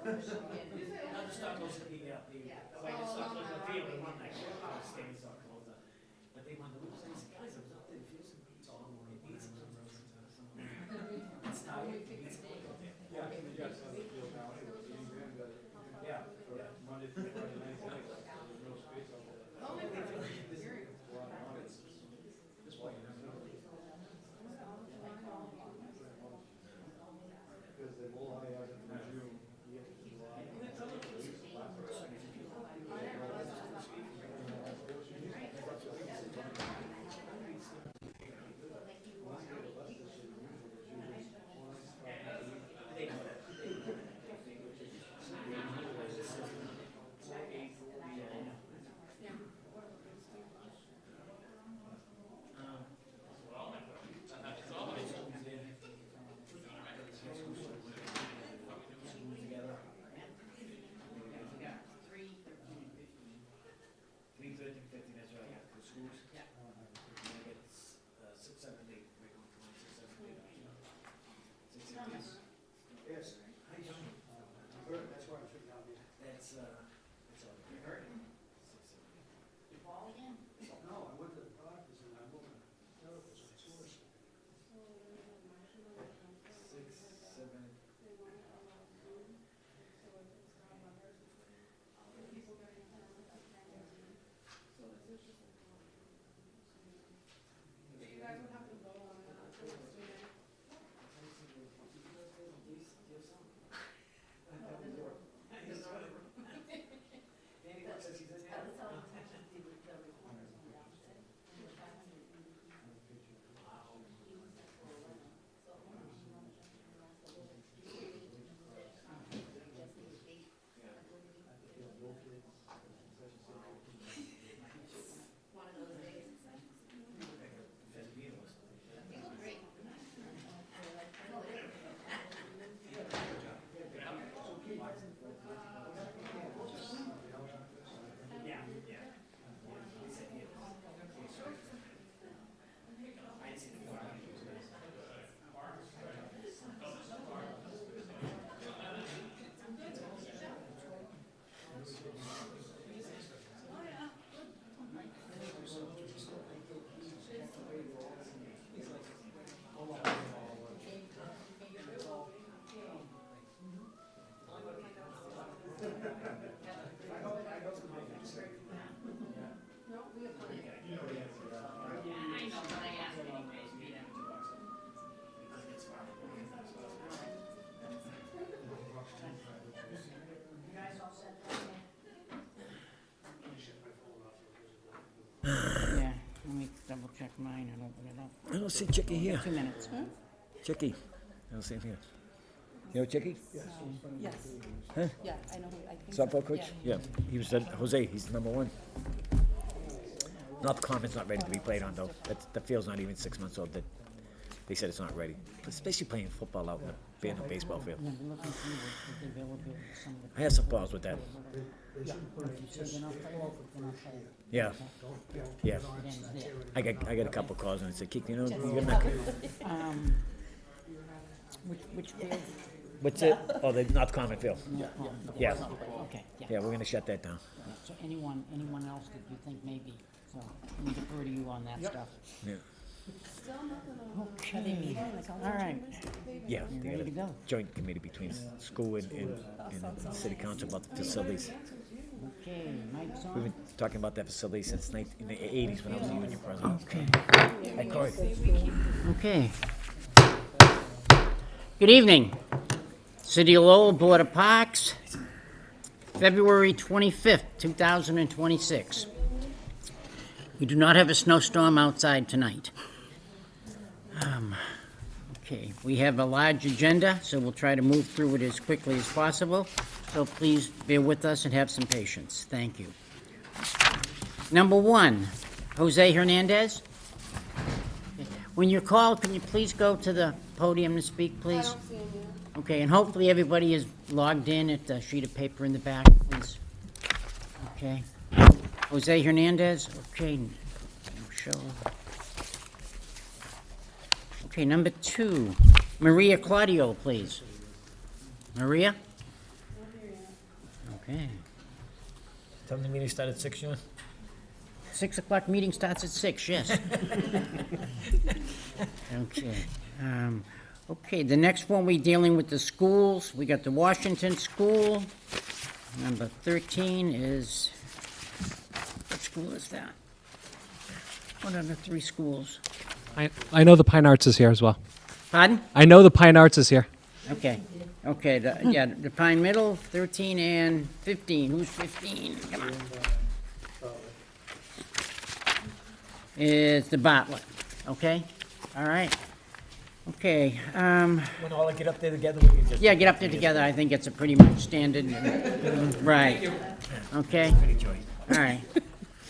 I'll just start closing the, like, I just start closing the field, and one night, I was standing, so close up. But they wanted to lose, I said, guys, I was out there, it feels some beats all morning, beats some roads, it's tired, beats some out there. Yeah, yes, on the field now, Yeah, Monday through Friday night, there's no space out there. This way, you never know. Because they will high out in June, you get to July. Yes. Hi, John. Good, that's why I'm sitting down here. That's all. You heard it? You fall again? No, I went to the doctors and I'm looking at therapists on source. 6, 7. You guys would have to vote on that. One of those days. You look great. I know, but I asked anyways, Peter. You guys all set Yeah, let me double check mine and open it up. I don't see Chicky here. 2 minutes. Chicky. I don't see him here. You know Chicky? Yes. Huh? Yeah, I know. I think Softball so. coach? Yeah. Yeah. He was Jose. He's number 1. North Conference not ready to be played on though. The field's not even 6 months old. They said it's not ready. Especially playing football out in the abandoned baseball field. Yeah, we're looking through what the availability of some of the. I had some problems with that. Yeah, so they're not playing, they're not playing. Yeah. Yeah. It ends there. I got a couple of calls and I said, Keith, you know, you're not. Which field? What's it? Oh, the North Common field. Yeah. Okay, yeah. Yeah, we're gonna shut that down. Yeah, so anyone else that you think maybe, so we defer to you on that stuff. Yeah. Still nothing on. Okay, all right. Yeah. You They ready got to a go? joint committee between school and city council about the facilities. Okay, mic's We've on. been talking about that facility since in the 80s when I was a union president. Okay. Hi, Corey. Okay. Good evening. City of Lowell Board of Parks, February 25th, 2026. We do not have a snowstorm outside tonight. Okay, we have a large agenda, so we'll try to move through it as quickly as possible. So please bear with us and have some patience. Thank you. Number 1, Jose Hernandez. When you're called, can you please go to the podium and speak, I please? don't see him yet. Okay, and hopefully everybody is logged in at the sheet of paper in the back, please. Okay. Jose Hernandez, okay, no show. Okay, number 2, Maria Claudio, please. Maria? Okay. Tell them the meeting started at 6, John? 6 o'clock meeting starts at 6, yes. Okay. Okay, the next one, we dealing with the schools. We got the Washington School. Number 13 is, what school is that? What are the 3 schools? I know the Pine Arts is here as well. Pardon? I know the Pine Arts is here. Okay, okay, the Pine Middle, 13 and 15. Who's 15? Come on. It's the Bartlett, okay? All right. Okay, When all get up there together, we can just. yeah, get up there together. I think it's a pretty much standard. Right. Okay, Pretty joy. all right.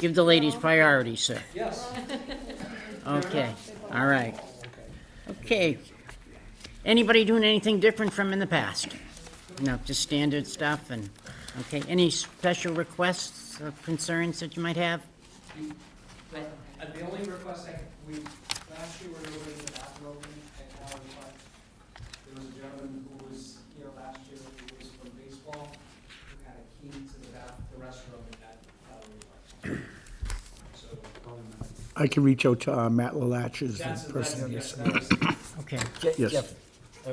Give the ladies priority, sir. Yes. Okay, all right. Okay. Anybody doing anything different from in the past? No, just standard stuff and, okay. Any special requests or concerns that you might have? The only request last year we were opening the bathroom opening at Howard Park. There was a gentleman who was here last year, who was from baseball, who had a key to the restroom at Howard Park. So, I can reach out to Matt Lalach is that's, the person. that's, Yes. Okay. Yes. Jeff,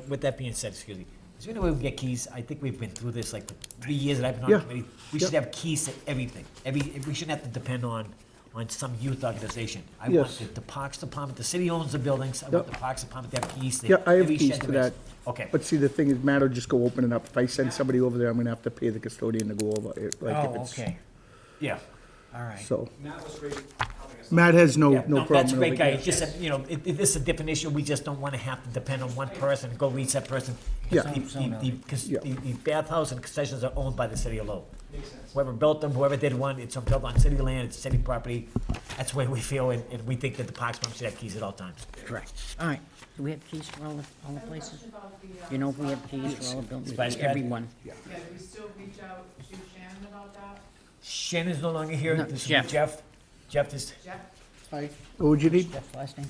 with that being said, excuse me, is there any way we can get keys? I think we've been through this like for 3 years that I've been on Yeah. the committee. We should have keys to everything. We shouldn't have to depend on some youth organization. I want Yes. the Parks Department, the city owns the buildings, I want Yep. the Parks Department to have keys to Yeah, I have every keys shed to there is. that. Okay, But see, the thing is, Matt will just go open it up. If I send somebody over there, I'm gonna have to pay the custodian to go over it. Like if Oh, it's- okay, yeah. all right. So, Matt was great helping us. Matt has no Yeah, problem. That's a over great guy, here. it's just that, this is a different issue, we just don't wanna have to depend on one person and go reach that person. Yeah. Because Yeah. the bathhouse and concessions are owned by the city of Lowell. Makes sense. Whoever built them, whoever did one, it's built on city land, it's city property. That's the way we feel, and we think that the Parks Department should have keys at all times. Correct. All right. Do we have keys for all the places? You know if we have keys for all the buildings? Splash pad? Everyone. Yeah, do we still reach out to Shannon about that? Shannon's no longer here, No, this is Jeff. Jeff. Jeff is, Jeff, Hi. What would you need? Jeff's last name?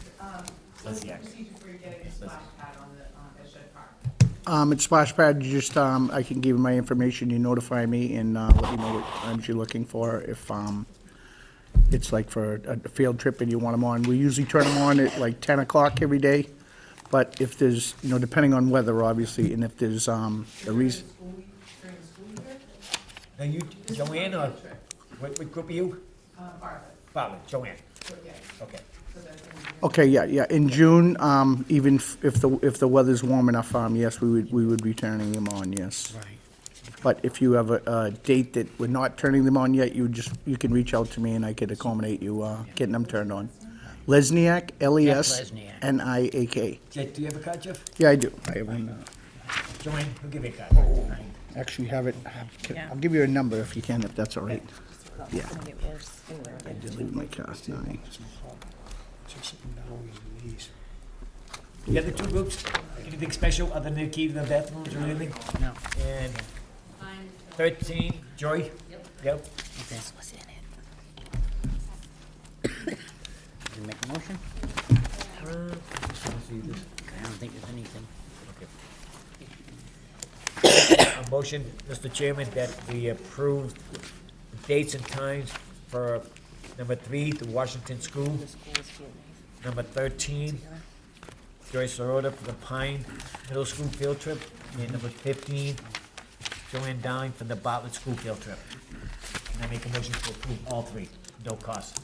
what's the yeah. procedure for getting a splash pad on the, at Shed Park? At Splash Pad, you just, I can give you my information, you notify me and, let me know what times you're looking for. If, it's like for a field trip and you want them on, we usually turn them on at like 10 o'clock every day. But if there's, depending on weather, obviously, and if there's, a reason, During the school year? are you Joanne or, what group are you? Bartlett, Bartlett, Joanne, yeah, okay. so that's in June. okay, yeah, in June, even if the weather's warm enough, yes, we would be turning them on, yes. Right. But if you have a date that we're not turning them on yet, you can reach out to me and I could accommodate you, getting them turned on. Lesniak, Lesniak. Jeff, do you have a card, Jeff? Yeah, I do. I have one, Joanne, we'll give you a card. actually have it, Yeah. I'll give you a number if you can, if that's all right. Yeah. It's gonna get worse anyway. I did leave my car, 9. The other two groups, anything special other than the key to the bathrooms or anything? No. And 13, Joy? Yep. Okay. What's in it? You make a motion? I don't think there's anything. A motion, Mr. Chairman, that we approve the dates and times for number 3, the Washington School, The schools get nice. number 13, Joyce Sirota for the Pine Middle School field trip, and number 15, Joanne Dowling for the Bartlett School field trip. And I make a motion to approve all 3, no cost.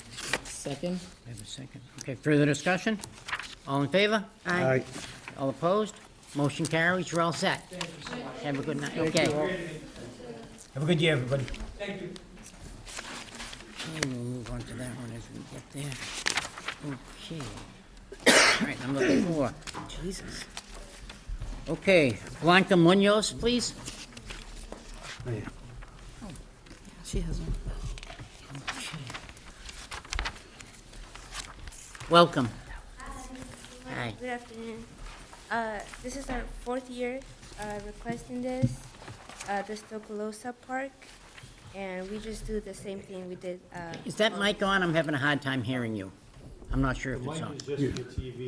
Second? We have a second. Okay, further discussion? All in favor? Aye. All opposed? Motion carries, you're all set. Have a good night, okay. Have a good year, everybody. Thank you. Okay, we'll move on to that one as we get there. Okay. All right, number 4. Jesus. Okay, Blanca Munoz, please. She has one. Welcome. Hi. Good afternoon. This is our 4th year requesting this, the Stokolosa Park, and we just do the same thing we did. Is that mic on? I'm having a hard time hearing you. I'm not sure if it's on.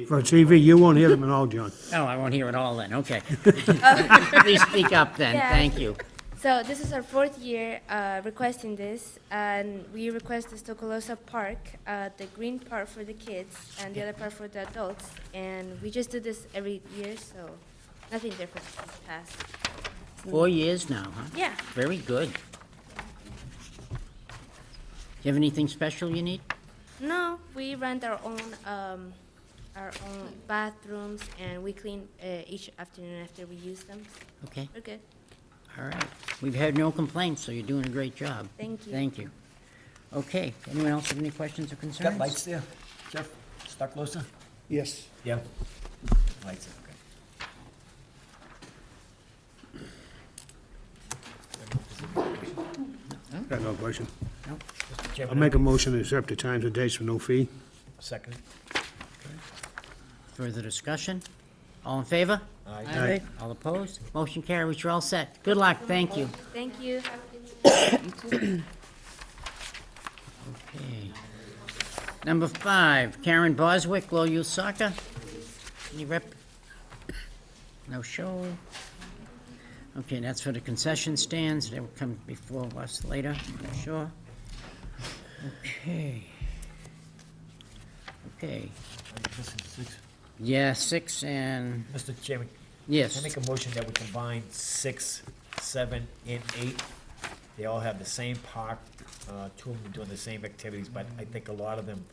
For TV, you won't hear them at all, John. Oh, I won't hear it all then, okay. Please speak up then, Yeah. thank you. So this is our 4th year requesting this, and we request the Stokolosa Park, the green part for the kids and the other part for the adults. And we just do this every year, so nothing different this past. 4 years now, huh? Yeah. Very good. Do you have anything special you need? No, we rent our own bathrooms, and we clean each afternoon after we use them. Okay, We're good. all right. We've had no complaints, so you're doing a great job. Thank you. Thank you. Okay, anyone else have any questions or concerns? Got lights there, Jeff? Stuck closer? Yes. Yeah. Lights, okay. Got no question. No? Mr. I'll Chairman, make a motion to accept the times and dates for no fee. Second. Further discussion? All in favor? Aye. Aye. All opposed? Motion carries, you're all set. Good luck, thank you. Thank you. Have a good night. Okay. Number 5, Karen Boswick, Low Youth Soccer. Any rep? No show. Okay, that's for the concession stands. They will come before us later, I'm sure. Okay. Okay. This is 6. Yeah, 6 and, Mr. Chairman, yes. I make a motion that we combine 6, 7, and 8. They all have the same park, 2 of them doing the same activities, but I think a lot of them,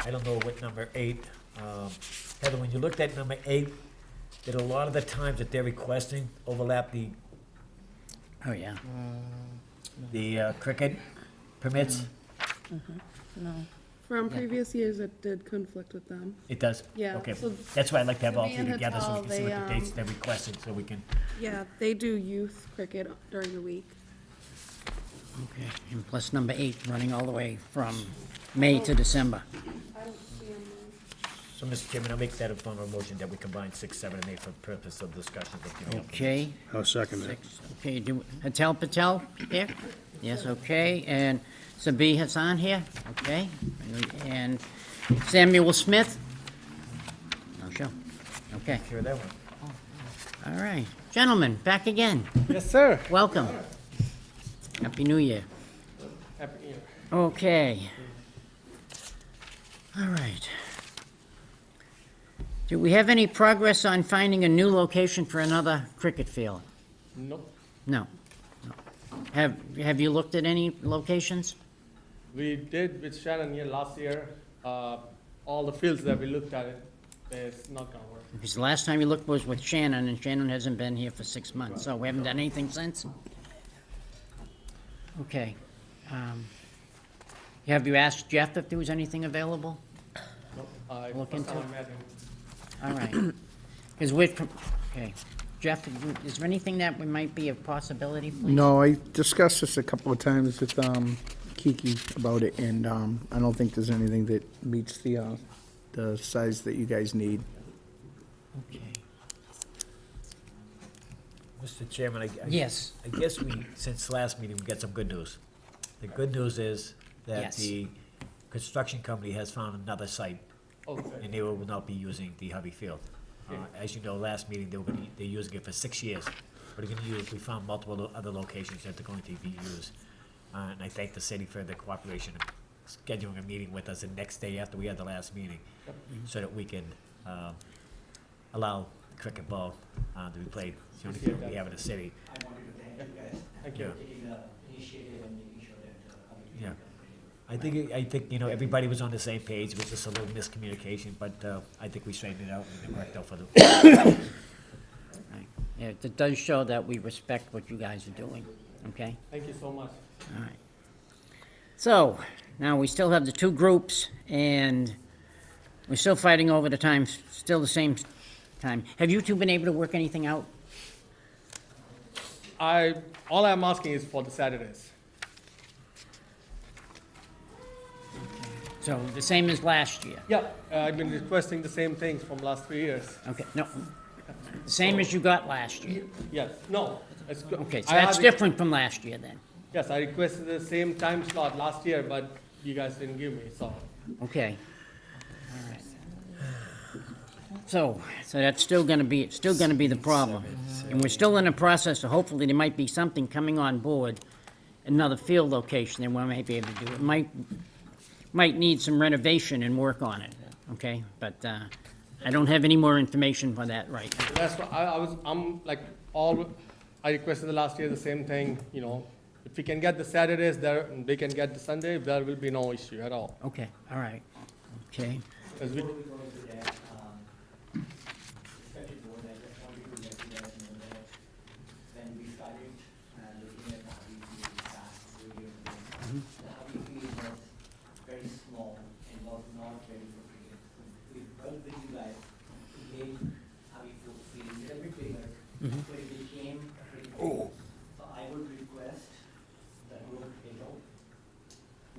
I don't know what number 8. Heather, when you looked at number 8, did a lot of the times that they're requesting overlap Oh, yeah. the cricket permits? No. From previous years, it did conflict with them. It does? Yeah, Okay, so that's why I'd like to have all Jimmy 3 and together so we Hatal, can see what the they, dates they're requesting, so we can, Yeah, they do youth cricket during the week. Okay, and plus number 8, running all the way from May to December. I don't see them. so Mr. Chairman, I'll make that a formal motion that we combine 6, 7, and 8 for purpose of discussion. If you don't- Okay, I'll second that. 6, okay, do, Patel here? Yes, okay, and Sabi Hassan here, okay, and Samuel Smith? No show, okay, Hear that one? all right. Gentlemen, back again, Yes, sir. welcome. Happy New Year. Happy New Year. Okay. All right. Do we have any progress on finding a new location for another cricket field? Nope. No. No. Have you looked at any locations? We did with Shannon here last year. All the fields that we looked at, it's not gonna work. Because the last time you looked was with Shannon, and Shannon hasn't been here for 6 months, so we haven't done anything since? Okay. Have you asked Jeff if there was anything available? Nope. I Look first into time it. I met him. All right. Because we're, okay. Jeff, is there anything that we might be a possibility, please? No, I discussed this a couple of times with Kiki about it, and I don't think there's anything that meets the size that you guys need. Okay. Mr. Chairman, Yes. I guess we, since last meeting, we got some good news. The good news is that Yes. the construction company has found another site, Okay. and they will not be using the Hubby Field. As you know, last meeting, they're using it for 6 years. But they're gonna use, we found multiple other locations that they're going to be used. And I thank the city for their cooperation in scheduling a meeting with us the next day after we had the last meeting, so that we can allow cricket ball to be played. It's the only field we have in the city. I wanted to thank you guys Thank Yeah. you. for taking the initiative and making sure that, Yeah. I think, you know, everybody was on the same page, it was just a little miscommunication, but, I think we straightened it out and it worked out for the, Right. Yeah, it does show that we respect what you guys are doing, okay? Thank you so much. All right. So, now we still have the 2 groups, and we're still fighting over the time, still the same time. Have you 2 been able to work anything out? All I'm asking is for the Saturdays. So, the same as last year? Yeah, I've been requesting the same things from last 3 years. Okay, no, the same as you got last year? Yes, no. It's good. Okay, so I that's had- different from last year then? Yes, I requested the same time slot last year, but you guys didn't give me, so. Okay. All right. So that's still gonna be the problem. And we're still in the process, so hopefully there might be something coming on board, another field location, and we might be able to do it. Might need some renovation and work on it, okay? But, I don't have any more information for that right now. That's why I requested the last year the same thing, you know, if we can get the Saturdays there, and they can get the Sunday, there will be no issue at all. Okay, all right, okay. Because we, Before we go into that, respected board, I just wanted to let you guys know that when we started looking at the Hobby Field last 2 years ago, the Hobby Field was very small and was not ready for cricket. So we worked with you guys to make Hobby Field a little bit bigger, so it became a cricket field. So I would request the group,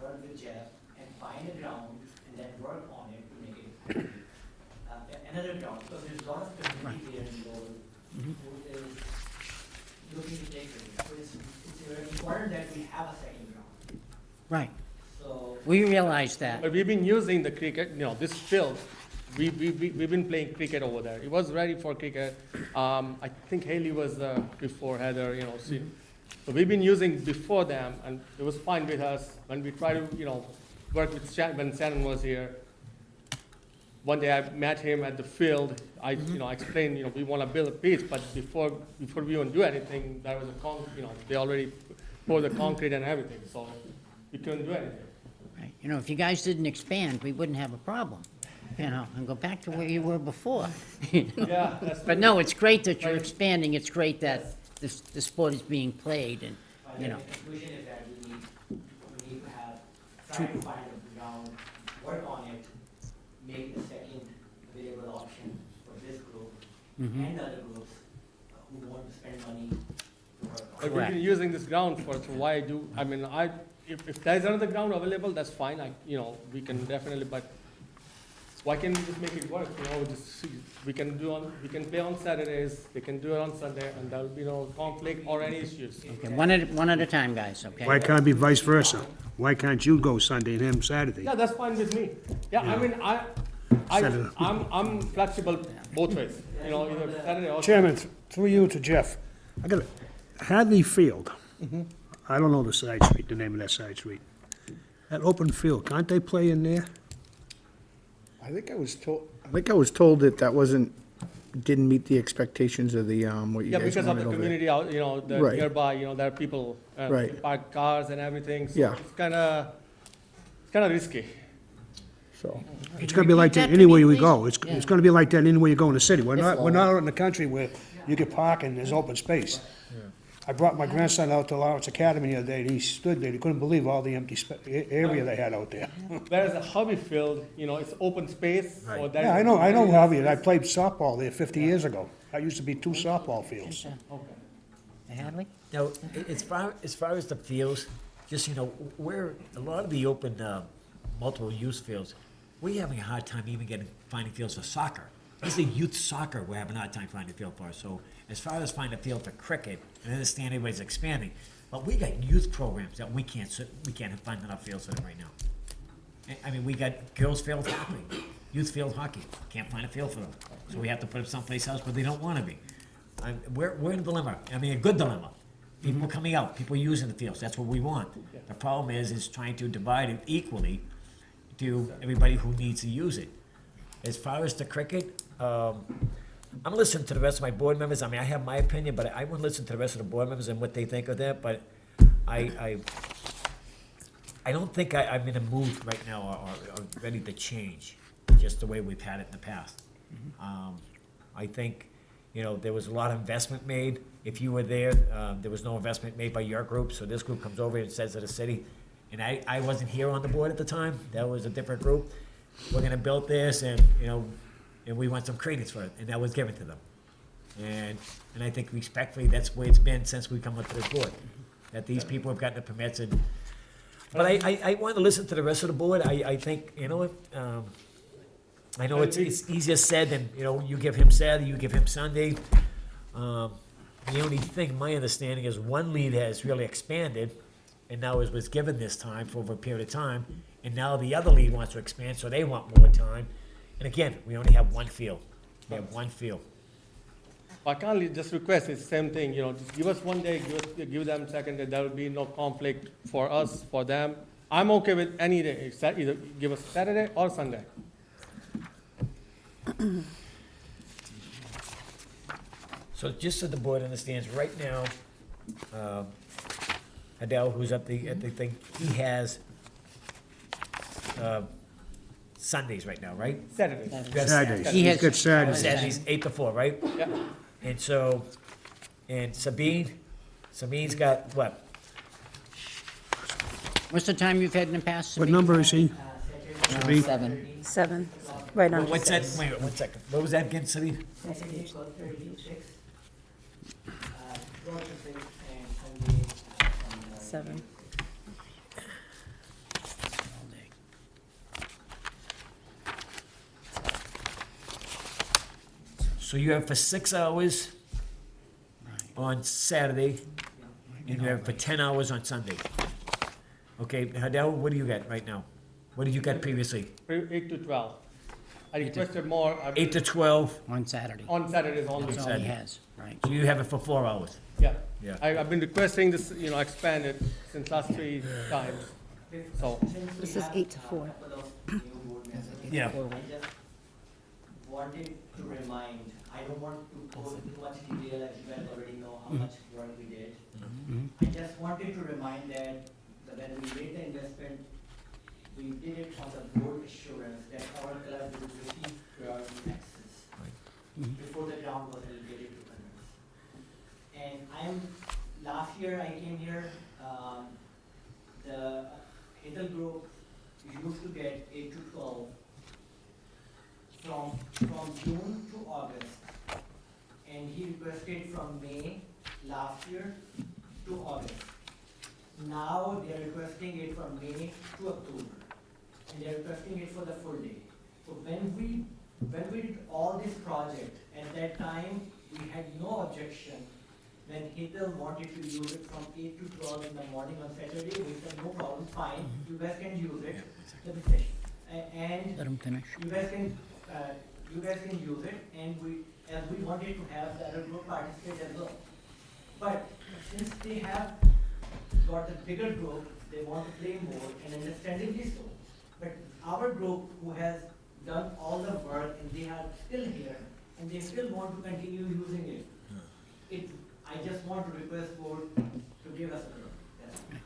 work with Jeff and find a ground and then work on it to make it another ground, because there's a lot of community here in Lowell who is looking to take it. So it's very important that we have a second ground. Right, So, we realize that. but we've been using the cricket, you know, this field, we've been playing cricket over there. It was ready for cricket. I think Haley was before Heather, you know, so we've been using before them, and it was fine with us. When we try to, you know, work with when Shannon was here, one day I met him at the field. I, you know, explained, you know, we want to build a pitch, but before we even do anything, there was they already poured the concrete and everything, so we couldn't do anything. Right. You know, if you guys didn't expand, we wouldn't have a problem, you know, and go back to where you were before. Yeah, that's. But no, it's great that you're expanding, it's great that the sport is being played, and, you know. the conclusion is that we need to have, try to find a ground, work on it, make the second available option for this group and other groups who want to spend money to work on it. But we've been using this ground for, so why do, I mean, if there's another ground available, that's fine, you know, we can definitely, but why can't we just make it work, you know, we can play on Saturdays, they can do it on Sunday, and there'll be no conflict or any issues. Okay, one at a time, guys, okay? Why can't it be vice versa? Why can't you go Sunday and him Saturday? Yeah, that's fine with me. Yeah, I mean, Saturday. I'm flexible both ways, you know, either Saturday or. Chairman, through you to Jeff, I got Hadley Field. I don't know the name of that side street. That open field, can't they play in there? I think I was told that didn't meet the expectations of the, what you Yeah, guys because of wanted the over there. community out, you know, the Right. nearby, you know, there are people, Right. park cars and everything, so Yeah. it's kinda risky. So, It's gonna be like that Repeat that to anywhere me, we please? go. It's gonna be like that anywhere you go in the city. We're not out in the country where you can park and there's open space. I brought my grandson out to Lawrence Academy the other day, and he stood there, he couldn't believe all the empty area they had out there. Whereas a hobby field, you know, it's open space, or there. Yeah, I know Javier, I played softball there 50 years ago. I used to be 2 softball fields. Hadley? Now, as far as the fields, just, you know, where a lot of the open, multiple use fields, we're having a hard time even finding fields for soccer. It's the youth soccer we're having a hard time finding a field for. So as far as finding a field for cricket, I understand everybody's expanding, but we got youth programs that we can't find enough fields for them right now. I mean, we got girls field hockey, youth field hockey, can't find a field for them. So we have to put them someplace else where they don't wanna be. We're in a dilemma, I mean, a good dilemma. People coming out, people using the fields, that's what we want. The problem is trying to divide it equally to everybody who needs to use it. As far as the cricket, I'm listening to the rest of my board members. I mean, I have my opinion, but I want to listen to the rest of the board members and what they think of that. But I don't think I'm in a mood right now or ready to change, just the way we've had it in the past. I think, you know, there was a lot of investment made. If you were there, there was no investment made by your group, so this group comes over and says to the city, and I wasn't here on the board at the time, that was a different group. We're gonna build this and, you know, and we want some credence for it, and that was given to them. And I think respectfully, that's the way it's been since we come up to this board, that these people have gotten the permits and, but I want to listen to the rest of the board. I think, you know what, I know it's easier said than, you know, you give him Saturday, you give him Sunday. The only thing, my understanding is one lead has really expanded, and now was given this time for over a period of time, and now the other lead wants to expand, so they want more time. And again, we only have one field. They have one field. I can't just request the same thing, just give us one day, give them second day, there will be no conflict for us, for them. I'm okay with any day, either give us Saturday or Sunday. So just so the board understands, right now, Adele, who's at the thing, he has, Sundays right now, right? Saturday. Yes. Saturdays, He he's has- got Saturdays. Saturdays, 8 to 4, right? Yeah. And so, and Sabine's got what? What's the time you've had in the past? What Sabine? number is he? Sabine? 7, right on. What's that, wait, a minute, 1 second. What was that again, Sabine? Saturday, 12:36. Processing and Sunday. 7. So you have for 6 hours on Saturday, and you have for 10 hours on Sunday. Okay, Adele, what do you got right now? What did you get previously? 8 to 12. I requested more. 8 to 12, On Saturday. On Saturdays only. That's all he has, right. so you have it for 4 hours. Yeah. Yeah. I've been requesting this, expand it since last 3 times. So, This is 8 to 4. Yeah. I just wanted to remind, I don't want to go into too much detail, as you guys already know how much work we did. I just wanted to remind that when we made the investment, we did it on the board assurance that our club would receive priority access before the ground was relegated to others. And last year I came here, the Hill group used to get 8 to 12 from June to August. And he requested from May last year to August. Now they are requesting it from May to October. And they are requesting it for the full day. So when we did all this project, at that time, we had no objection. When Hill wanted to use it from 8 to 12 in the morning on Saturday, we said, no problem, fine, you guys can use it. Let me finish. And Let him finish. you guys can use it, and as we wanted to have the other group participate as well. But since they have got the bigger group, they want to play more, and understandably so. But our group, who has done all the work, and they are still here, and they still want to continue using it. I just want to request board to give us a look. That's all.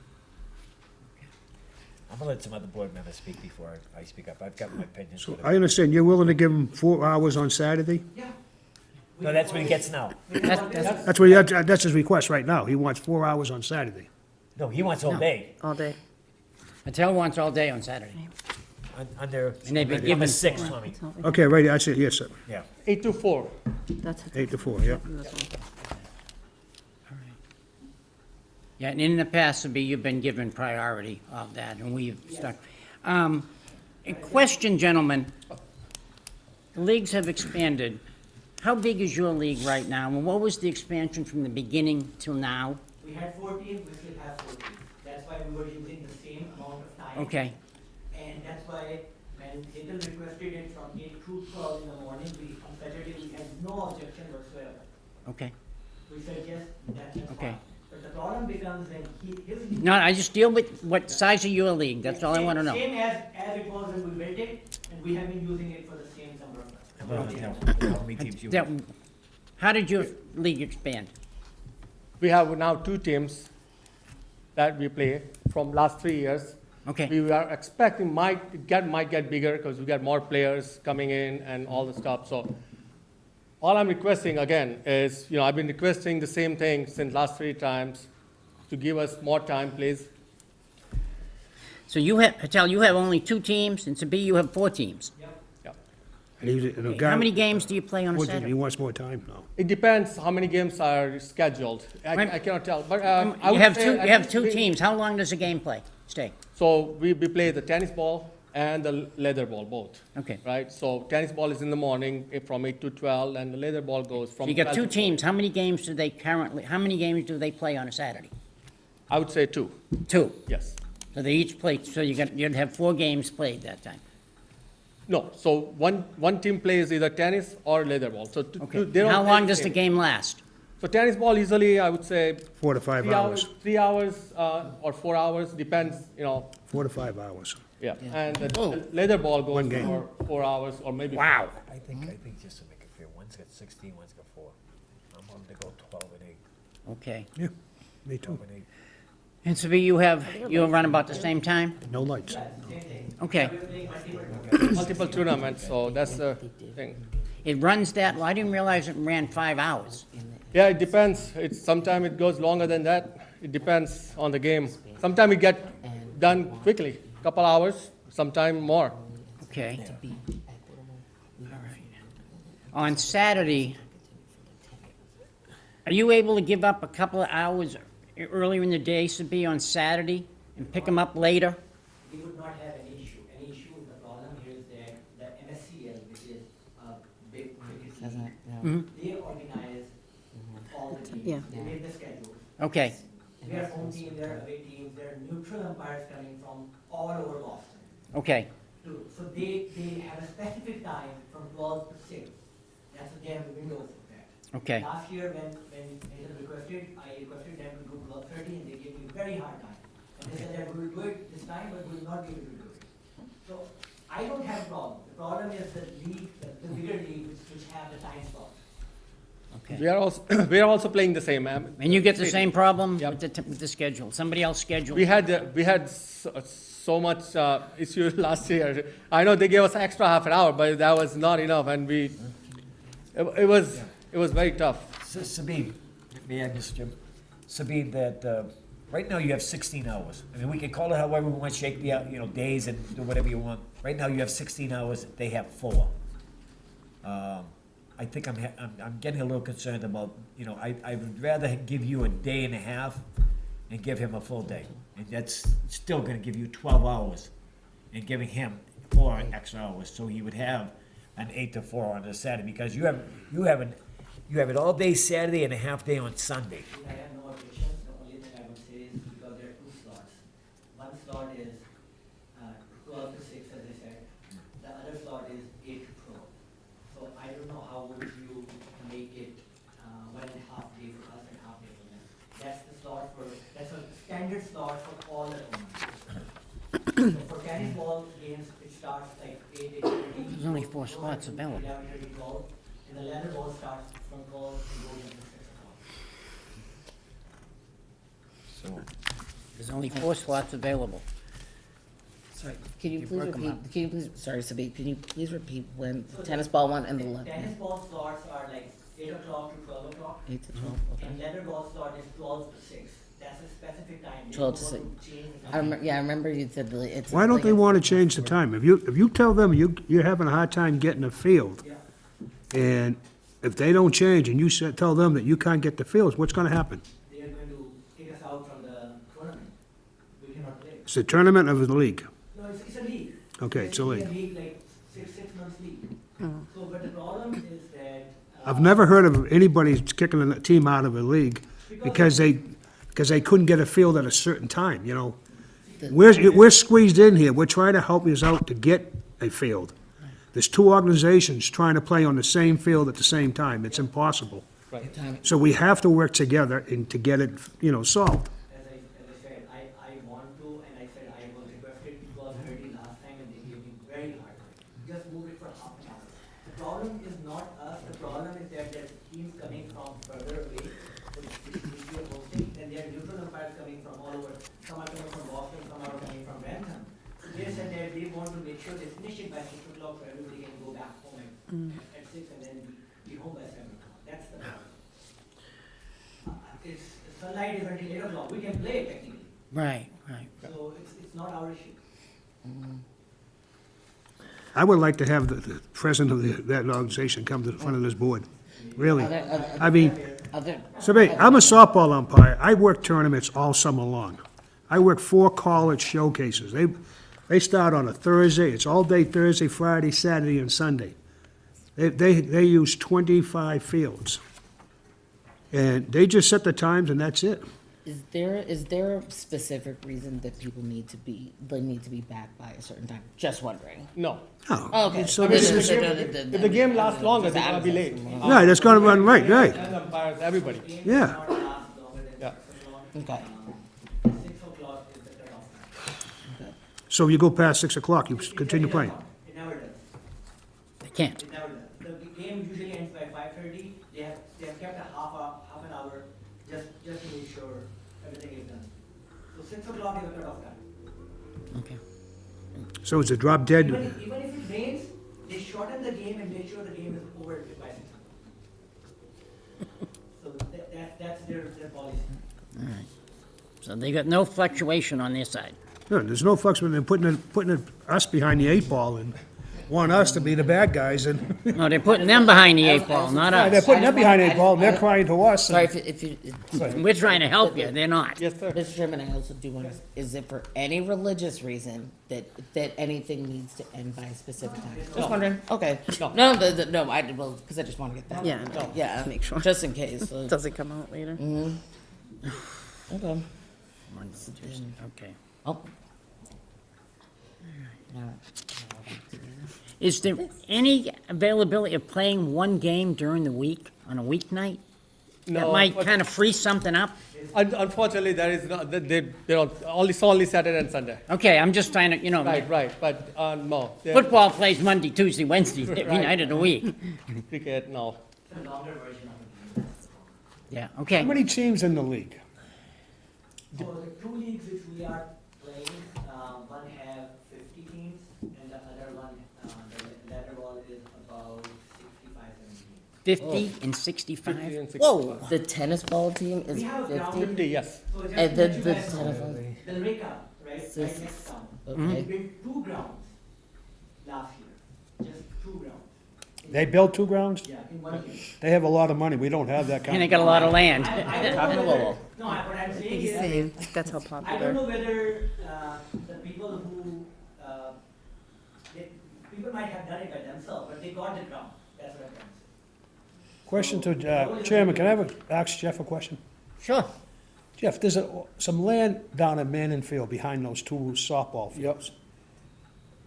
I'm gonna let some other board members speak before I speak up. I've got my opinions. So with it. I understand, you're willing to give him 4 hours on Saturday? Yeah. No, that's what he gets now. That's his request right now. He wants 4 hours on Saturday. No, he wants all day. All day. Mattel wants all day on Saturday. Under, And they've been under given 6, Tommy. That's all. Okay, right, that's it, yes, sir. Yeah. 8 to 4. That's 8 to 4, yeah. this one. Yeah, and in the past, Sabine, you've been given priority of that, and we've stuck. A question, gentlemen. The leagues have expanded. How big is your league right now, and what was the expansion from the beginning till now? We had 14, we still have 14. That's why we were using the same amount of time. Okay, And that's why when Hill requested it from 8 to 12 in the morning, on Saturday, we had no objection whatsoever. okay. We said, yes, that's Okay. fine. But the problem becomes when his. No, I just deal with what size of your league, that's all I want to know. Same as it was when we built it, and we have been using it for the same number of How about, times. how many teams you That- have? How did your league expand? We have now 2 teams that we play from last 3 years. Okay, We are expecting might get bigger because we got more players coming in and all the stuff. So all I'm requesting again is, I've been requesting the same thing since last 3 times to give us more time, please. so you have, Patel, you have only 2 teams, and Sabine, you have 4 teams. Yeah. And he's- and the guy- How many games do you play on a He Saturday? wants more time now. It depends how many games are scheduled. I cannot tell, but I You would have say two, you at have least 2 we- teams, how long does a game stay? So we play the tennis ball and the leather ball, both. Okay. Right? So tennis ball is in the morning from 8 to 12, and the leather ball goes from. So you got 2 12 to teams, how many games do they how many games do they play on a Saturday? I would say 2, 2. yes. So they each play, so you'd have 4 games played that time. No, so one team plays either tennis or leather ball, so Okay. they don't How play long the does the same. game last? So tennis ball usually, I would say, 4 to 5 hours. 3 hours or 4 hours, depends, 4 to 5 hours. yeah. And the leather ball goes One game. for 4 hours or maybe. Wow. I think just to make it fair, one's got 16, one's got 4. I'm going to go 12 and 8, Okay. Yeah, me too. 12 and 8. And Sabi, you'll run about the same time? No lights. Okay. Multiple tournaments, so that's the thing. It runs that, I didn't realize it ran 5 hours. Yeah, it depends. Sometimes it goes longer than that. It depends on the game. Sometimes it get done quickly, couple hours, sometime more. Okay. All right. On Saturday, are you able to give up a couple of hours earlier in the day, Sabi, on Saturday, and pick them up later? We would not have any issue. Any issue, the problem here is that the MSCL, which is a big cricket league, they organize all the Yeah. teams. They make the schedule. Okay, We have home team, there are away teams, there are neutral umpires coming from all over Boston. okay, So they have a specific time from 12 to 6. That's what they have a window for that. okay, Last year, when Nathan requested, I requested them to do 12:30, and they gave me a very hard time. And they said that we will do it this time, but we will not be able to do it. So I don't have a problem. The problem is the league, the bigger leagues, which have the time slots. okay. We are also playing the same, ma'am. And you get the same problem Yep. with the schedule? Somebody else scheduled? We had so much issue last year. I know they gave us extra half an hour, but that was not enough, and it was very tough. Sabine, may I, Mr. Jim? Sabine, that, right now you have 16 hours. I mean, we can call it however we want, shake the, days and do whatever you want. Right now you have 16 hours, they have 4. I think I'm getting a little concerned about, I would rather give you a day and a half and give him a full day. And that's still gonna give you 12 hours and giving him 4 extra hours, so he would have an 8 to 4 on a Saturday, because you have it all day Saturday and a half day on Sunday. I have no objection. The only thing I would say is because there are 2 slots. One slot is 12 to 6, as I said. The other slot is 8 to 12. So I don't know how would you make it 1.5 day for us and half day for them. That's the slot that's a standard slot for all the tournaments. So for tennis ball games, it starts like 8, 8:30. There's only 4 spots available. 11:30, 12. And the leather ball starts from 12 and goes until 6 o'clock. So, There's only 4 slots available. Sorry, can you You please broke 'em repeat, can you please, sorry, Sabi, can you please repeat when the tennis ball one and the left? Tennis ball slots are like 8 o'clock to 12 o'clock. 8 to 12, okay. And leather ball slot is 12 to 6. That's a specific time. They 12 to don't 6. want to change the I time. remember, yeah, I remember you said it's. Why don't like they it's- want to change the time? If you tell them you're having a hard time getting a field, Yeah. and if they don't change and you tell them that you can't get the fields, what's gonna happen? They are going to take us out from the tournament. We cannot play. It's a tournament of the league. No, it's a league. Okay, it's a league. It's a league, like 6 months league. So, but the problem is that. I've never heard of anybody kicking a team out of a league because they couldn't get a field at a certain time, We're squeezed in here. We're trying to help you out to get a field. There's 2 organizations trying to play on the same field at the same time. It's impossible. Time- So we have to work together and to get it, solved. As I said, I want to, and I said I was requested 12:30 last time, and they gave me very hard time. Just move it for half an hour. The problem is not us, the problem is that there are teams coming from further away, which we are hosting, and there are neutral umpires coming from all over. Some are coming from Boston, some are coming from Grantham. So they said that they want to make sure they finish it by 6 o'clock, so everybody can go back home at 6 and then be home by 7 o'clock. That's the problem. It's, sunlight is until 8 o'clock, we can play technically, Right. so it's not our issue. I would like to have the president of that organization come to the front of this board, really. I mean, I'm a softball umpire. I work tournaments all summer long. I work 4 college showcases. They start on a Thursday, it's all day Thursday, Friday, Saturday, and Sunday. They use 25 fields. And they just set the times and that's it. Is there a specific reason that people need to be back by a certain time? Just wondering. No. Oh, Okay. so I mean, this if is, the game lasts longer, they're gonna be late. right, that's gonna run, right. And umpires, everybody. Yeah. Yeah. Okay. 6 o'clock is the cutoff time. So you go past 6 o'clock, you continue playing. It never does. They can't. It never does. The game usually ends by 5:30. They have kept a half an hour just to make sure everything is done. So 6 o'clock is the cutoff time. Okay. So is it drop dead? Even if it rains, they shorten the game and make sure the game is over by 6 o'clock. So that's their policy. All right. So they got no fluctuation on their side. No, there's no flexibility in putting us behind the 8 ball and want us to be the bad guys and, No, they're putting them behind the 8 ball, not they're us. putting them behind the 8 ball and they're crying to us. Sorry and- if you. We're trying to help you, they're not. Yes, sir. Mr. Chairman, I also do want to, is it for any religious reason that anything needs to end by a specific time? Just wondering, okay. No. No, because I just want to get that. Yeah, Yeah, make sure. just in case. so- Doesn't come out later. Okay. Okay. Oh. Is there any availability of playing one game during the week, on a weeknight? That No, might but- kind of free something up? Unfortunately, there is not, they don't, only Saturday and Sunday. Okay, I'm just trying to, you know, Right, but, no. football plays Monday, Tuesday, Wednesday, every Right. night of the week. Cricket, no. It's a longer version of the game. Yeah, How okay. many teams in the league? So the 2 leagues which we are playing, one have 50 teams and the other one, the latter ball is about 65, 70 teams. 50 and 65? 50 and 60. Whoa, the tennis ball team is We have a ground 50? 50, yes. So just And to then let you the guys know, tennis ball. the Reka, right So next town. Okay. We built 2 grounds last year, just 2 grounds. They built 2 grounds? Yeah, in 1 year. They have a lot of money. We don't have that kind And they of. got a lot of land. I don't Talking know to whether, Lowell. no, what I'm saying He's is, saying that's how I don't popular. know whether, the people who, people might have done it by themselves, but they got the ground, that's what I'm trying to say. Question to, Chairman, can I ask Jeff a question? Sure. Jeff, there's some land down at Manning Field behind those 2 softball fields.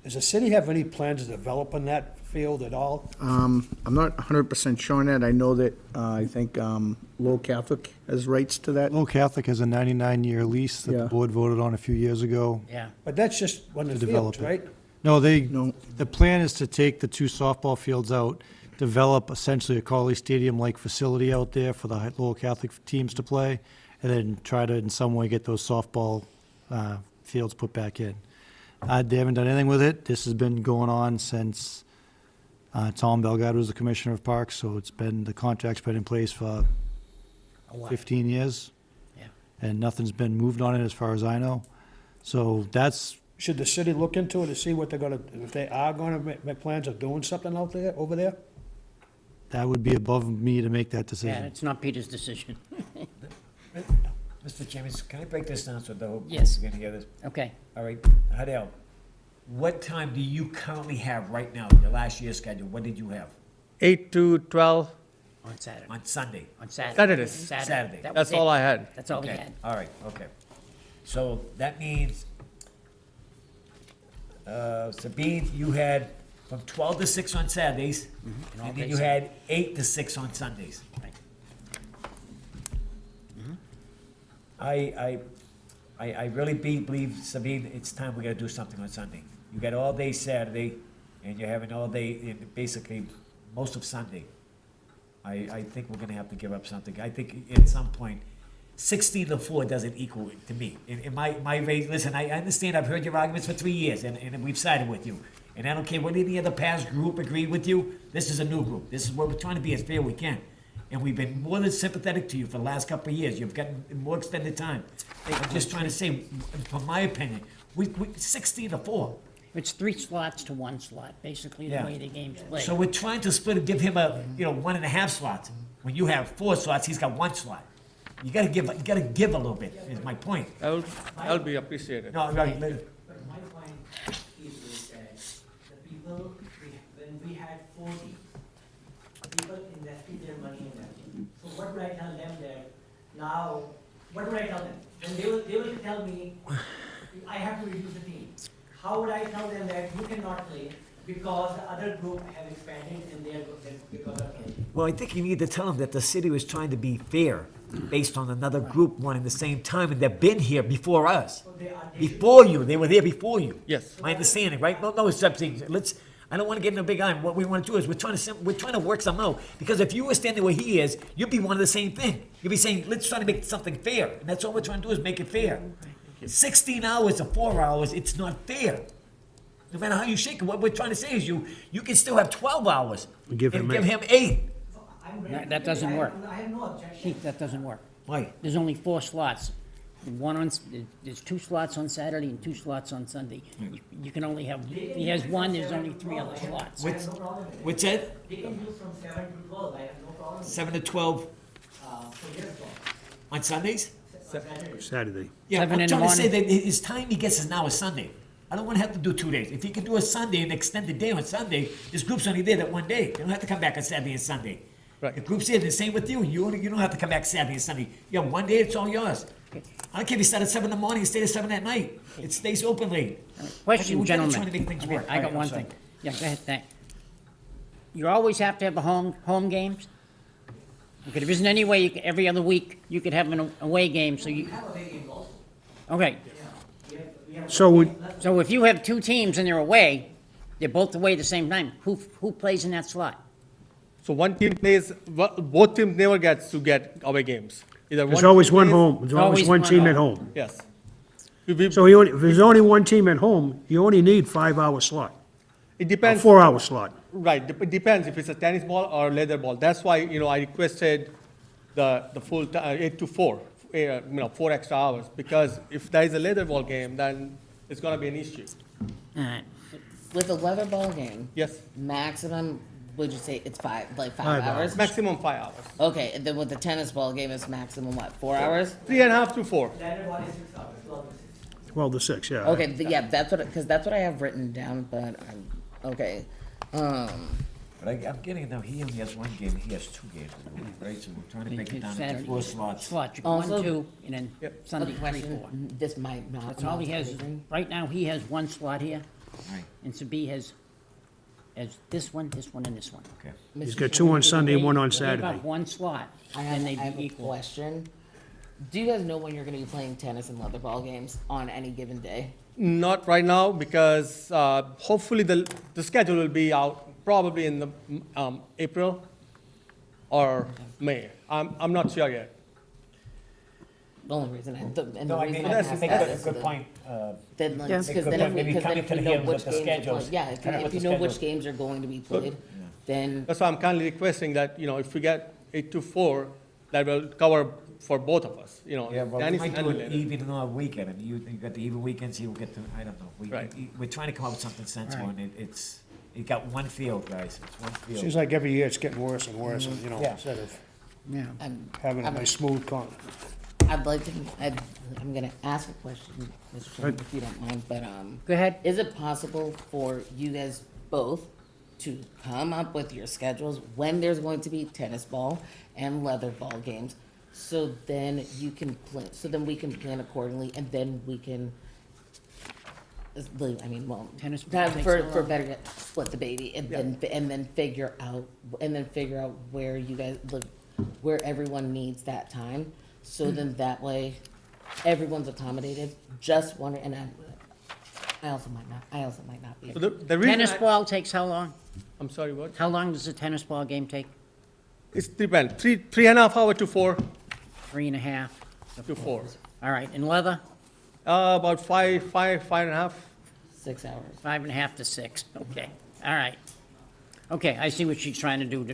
Does the city have any plans to develop on that field at all? I'm not 100% sure on that. I know that, I think, Lowell Catholic has rights to that. Lowell Catholic has a 99-year lease that Yeah. the board voted on a few years ago. Yeah. But that's just one of To the develop fields, it. right? No, No. the plan is to take the 2 softball fields out, develop essentially a Carly Stadium-like facility out there for the Lowell Catholic teams to play, and then try to in some way get those softball fields put back in. They haven't done anything with it. This has been going on since Tom Belgado was the Commissioner of Parks, so the contract's been in place for A while. 15 years. Yeah. And nothing's been moved on it as far as I know. So that's, Should the city look into it to see what they're gonna, if they are gonna make plans of doing something out there, over there? that would be above me to make that Yeah, decision. it's not Peter's decision. Mr. Chairman, can I break this down so the whole Yes. board's gonna hear this? Okay. All right, Hadel, what time do you currently have right now, your last year's schedule? What did you have 8 to 12, On Saturday. on Sunday? On Saturday. Saturdays. Saturday. That was that's it. all I had. That's all we Okay, had. all right, okay. So that means, Sabine, you had from 12 to 6 on Saturdays, all and then days. you had 8 to 6 on Sundays. Right. I really believe, Sabine, it's time we gotta do something on Sunday. You got all day Saturday, and you're having all day, basically, most of Sunday. I think we're gonna have to give up something. I think at some point, 16 to 4 doesn't equal it to me. In my rate, listen, I understand, I've heard your arguments for 3 years, and we've sided with you. And I don't care what any other past group agreed with you, this is a new group. This is what we're trying to be as fair we can. And we've been more than sympathetic to you for the last couple of years. You've gotten more extended time. I'm just trying to say, from my opinion, we 16 to 4. It's 3 slots to 1 slot, basically, the Yeah. way the game's played. So we're trying to split and give him 1.5 slots. When you have 4 slots, he's got 1 slot. You gotta give a little bit, is my point. That'll be appreciated. No, right, But my point is that the people, when we had 40, people invested their money in that. So what would I tell them that now what would I tell them? Then they will tell me, I have to reduce the team. How would I tell them that you cannot play because the other group have expanded and they are, because of it? Well, I think you need to tell them that the city was trying to be fair based on another group wanting the same time, and they've been here before us. Before you, they were there before you. Yes. My understanding, right? No, it's something, I don't wanna get in a big iron. What we wanna do is, we're trying to work something out. Because if you were standing where he is, you'd be one of the same thing. You'd be saying, let's try to make something fair. And that's all we're trying to do is make it fair. 16 hours or 4 hours, it's not fair. No matter how you shake it, what we're trying to say is you can still have 12 hours. And give him and eight. give him 8. I'm ready. That doesn't work. I have no objection. Keith, that doesn't work. Why? There's only 4 slots. There's 2 slots on Saturday and 2 slots on Sunday. You can only have, if he has one, there's only 3 other slots. I have no problem with it. What's that? They can use from 7 to 12, I have no problem with it. 7 to 12 So yes, on Sundays? Saturday. Yeah, 7 I'm in the trying to say morning. that his time he gets is now a Sunday. I don't want to have to do 2 days. If he can do a Sunday and extended day on Sunday, this group's only there that one day. They don't have to come back on Saturday and Sunday. Right. The group's here, the same with you. You don't have to come back Saturday and Sunday. You have one day, it's all yours. I don't care if you start at 7 in the morning and stay at 7 at night. It stays open late. Question, We're gentlemen. trying to make things Okay, work. I All got right, one I'm sorry. thing. Yeah, go ahead, thank. You always have to have a home games? Okay, there isn't any way every other week you could have an away game, so you, We have away games also. okay. We have So would, So if you have 2 teams and they're away, they're both away at the same time, who plays in that slot? So one team plays, both teams never gets to get away games. Either there's one always team one plays- home, there's always Always one one team home. at home. Yes. So if there's only one team at home, you only need 5-hour slot, It a depends. 4-hour slot. Right, it depends if it's a tennis ball or leather ball. That's why, I requested the full, 8 to 4, 4 extra hours. Because if there is a leather ball game, then it's gonna be an issue. All right. With a leather ball game, Yes, maximum, would you say it's 5 5 hours? maximum 5 hours. Okay, and then with the tennis ball game, it's maximum what, 4 hours? 3.5 to 4. Standard one is 6 hours, 12 to 6. 12 to 6, yeah. Okay, yeah, that's what, because that's what I have written down, but, okay. But I'm getting it now, he only has one game, he has 2 games, right? So we're trying to make it down to Saturday. 4 slots. Slot, you go Also- 1, 2, and then Yep. Sunday, A 3, 4. question, this might not. That's all he has, right now, he has 1 slot here, Right, and Sabi has this one, and this one. okay. He's got 2 on Sunday and 1 on They Saturday. got 1 slot, I and have, they'd I have be a equal. question. Do you guys know when you're gonna be playing tennis and leather ball games on any given day? Not right now, because hopefully the schedule will be out probably in the April or May. I'm not sure yet. The only reason I, the, and the No, I reason mean, I that's asked a that good, is good the- point. Then, like, Yeah. because Good then, point. Maybe because come then into if we the know game with which the games are schedules. playing, yeah, Come up if with you the know which schedules. games are going to be played, then, That's why I'm kindly requesting that, if we get 8 to 4, that will cover for both of us, Yeah, well, we tennis might and do it leather. even on a weekend. I mean, you got the even weekends, you'll get to, I don't know. Right. We're trying to come up with something sensible, and you got one field, guys, it's one Seems field. like every year it's getting worse and worse, and, Yeah. instead of Yeah. having a nice smooth I'd like to, I'm gonna ask a question, Mr. Chairman, if you don't mind, but, Go ahead. is it possible for you guys both to come up with your schedules when there's going to be tennis ball and leather ball games? So then you can plan, so then we can plan accordingly, and then we can, Tennis ball takes for how long? better, yet, split the baby, and then figure out, where you guys live, where everyone needs that time. So then that way, everyone's accommodated, just one, and I also might not be. So the reason Tennis ball takes how long? I'm sorry, what? How long does a tennis ball game take? It's depend, 3.5 hour to 4 3.5. to 4. All right, and leather? About 5.5. 6 hours. 5.5 to 6, okay, all right. Okay, I see what she's trying to do.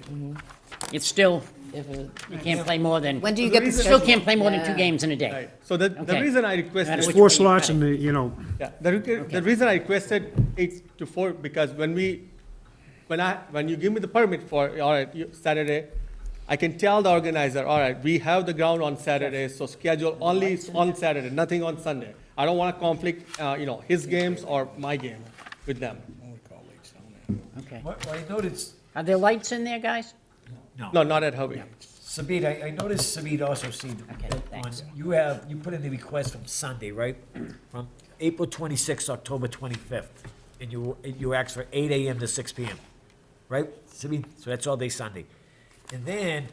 It's still, If it, you can't play more than, When do you The get the reason- still schedule? can't play more than 2 Yeah. games in a day. Right, so the Okay. reason I Matter requested, which There's way 4 you slots cut and, it. yeah, the reason I requested 8 to 4, because when you give me the permit for, all right, Saturday, I can tell the organizer, all right, we have the ground on Saturday, so schedule only on Saturday, nothing on Sunday. I don't want to conflict, his games or my game with them. Okay. What I noticed, Are there lights in there, guys? No, not at Hubby. Sabine, I noticed Sabine also seen, Okay, thanks. you put in the request from Sunday, right? From April 26th, October 25th, and you asked for 8 AM to 6 PM, right, Sabine? So that's all day Sunday. And then,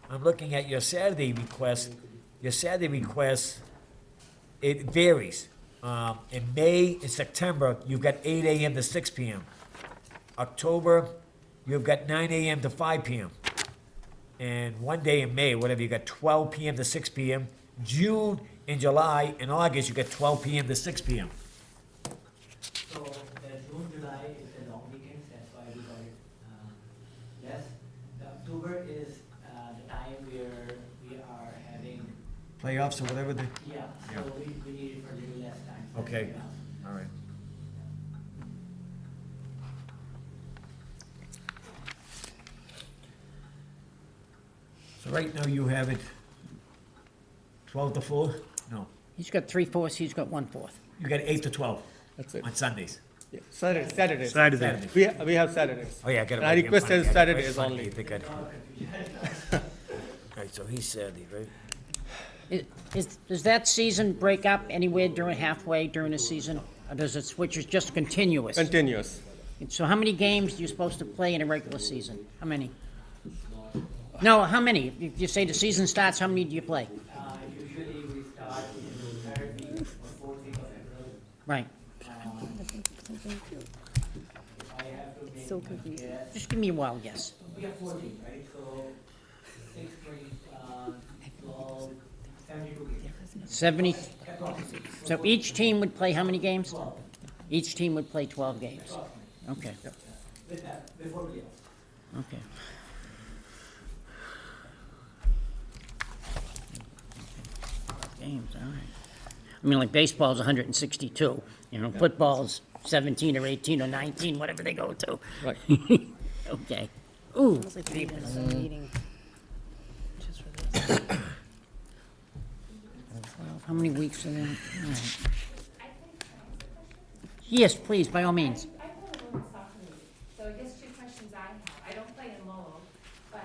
I'm looking at your Saturday request. Your Saturday request, it varies. In May and September, you've got 8 AM to 6 PM. October, you've got 9 AM to 5 PM. And one day in May, whatever, you got 12 PM to 6 PM. June and July and August, you got 12 PM to 6 PM. So the June, July is the long weekends, that's why we got it less. The October is the time where we are having, Playoffs or whatever the, yeah, so we need it for a little less time. so Okay. everything else. all right. So right now you have it 12 to 4? No, He's got 3/4, he's got 1/4. you got 8 to 12 That's it. on Sundays. Yeah, Saturdays. Saturday. Saturday. We have Saturdays. Oh, yeah, I got it. And I right here in requested front of me. I got it right in Saturdays front of me. only. You think I'd- All right, so he's Saturday, right? Does that season break up anywhere during halfway during the season? Or does it switch, it's just continuous? Continuous. So how many games are you supposed to play in a regular season? How many? No, how many? If you say the season starts, how many do you play? Usually we start in the third week or fourth week of April. Right. If I have to make So my confused. guess, Just give me a wild guess. we have 14, right? So 6, 20, 12, 72 games. 70, Approximately. so each team would play how many games? Each team would play 12 games. Okay, With that, before playoffs. okay. Games, all right. I mean, like baseball's 162, you know, football's 17 or 18 or 19, whatever they go to. Right. Okay. Ooh, It was like 3 minutes of meeting. Just for this. how many weeks are there? All right. Yes, please, by all means. I play a women's soccer league, so I guess 2 questions I have. I don't play in Lowell, but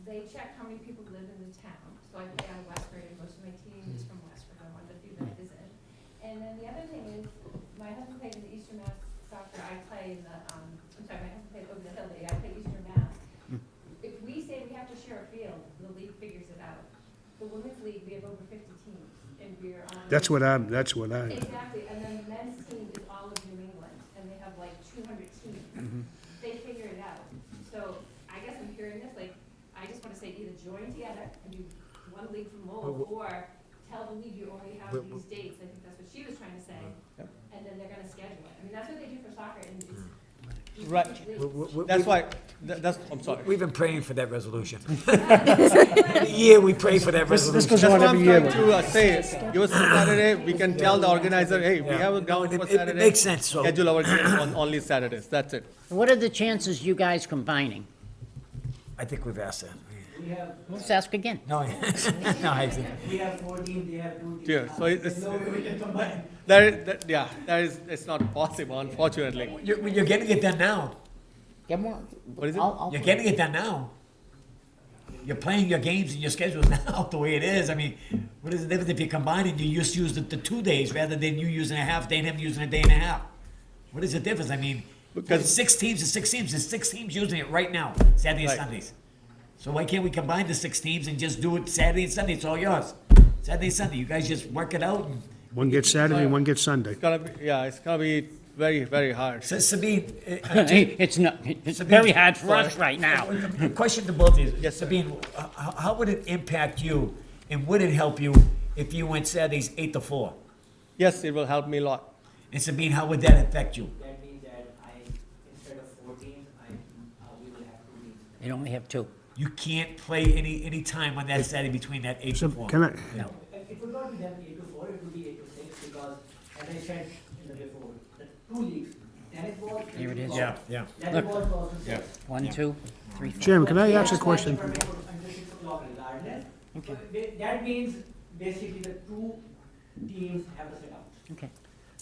they check how many people live in the town. So I play out of Westford, and most of my team is from Westford, I'm one of the few that is in. And then the other thing is, my husband played in the Eastern Mass soccer, I play in the, I'm sorry, my husband played over the hill league, I play Eastern Mass. If we say we have to share a field, the league figures it out. The women's league, we have over 50 teams, and we're on. That's what I, Exactly, and then the men's team is all of New England, and they have like 200 teams. They figure it out. So I guess I'm hearing this, like, I just want to say either join together and do one league from Lowell, or tell the league you only have these dates. I think that's what she was trying to say. And then they're gonna schedule it. I mean, that's what they do for soccer, and it's. Right. That's why, that's, I'm sorry. We've been praying for that resolution. Every year we pray for that This resolution. goes That's on what I'm every year. trying to say. Give us a Saturday, we can tell the organizer, hey, we have a ground for It Saturday. makes sense, so. Schedule our games on only Saturdays, that's it. What are the chances you guys combining? I think we've asked that. We have, Let's ask again. No, no, I think, we have 4 teams, they have 2 teams. Yeah, so it's- There's no way we can combine. It's not possible, unfortunately. you're getting it done now. Get more. What is it? You're getting it done now. You're playing your games and your schedules now the way it is. I mean, what is the difference if you combine it, you just use the 2 days rather than you using a half day and him using a day and a half? What is the difference? I mean, Because- it's 6 teams and 6 teams. There's 6 teams using it right now, Saturday and Right. Sundays. So why can't we combine the 6 teams and just do it Saturday and Sunday? It's all yours. Saturday and Sunday. You guys just work it out. And One gets Saturday, one gets Sunday. It's gonna be very, very hard. Sabine, It's not, it's very hard for us right now. a question to both of you. Yes, sir. Sabine, how would it impact you, and would it help you if you went Saturdays 8 to 4? Yes, it will help me a lot. And Sabine, how would that affect you? That means that instead of 4 teams, we will have 2 teams. They only have 2. You can't play any time on that Saturday between that 8 So to 4. can I, No. It would not be then 8 to 4, it would be 8 to 6, because as I said in the before, the 2 leagues, tennis ball. Here it is. cricket Yeah, ball, yeah. Leather ball is also 6. 1, 2, 3, 4. Jim, can I But ask a that's question? why they permit until 6 o'clock regardless. Okay. So that means basically the 2 teams have to sit out Okay.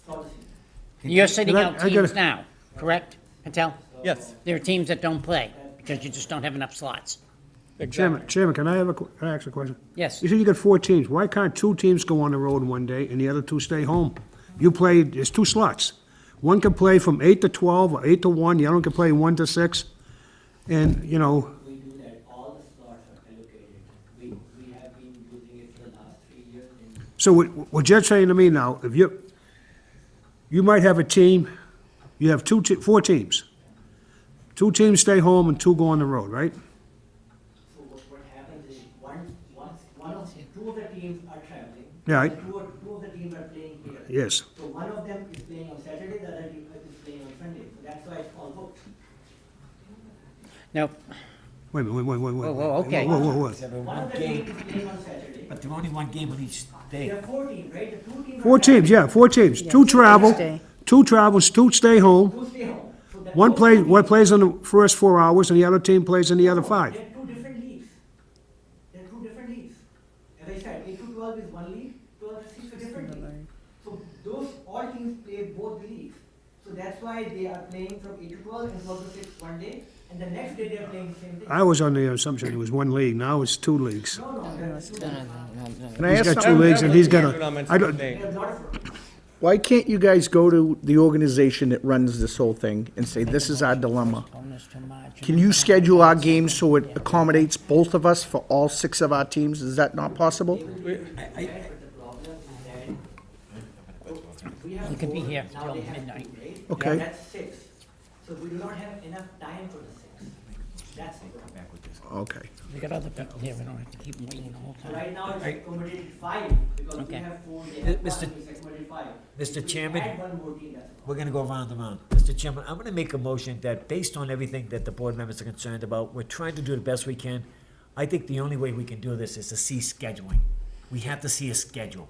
for the season. You're sitting Can I- out I gotta- teams now, correct, Patel? Yes, There are teams that don't play because you just don't have enough slots. Exactly. Chairman, can I ask a question? Yes. You said you got 4 teams. Why can't 2 teams go on the road one day and the other 2 stay home? There's 2 slots. One can play from 8 to 12 or 8 to 1, the other one can play 1 to 6. And, We do that, all the slots are allocated. We have been using it for the last 3 years. so what you're saying to me now, if you might have a team, you have 4 teams. 2 teams stay home and 2 go on the road, right? So what happens is, two of the teams are traveling. Yeah, Two of the teams are playing here. Yes. So one of them is playing on Saturday, the other team is playing on Sunday. So that's why it's all booked. Now, Wait a minute, wait. whoa, okay. Whoa. One of the teams is playing on Saturday. But they're only one game on each day. There are 4 teams, right? The 2 teams. 4 teams, yeah, 4 teams. 2 travel, Stay. 2 travels, 2 stay home. Two stay home. So that One those plays in the first 4 hours, and the other team plays in the other 5. They're 2 different leagues. They're 2 different leagues. As I said, 8 to 12 is one league, 12 to 6 is a different league. So those, all teams play both the leagues. So that's why they are playing from 8 to 12 and 12 to 6 one day, and the next day they're playing the same thing. I was on the assumption it was 1 league, now it's 2 leagues. No, there's 2 Can I He's ask got 2 something? leagues, and he's got a, Tournaments I don't, playing. They're not for. Why can't you guys go to the organization that runs this whole thing and say, this is our dilemma? Can you schedule our games so it accommodates both of us for all 6 of our teams? Is that not possible? you can be here till midnight. Okay. That's 6. So we do not have enough time for the 6. That's it. Okay. We got other people here, we don't have to keep them waiting the whole So time. right now it's accommodated 5, because we Okay. have 4, they Mr. have 5, it's accommodated 5. Mr. Chairman? Add one more team, that's all. We're gonna go round and round. Mr. Chairman, I'm gonna make a motion that based on everything that the board members are concerned about, we're trying to do the best we can. I think the only way we can do this is to see scheduling. We have to see a schedule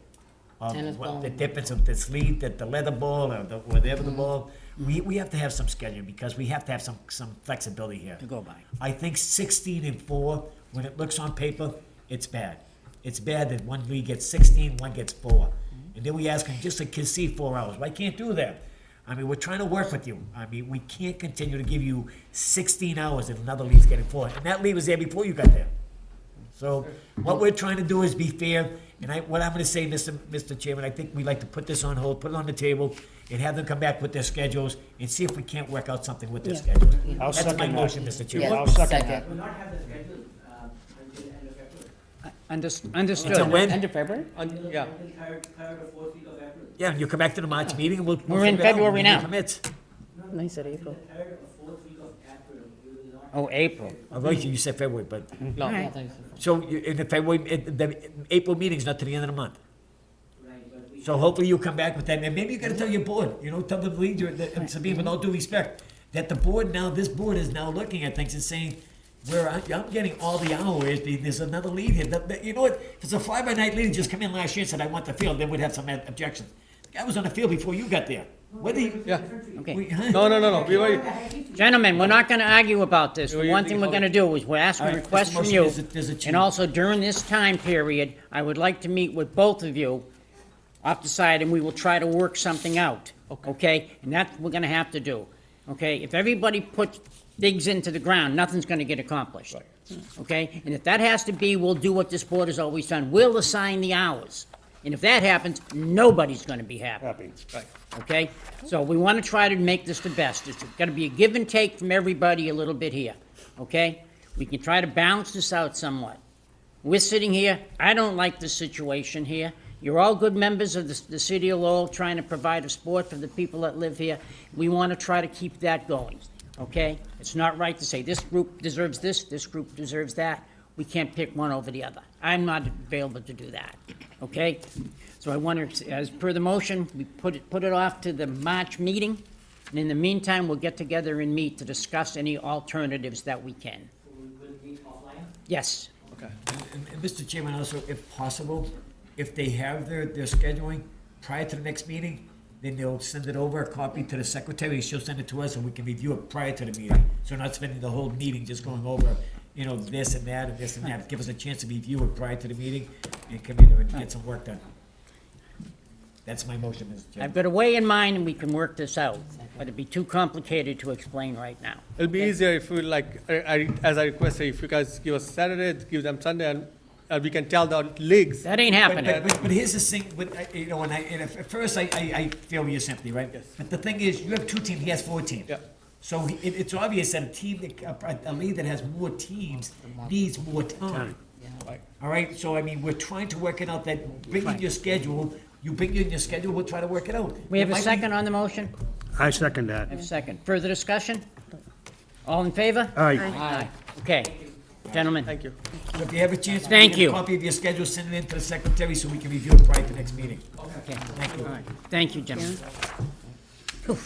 of Tennis what ball. the difference of this lead, that the leather ball or the, whatever the ball. We have to have some scheduling because we have to have some flexibility here. To go by. I think 16-4, when it looks on paper, it's bad. It's bad that one league gets 16, one gets 4. And then we ask them just to concede 4 hours. Well, I can't do that. I mean, we're trying to work with you. I mean, we can't continue to give you 16 hours if another league's getting 4. And that league was there before you got there. So what we're trying to do is be fair. And what I'm gonna say, Mr. Chairman, I think we'd like to put this on hold, put it on the table, and have them come back with their schedules and see if we can't work out something with their schedule. I'll That's second my that. motion, Mr. Chairman. I'll second that. We will not have the schedule until the end of February. Understood. Until when? End of February? Yeah. Until third or 4th week of April. Yeah, you come back to the March meeting and we'll We're in figure it out February when it now. commits. No, you said April. The 3rd or 4th week of April, we will not. Oh, April. Oh, right, you said February, but, No. All right. so in the February, the April meeting's not to the end of the month. Right, but we. So hopefully you'll come back with that, and maybe you gotta tell your board, tell the leader, and Sabine, with all due respect, that the board now, this board is now looking at things and saying, I'm getting all the hours, there's another lead here, you know what, if it's a fly-by-night lead, just come in last year and said, I want the field, then we'd have some objections. The guy was on the field before you got there. Whether he, Yeah. Okay. No. We were, Gentlemen, we're not gonna argue about this. The Well, one you thing think we're gonna do is we're asking All right, requests Mr. from Motion, you. there's a change. And also during this time period, I would like to meet with both of you off the side and we will try to work something out. Okay? And that's what we're gonna have to do. Okay? If everybody digs into the ground, nothing's gonna get accomplished. Okay? And if that has to be, we'll do what this board has always done. We'll assign the hours. And if that happens, nobody's gonna be happy. Okay? So we want to try to make this the best. It's got to be a give and take from everybody a little bit here. Okay? We can try to balance this out somewhat. We're sitting here, I don't like the situation here. You're all good members of the city of Lowell, trying to provide a sport for the people that live here. We want to try to keep that going. Okay? It's not right to say this group deserves this group deserves that. We can't pick one over the other. I'm not available to do that. Okay? So I wonder, as per the motion, we put it off to the March meeting, and in the meantime, we'll get together and meet to discuss any alternatives that we can. So we will meet offline. Yes. okay. And Mr. Chairman, also, if possible, if they have their scheduling prior to the next meeting, then they'll send it over, a copy to the secretary, she'll send it to us, and we can review it prior to the meeting. So we're not spending the whole meeting just going over, this and that and this and that. Give us a chance to review it prior to the meeting and come in and get some work done. That's my motion, Mr. Chairman. I've got a way in mind, and we can work this out. but it'd be too complicated to explain right now. It'll be easier if we like, as I requested, if you guys give us Saturday, give them Sunday, and we can tell the leagues. That ain't happening. But here's the thing, you know, and at first I feel your sympathy, right? Yes. But the thing is, you have 2 teams, he has 4 teams. Yeah. So it's obvious that a league that has more teams needs more time. Right. All right, so I mean, we're trying to work it out, that bring in your schedule, you bring in your schedule, we'll try to work it out. We have It a might be- second on the motion? I second I that. have a second. Further discussion? All in favor? Aye. Aye. Okay, gentlemen. Thank you. So if you have a chance, Thank get you. a copy of your schedule, send it in to the secretary so we can review it prior to the next meeting. Okay, Thank you. all right. Thank you, gentlemen. Phew.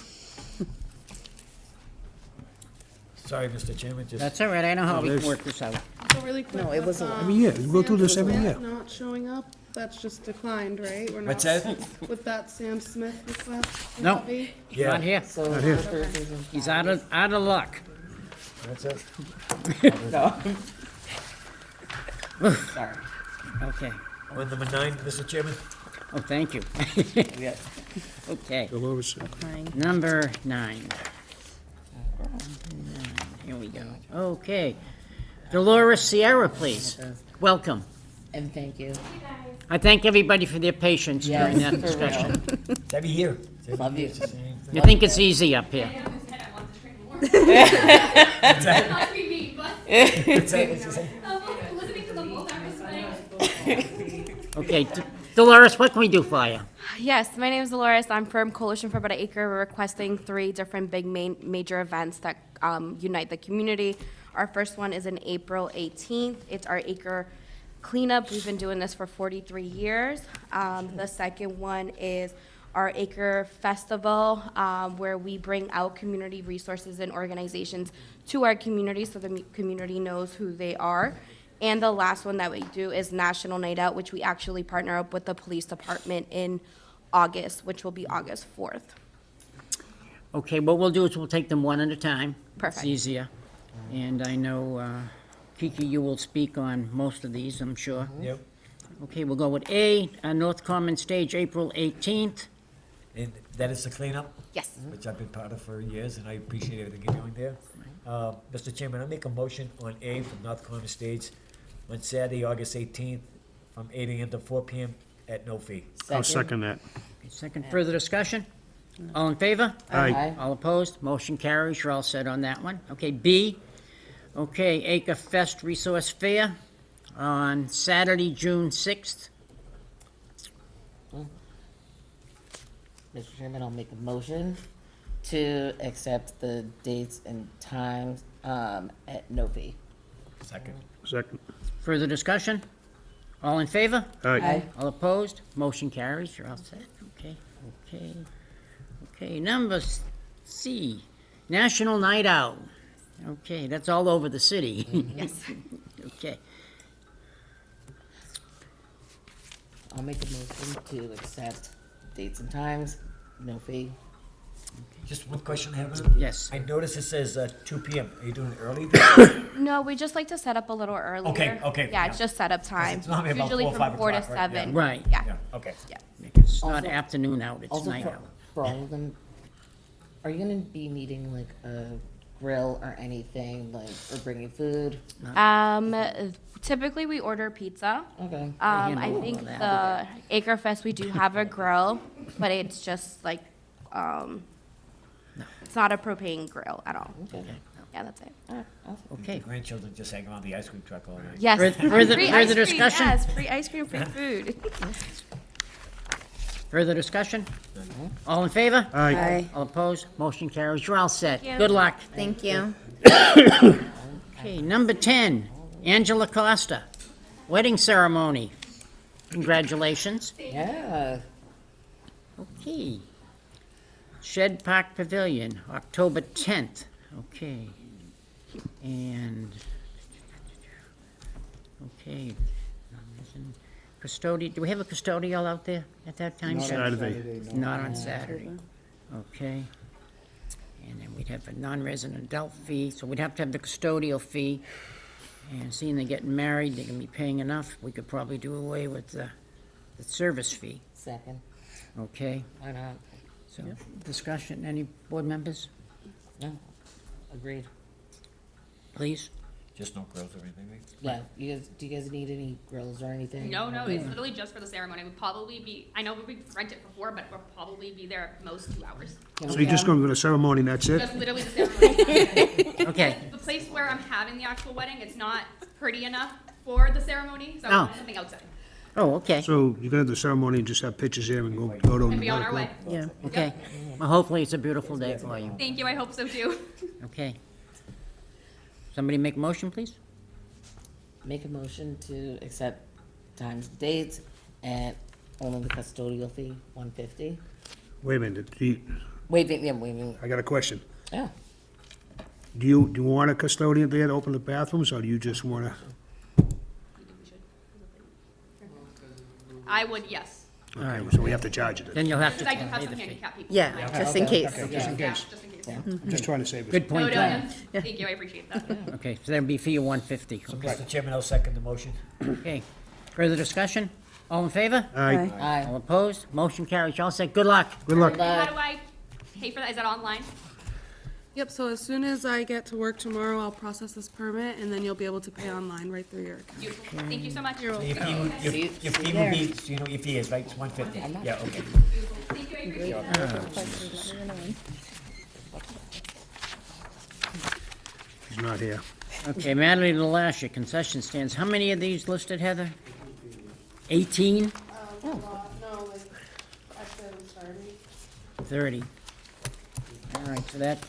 Sorry, Mr. Chairman, just. That's all right, I know how we can there's- work this out. So really quick. No, it with, wasn't- Every year, you go through this every Sam year. Smith not showing up, that's just declined, right? We're What's not- that? With that Sam Smith request? would No. that be? Not here. So here. Thursdays and He's out of luck. That's it. Sorry. Okay. On number 9, Mr. Chairman? Oh, thank you. Okay, Dolores, number 9. Here we go. Okay. Dolores Sierra, please. Welcome. And thank you. I thank everybody for their patience during Yes, that for discussion. It's every year. Love you. You think it's easy up here? What's that? Not to be mean, but What's that? What's you say? listening to them both, I was like. Okay, Dolores, what can we do for you? Yes, my name is Dolores. I'm from Coalition for About an Acre. We're requesting 3 different big major events that unite the community. Our first one is on April 18th. It's our acre cleanup. We've been doing this for 43 years. The second one is our Acre Festival, where we bring out community resources and organizations to our community so the community knows who they are. And the last one that we do is National Night Out, which we actually partner up with the police department in August, which will be August 4th. Okay, what we'll do is we'll take them one at a time. Perfect. It's easier. And I know, Kiki, you will speak on most of these, I'm sure. Yep. Okay, we'll go with A, North Common Stage, April 18th. And that is the cleanup? Yes. Which I've been part of for years, and I appreciate everything you're doing there. Mr. Chairman, I make a motion on A from North Common Stage on Saturday, August 18th, from 8 AM to 4 PM at no fee. I'll second that. Okay, second, further discussion? All in favor? Aye. All opposed? Motion carries. You're all set on that one. Okay, B, okay, Acre Fest Resource Fair on Saturday, June 6th. Mr. Chairman, I'll make a motion to accept the dates and times at no fee. Second. Second. Further discussion? All in favor? Aye. All opposed? Motion carries. You're all set. Okay, okay. Okay, number C, National Night Out. Okay, that's all over the city. Yes. Okay. I'll make a motion to accept dates and times, no fee. Just one question I have. Yes. I noticed it says 2 PM. Are you doing it early? No, we just like to set up a little earlier. Okay, okay, Yeah, yeah. it's just setup time. it's normally about Usually 4 or 5 from 4 to o'clock, right? 7. Right. Yeah. Yeah, okay. It's not Also- afternoon out, it's Also, night out. for all of them, are you gonna be needing like a grill or anything, like, or bringing food? Typically we order pizza. Okay. I handle think all the Acre Fest, we do have a grill, but it's just like, it's not a propane grill at all. Okay. Yeah, that's it. All right, awesome. Okay. Grandchildren just hang around the ice cream truck all night. Yes. Further Free ice cream, discussion? Yes, free ice cream, free food. Further discussion? All in favor? Aye. All opposed? Motion carries. You're all set. Thank you. Good luck. Thank you. Okay, number 10, Angela Costa, wedding ceremony. Congratulations. Yeah. Okay. Shed Park Pavilion, October 10th. Okay. And, okay. Custodial, do we have a custodial out there at that time? Saturday. Not on Saturday. Okay. And then we'd have a non-resident adult fee, so we'd have to have the custodial fee. And seeing they're getting married, they're gonna be paying enough, we could probably do away with the service fee, Second. okay? Why not? So, discussion, any board members, No, agreed. please? Just no grills or anything, right? Yeah, do you guys need any grills or anything? No, it's literally just for the ceremony. We'd probably be, I know we'd rent it for 4, but we'll probably be there at most 2 hours. So you're just gonna go to the ceremony and that's it? Just literally the ceremony. Okay. The place where I'm having the actual wedding, it's not pretty enough for the ceremony, so I want something outside. Oh, okay, So you're gonna have the ceremony and just have pictures there and go to. And be on our way. Yeah. okay. Well, hopefully it's a beautiful day for you. Thank you, I hope so too. Okay. Somebody make a motion, please? Make a motion to accept times, dates, and only the custodial fee, $150. Wait a minute, Wait. I got a question. Yeah. Do you want a custodian there to open the bathrooms, or do you just wanna? I would, yes, Okay, so we have to charge it. Then you'll have to because I do have pay some the fee. handicapped people. Yeah, just in case. Okay, just in Yeah, case. just in case. I'm just trying to save it. Good No, point, no, Tom. no. Thank you, I appreciate that. Okay, so that'll be fee of $150. Mr. Chairman, I'll second the motion. Okay. Further discussion? All in favor? Aye. Aye. All opposed? Motion carries. Y'all say good luck. Good luck. How do I pay for that? Is that online? Yep, so as soon as I get to work tomorrow, I'll process this permit, and then you'll be able to pay online right through your account. Beautiful. Thank you so much. Your fee will be, so you know what your fee is, right? It's $150. Yeah, okay. Thank you, I appreciate that. He's not here. Okay, Madeline Delasha, concession stands. How many of these listed, Heather? 18? No, like, actually, I'm sorry, 30. All right, so that's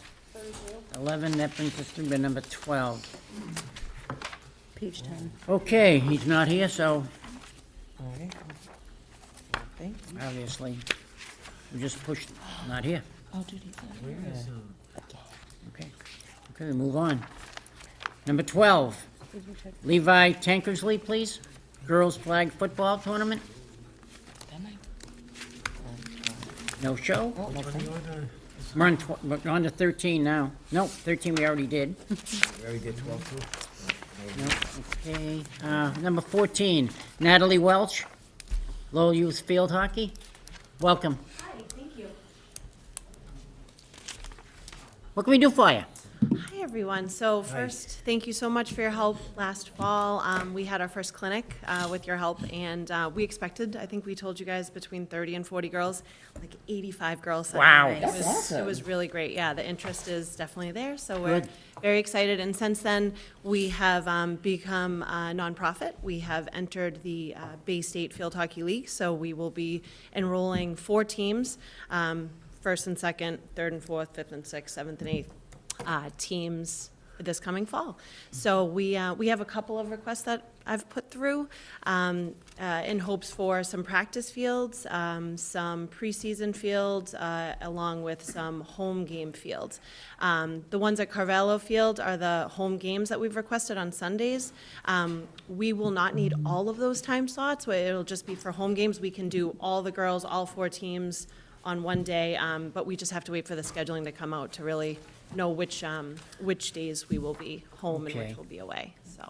11, that brings us through to number 12. Page 10. Okay, he's not here, so All right. Okay. obviously, we just pushed, not here. Oh, duty. Okay, okay, we move on. Number 12, Levi Tankersley, please. Girls Flag Football Tournament, no show? We're on to 13 now. No, 13 we already did. We already did 12 too. No, okay. Number 14, Natalie Welch, Lowell Youth Field Hockey. Welcome. Hi, thank you. What can we do for you? Hi, everyone. So first, thank you so much for your help last fall. We had our first clinic with your help, and we expected, I think we told you guys, between 30 and 40 girls, like 85 girls. that Wow. night. That's It was- awesome. It was really great. Yeah, the interest is definitely there, so we're Good. very excited. And since then, we have become a nonprofit. We have entered the Bay State Field Hockey League, so we will be enrolling 4 teams, first and second, third and fourth, fifth and sixth, seventh and eighth teams this coming fall. So we have a couple of requests that I've put through in hopes for some practice fields, some preseason fields, along with some home game fields. The ones at Carvalho Field are the home games that we've requested on Sundays. We will not need all of those time slots, but it'll just be for home games. We can do all the girls, all 4 teams on one day, but we just have to wait for the scheduling to come out to really know which days we will be home and Okay. which will be away, so.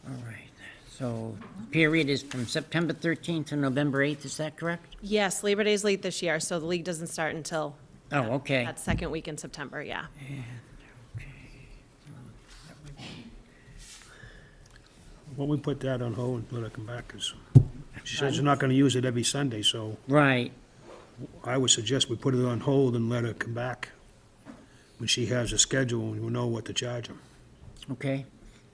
All right, so period is from September 13th to November 8th, is that correct? Yes, Labor Day's late this year, so the league doesn't start until Oh, okay. that second week in September, yeah. Why don't we put that on hold and let her come back, because she says she's not gonna use it every Sunday, so Right, I would suggest we put it on hold and let her come back when she has a schedule and we'll know what to charge them. okay.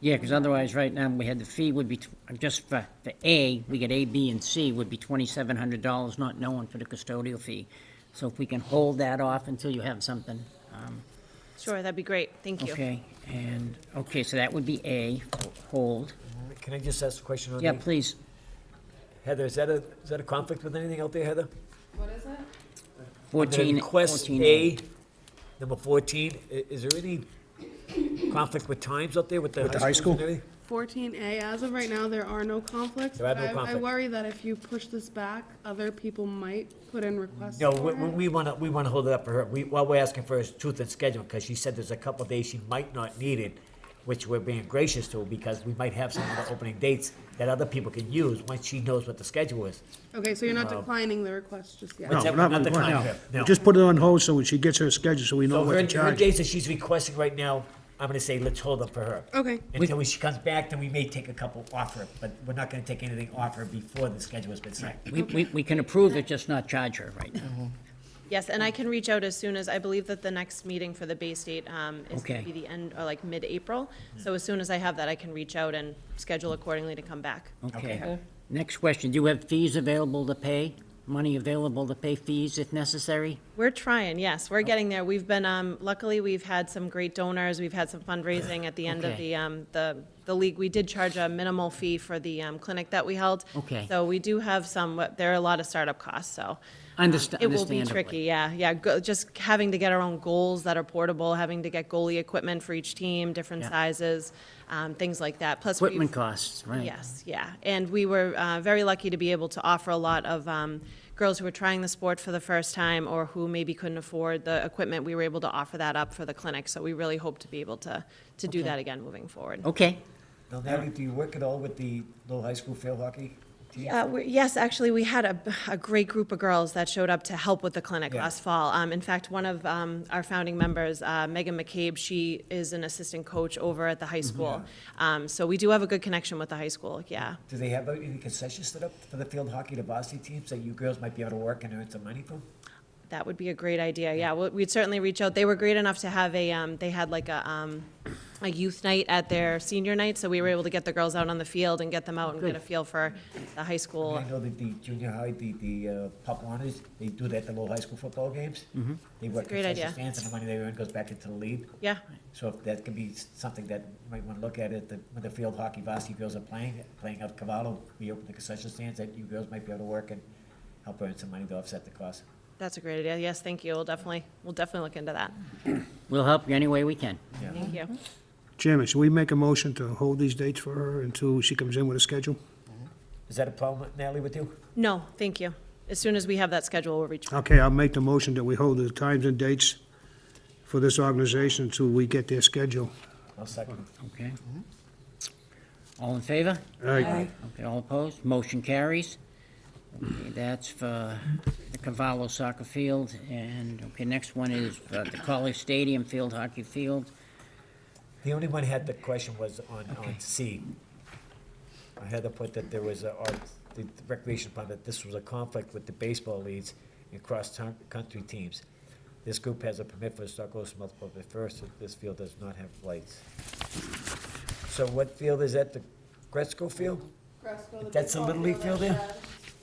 Yeah, because otherwise, right now, we had the fee would be, just for A, we get A, B, and C, would be $2,700, not knowing for the custodial fee. So if we can hold that off until you have something. Sure, that'd be great, thank you. Okay, okay, so that would be A, hold. Can I just ask a question on Yeah, that? please. Heather, is that a conflict with anything out there, Heather? What is it? 14, Request 14A. A, number 14, is there any conflict with times out there with the With the high high schools and school? everything? 14A, as of right now, there are no conflicts. There are no but I conflicts. worry that if you push this back, other people might put in requests No, for it. we wanna hold it up for her. What we're asking for is truth and schedule, because she said there's a couple of days she might not need it, which we're being gracious to, because we might have some other opening dates that other people can use once she knows what the schedule is. Okay, so you're not declining the request just yet? What's No, that? we're not Not the declining. time, no. Just put it on hold so when she gets her schedule, so we know So what to her charge. dates that she's requesting right now, I'm gonna say, let's hold them for her. Okay. Until when she comes back, then we may take a couple off her, but we're not gonna take anything off her before the schedule has been set. We can approve it, just not charge her right now. Yes, and I can reach out as soon as, I believe that the next meeting for the Bay State is Okay. going to be the end, or like mid-April. So as soon as I have that, I can reach out and schedule accordingly to come back. Okay. Next question, do you have fees available to pay? Money available to pay fees if necessary? We're trying, yes, we're getting there. We've been, luckily, we've had some great donors, we've had some fundraising at the end of Okay. the league. We did charge a minimal fee for the clinic that we held. Okay. So we do have some, there are a lot of startup costs, so. Understandably. It will be tricky, yeah. Just having to get our own goals that are portable, having to get goalie equipment for each team, different Yeah. sizes, things like that. Plus, we've- Equipment costs, right? Yes, yeah. And we were very lucky to be able to offer a lot of girls who were trying the sport for the first time or who maybe couldn't afford the equipment. We were able to offer that up for the clinic. So we really hope to be able to do that again moving forward. Okay. Now, Natalie, do you work at all with the Lowell High School field hockey team? Yes, actually, we had a great group of girls that showed up to help with the clinic Yeah. last fall. In fact, one of our founding members, Megan McCabe, she is an assistant coach over at the high school. So we do have a good connection with the high school, yeah. Do they have any concessions set up for the field hockey, the varsity teams, that you girls might be able to work and earn some money from? That would be a great idea, yeah. We'd certainly reach out. They were great enough to have they had like a youth night at their senior night, so we were able to get the girls out on the field and get them out and get a feel for the high school. I know that the junior high, the Pop Warners, they do that at the Lowell High School football games. They work great concession idea. stands, and the money they earn goes back into the league. Yeah, So if that could be something that you might want to look at, when the field hockey varsity girls are playing out Cavallo, we open the concession stands, that you girls might be able to work and help earn some money to offset the cost. that's a great idea. Yes, thank you. We'll definitely look into that. We'll help you any way we can. Yeah. Thank you. Chairman, should we make a motion to hold these dates for her until she comes in with a schedule? Is that a problem, Natalie, with you? No, thank you. As soon as we have that schedule, we'll reach. Okay, I'll make the motion that we hold the times and dates for this organization until we get their schedule. I'll second. Okay. All in favor? All right. Okay, all opposed? Motion carries. Okay, that's for the Cavallo soccer field, and, okay, next one is the College Stadium Field Hockey Field. The only one had the question was on C. I had to put that there was the recreation department, this was a conflict with the baseball leagues and cross-country teams. This group has a permit for soccer multiple, but first, this field does not have lights. So what field is that, the Gretzko field? That's the Little League field there?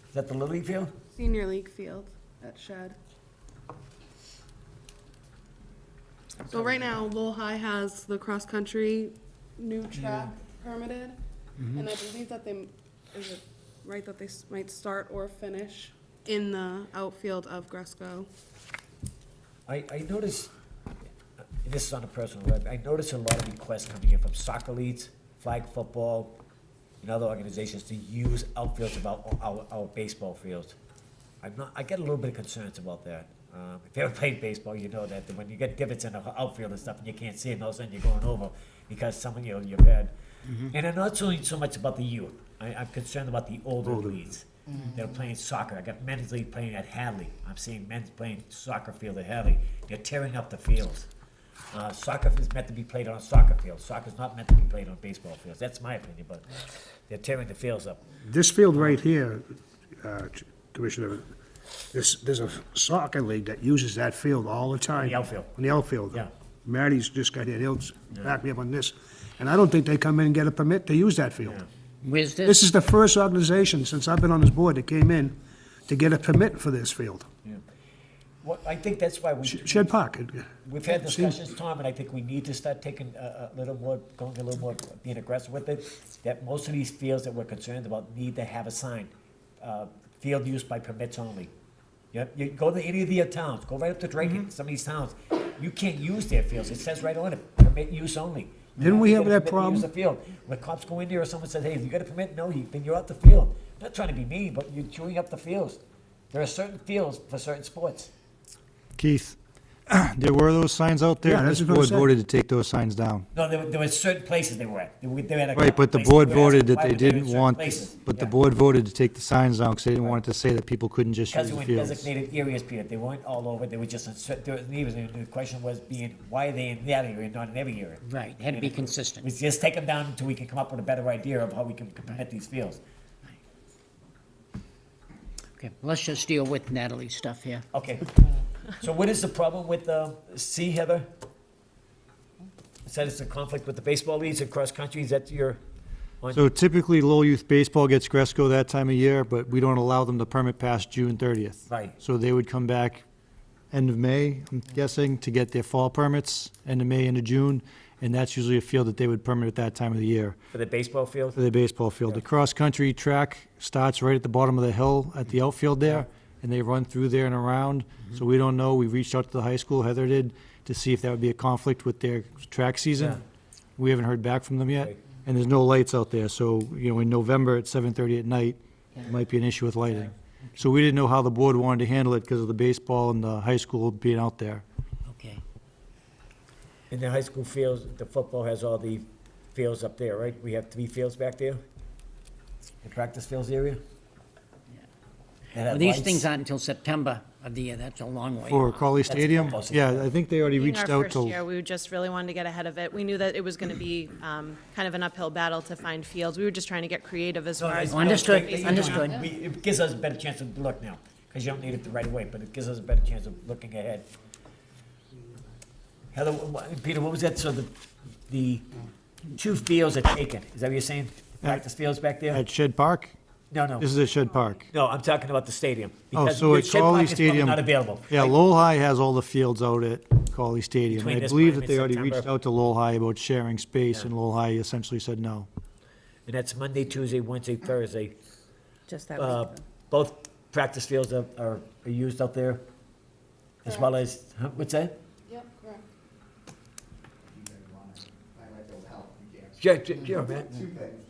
Is that the Little League field? Senior League field at Shed. So right now, Lowell High has the cross-country new track permitted, and I believe that is it right that they might start or finish in the outfield of Gresco? I noticed, and this is on a personal level, I noticed a lot of requests coming in from soccer leagues, flag football, and other organizations to use outfields of our baseball fields. I get a little bit of concerns about that. If you ever played baseball, you know that when you get divots in the outfield and stuff and you can't see it, and all of a sudden you're going over because some of you've had. And I'm not so much about the youth. I'm concerned about the older leagues that are playing soccer. I got men's league playing at Hadley. I'm seeing men's playing soccer field at Hadley. They're tearing up the fields. Soccer is meant to be played on a soccer field. Soccer's not meant to be played on baseball fields. That's my opinion, but they're tearing the fields up. This field right here, Commissioner, there's a soccer league that uses that field all the time. The outfield. In the outfield. Yeah. Maddie's just got here, he'll back me up on this. And I don't think they come in and get a permit to use that field. Where's This this? is the first organization since I've been on this board that came in to get a permit for this field. Well, I think that's why Shed Park. we've had discussions, Tom, and I think we need to start taking a little more, being aggressive with it. That most of these fields that we're concerned about need to have a sign, field use by permits only. You go to any of the towns, go right up to Drake, some of these towns, you can't use their fields, it says right on it, permit use only. Didn't we You have get a that permit to use problem? the field. When cops go in there or someone says, hey, you got a permit? No, then you're out the field. Not trying to be mean, but you're chewing up the fields. There are certain fields for certain sports. Keith, There were those signs out there, Yeah, and that's this what I board said. voted to take those signs down. No, there were certain places they were at. They had a Right, couple but the places board they were asking voted that why they were in didn't certain want, places. but the Yeah. board voted to take the signs down because they didn't want it to say that people couldn't just Because use they the were in fields. designated areas, Peter, they weren't all over, they were just in certain areas, and the question was being, why are they in that area, not in every area? Right, had to be consistent. We just take them down until we can come up with a better idea of how we can permit these fields. Okay, let's just deal with Natalie's stuff here. Okay, so what is the problem with, C, Heather? It said it's a conflict with the baseball leagues and cross-country, is that your? So typically, Lowell Youth Baseball gets Gresco that time of year, but we don't allow them to permit past June 30th. Right. So they would come back end of May, I'm guessing, to get their fall permits, end of May, end of June, and that's usually a field that they would permit at that time of the year For the baseball field? for their baseball field. The cross-country track starts right at the bottom of the hill at the outfield there, and they run through there and around. So we don't know. We reached out to the high school, Heather did, to see if that would be a conflict with their track season. Yeah. We haven't heard back from them yet, Right. and there's no lights out there, so, you know, in November at 7:30 at night, it might be an issue with lighting. So we didn't know how the board wanted to handle it because of the baseball and the high school being out there. Okay. In the high school fields, the football has all the fields up there, right? We have 3 fields back there? The practice fields area? That Well, have these lights? things aren't until September of the year, that's a long way. For Crawley That's a Stadium, football season. yeah, I think they already Being reached our out first to, year, we just really wanted to get ahead of it. We knew that it was going to be kind of an uphill battle to find fields. We were just trying to get creative as No, far as. Understood, it's great that you're understood. doing it. It gives us a better chance to look now, because you don't need it right away, but it gives us a better chance of looking ahead. Heather, Peter, what was that, so the 2 fields are taken, is that what you're saying? Practice fields back there? at Shed Park? No. This is at Shed Park. No, I'm talking about the stadium. Oh, because so at Shed Park Crawley is probably Stadium. not available. Yeah, right? Lowell High has all the fields out at Crawley Stadium. Between And I this believe time that and they already September. reached out to Lowell High about sharing space, Yeah. and Lowell High essentially said no. And that's Monday, Tuesday, Wednesday, Thursday. Just that Uh, week. Both practice fields are used out there, as well as, huh, what's that? Yep, correct. I might be able to help, you can't. Sure, man. Two things.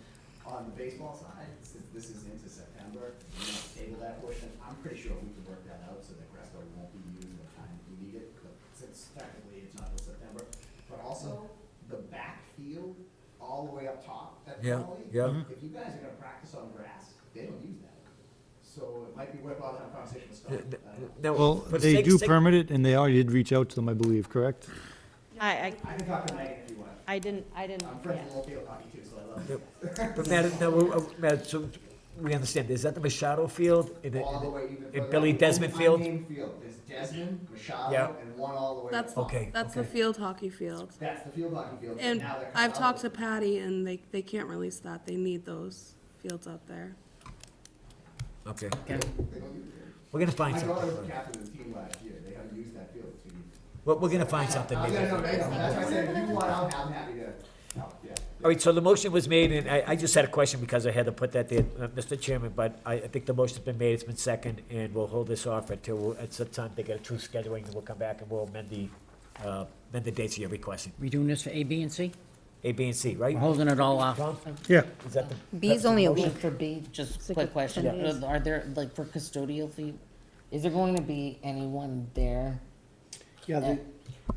On the baseball side, since this is into September, we want to table that portion. I'm pretty sure we can work that out so that Gresco won't be used at the time we need it, but since technically it's not till September. But also, the backfield, all the way up top at Yeah, Crawley. yeah. If you guys are gonna practice on grass, they don't use that. So it might be worthwhile having a conversation with Scott. Now, Well, for the they sake- do sake- permit it, and they already did reach out to them, I believe, correct? I can talk to Megan if you want. I didn't, I'm friends yeah. with Lowell Field Hockey too, so I love it. But Matt, no, Matt, so we understand, is that the Machado Field? All the way even And further Billy up, Desmond the Field? unnamed field. There's Desmond, Machado, Yeah. and one all the way. That's, up. Okay, that's the okay. field hockey field. That's the field hockey field. And now they're I've coming talked out to with- Patty, and they can't release that. They need those fields out there. Okay, They don't use it. we're gonna find My daughter something. was captain of the team last year. They haven't used that field. So We're gonna find something. maybe. yeah, no, that's why I said, if you want, I'm happy to help, yeah. All right, so the motion was made, and I just had a question because I had to put that there, Mr. Chairman, but I think the motion's been made, it's been second, and we'll hold this off until, at some time, they get a true scheduling, and we'll come back and we'll amend the dates you're requesting. We doing this for A, B, and C? A, B, and C, right? We're holding it all off. Tom? Yeah. Is that the? B is that's the only a motion? week. For B, just It's like quick a question, 10 days. are there, like, for custodial fee, is there going to be anyone there? Yeah,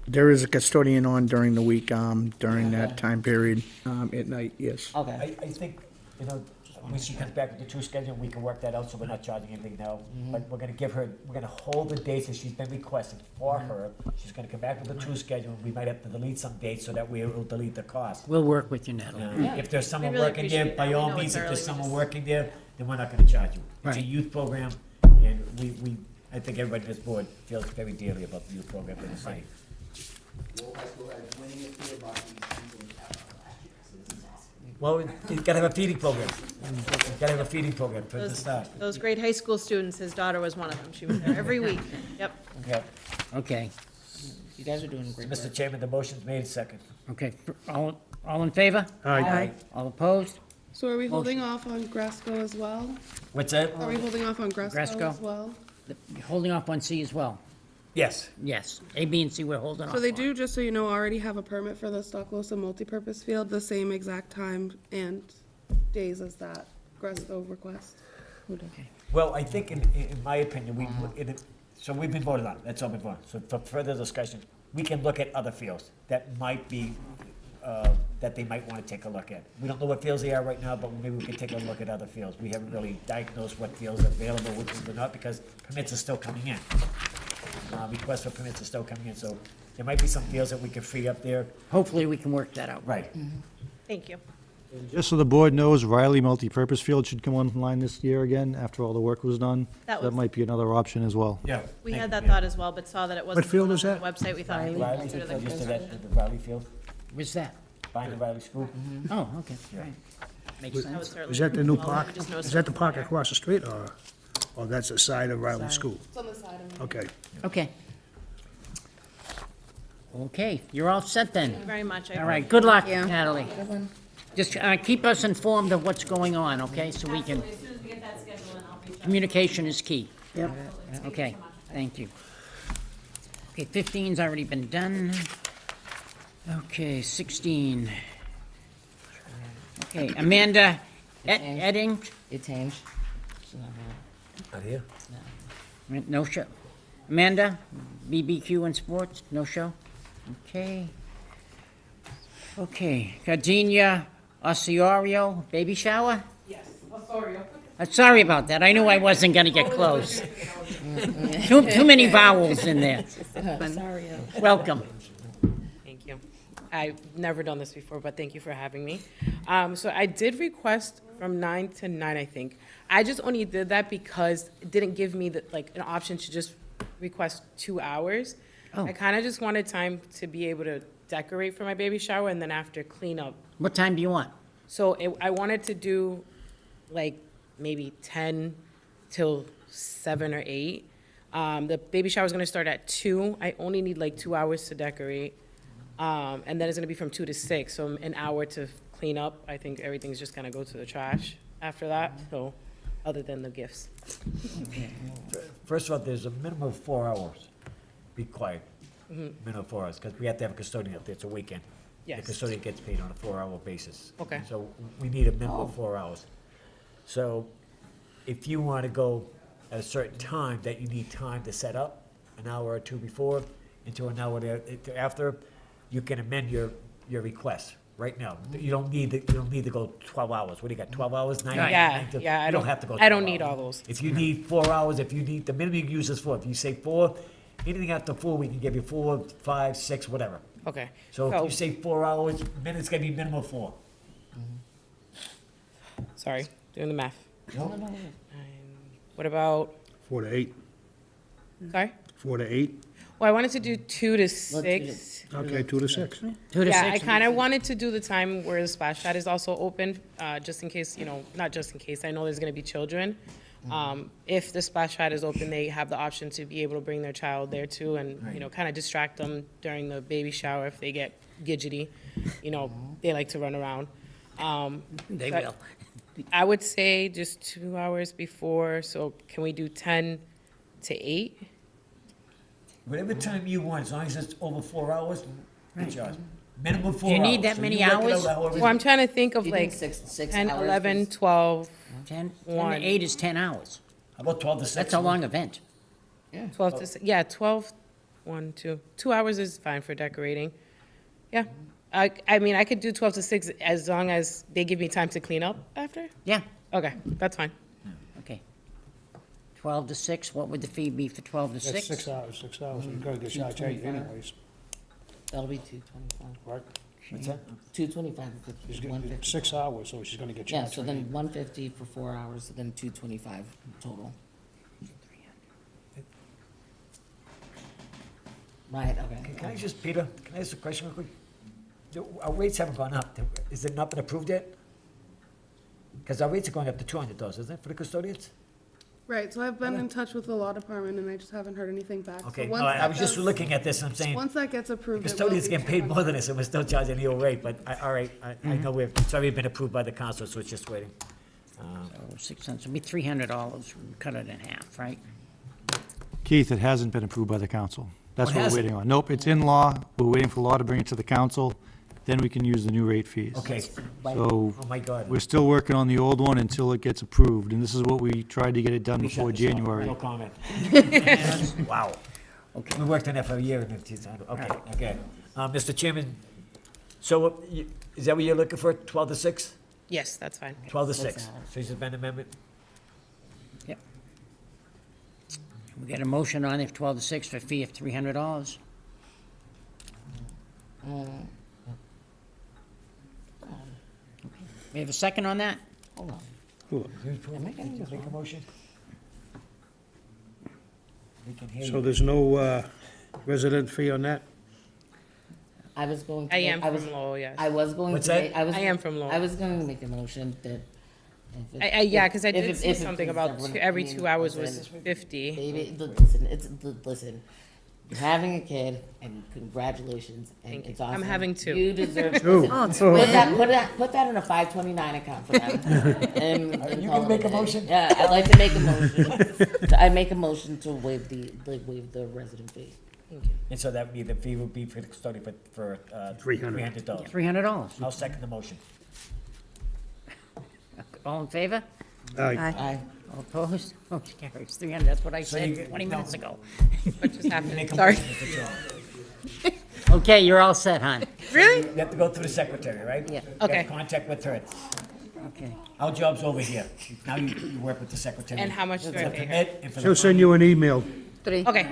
There is a custodian on during the week, during that time period, at night, yes. Okay, I think, you know, when she comes back with the true schedule, we can work that out, so we're not charging anything now. But we're gonna give her, we're gonna hold the dates that she's been requested for her. She's gonna come back with a true schedule, we might have to delete some dates so that we will delete the cost. We'll work with you, Natalie. If there's someone really working there, appreciate by that. We all know means, it's if early, there's we someone just- working there, then we're not gonna charge you. It's a Right. youth program, and I think everybody on this board feels very dearly about the youth program in the city. Lowell High School had winningest field hockey season ever last year, so this is awesome. Well, you gotta have a feeding program. You gotta have a feeding program for the start. Those great high school students, his daughter was one of them. She was there every week. Yep. Okay. Okay, you guys are doing great work. Mr. Chairman, the motion's made second. okay, all in favor? Aye. All opposed? So are we holding off on Gresco as well? What's that? Are we holding off on Gresco Gresco? as well? Holding off on C as well? Yes. Yes, A, B, and C we're holding off So they on. do, just so you know, already have a permit for the Stocklosa multipurpose field, the same exact time and days as that Gresco request. Well, I think in my opinion, So we've been voted on, that's all been voted. So for further discussion, we can look at other fields that might be, that they might want to take a look at. We don't know what fields they are right now, but maybe we can take a look at other fields. We haven't really diagnosed what fields are available, which ones are not, because permits are still coming in. Requests for permits are still coming in, so there might be some fields that we can free up there. Hopefully, we can work that out. Right. Thank you. And just so the board knows, Riley Multipurpose Field should come online this year again, after all the work was done. That That was- might be another option as well. Yeah. We had that thought as well, but saw that it wasn't field on is the that? website. We thought. we'd Riley, consider the- used to that, the Riley Field, Where's that? behind the Riley School. Oh, okay, right. Makes I would sense. certainly- Is that the new well, park? we just know Is that the stuff park there. across the street, or that's the side of Riley School? It's on the side of it. Okay. Okay. Okay, you're all set then. Thank you very much. All right, good luck, Natalie. Just keep us informed of what's going on, okay, so we can, As soon as we get that scheduled, and I'll reach out. communication is key. Yep. Okay, thank you. Okay, 15's already been done. Okay, 16. Okay, Amanda Edding, It changed. Not here? no show. Amanda, BBQ and Sports, no show? Okay. Okay, Gardenia Ossorio, baby shower? Yes, sorry. Sorry about that, I knew I wasn't gonna get close. Too many vowels in there. Welcome. Thank you. I've never done this before, but thank you for having me. So I did request from 9 to 9, I think. I just only did that because it didn't give me an option to just request 2 hours. Oh. I kind of just wanted time to be able to decorate for my baby shower and then after clean up. What time do you want? So I wanted to do maybe 10 till 7 or 8. The baby shower is going to start at 2. I only need 2 hours to decorate. And then it's going to be from 2 to 6, so an hour to clean up. I think everything's just going to go to the trash after that, so, other than the gifts. First of all, there's a minimum of 4 hours required, minimum of 4 hours, because we have to have a custodian up there, it's a weekend. Yes. The custodian gets paid on a 4-hour basis. Okay. So we need a minimum of 4 hours. So if you want to go at a certain time that you need time to set up, an hour or two before, into an hour after, you can amend your request right now. You don't need to go 12 hours. What do you got, 12 hours, 9? Yeah, to- yeah, I You don't- have to go I don't 12 need hours. all those. If you need 4 hours, the minimum you can use is 4. If you say 4, anything after 4, we can give you 4, 5, 6, whatever. Okay. So if you say 4 hours, it's gonna be minimum of 4. Sorry, doing the math. No? What about, 4 to 8. sorry? 4 to 8. Well, I wanted to do 2 to 6. Okay, 2 to 6. 2 to Yeah, 6? I kind of wanted to do the time where the splash pad is also open, just in case, not just in case, I know there's going to be children. If the splash pad is open, they have the option to be able to bring their child there too and, kind of distract them during the baby shower if they get gidgety. They like to run around. They but will. I would say just 2 hours before, so can we do 10 to 8? Whatever time you want, as long as it's over 4 hours, it's yours. Minimum 4 Do hours. you need that So many you work it out hours? however- Well, I'm trying to think of You think six 10, hours 11, is- 12, 10 to 1. 8 is 10 hours. How about 12 to 6? That's a long event. 12 to 6, yeah, 12, 1, 2. 2 hours is fine for decorating. Yeah. I mean, I could do 12 to 6 as long as they give me time to clean up after? Yeah, Okay, that's fine. okay. 12 to 6, what would the fee be for 12 to 6? That's 6 hours, 6 hours. You're gonna get charged 8 anyways. That'll be 225. Right? What's that? 225 She's for getting 150. 6 hours, so she's gonna get Yeah, charged so for then 8. 150 for 4 hours, then 225 total. Right, okay. Can I just, Peter, can I ask a question real quick? Our rates haven't gone up. Is it not been approved yet? Because our rates are going up to $200, isn't it, for the custodians? Right, so I've been in touch with the law department and I just haven't heard anything back. So Okay, no, once I that was just gets- looking at this, and I'm saying, Once that gets approved, it will custodians be getting paid more than $200. this, and we're still charging the old rate, but, all right, I know it's already been approved by the council, so it's just waiting. So 6 cents, it'd be $300, cut it in half, right? Keith, it hasn't been approved by the council. That's Oh, it what we're hasn't? waiting on. Nope, it's in law. We're waiting for law to bring it to the council. then we can use the new rate fees. Okay. So, Oh, my God. we're still working on the old one until it gets approved, and this is what we tried to get it done We before shut this off. January. No comment. Wow. We worked on that for a year. And it's, okay, okay. Mr. Chairman, so is that what you're looking for, 12 to 6? Yes, that's fine. 12 to 6. So there's been an amendment? Yep. We got a motion on it, 12 to 6, for a fee of $300. We have a second on that? Hold on. Make a motion? We can hear So you. there's no resident fee on that? I was going to. I am I was, from Lowell, yes. I was going What's to. that? Make- I was. I am from Lowell. I was going to make a motion that. Yeah, because I if did it- see if it something pleases about everyone, every I mean, 2 hours listen, was 50. Baby, listen, listen. You're having a kid, and congratulations, and Thank you. it's awesome. I'm having 2. You deserve. Two. Listen, put that in a 529 account for them. And You call can it make a day. motion? Yeah, I'd like to make a motion. I make a motion to waive the resident fee. And so that would be, the fee would be for the custodian for $300. $300. $300. I'll second the motion. All in favor? Aye. Aye. All opposed? Motion carries. 300, that's what I So you said get- 20 no. minutes ago. What just happened? Make a Sorry. motion, Mr. Chairman. Okay, you're all set, hon. Really? You have to go through the secretary, right? Yeah. You have Okay. contact with her. Okay. Our job's over here. Now you work with the secretary. And how much do I To pay her? permit and for the She'll send you an email. 3. Okay,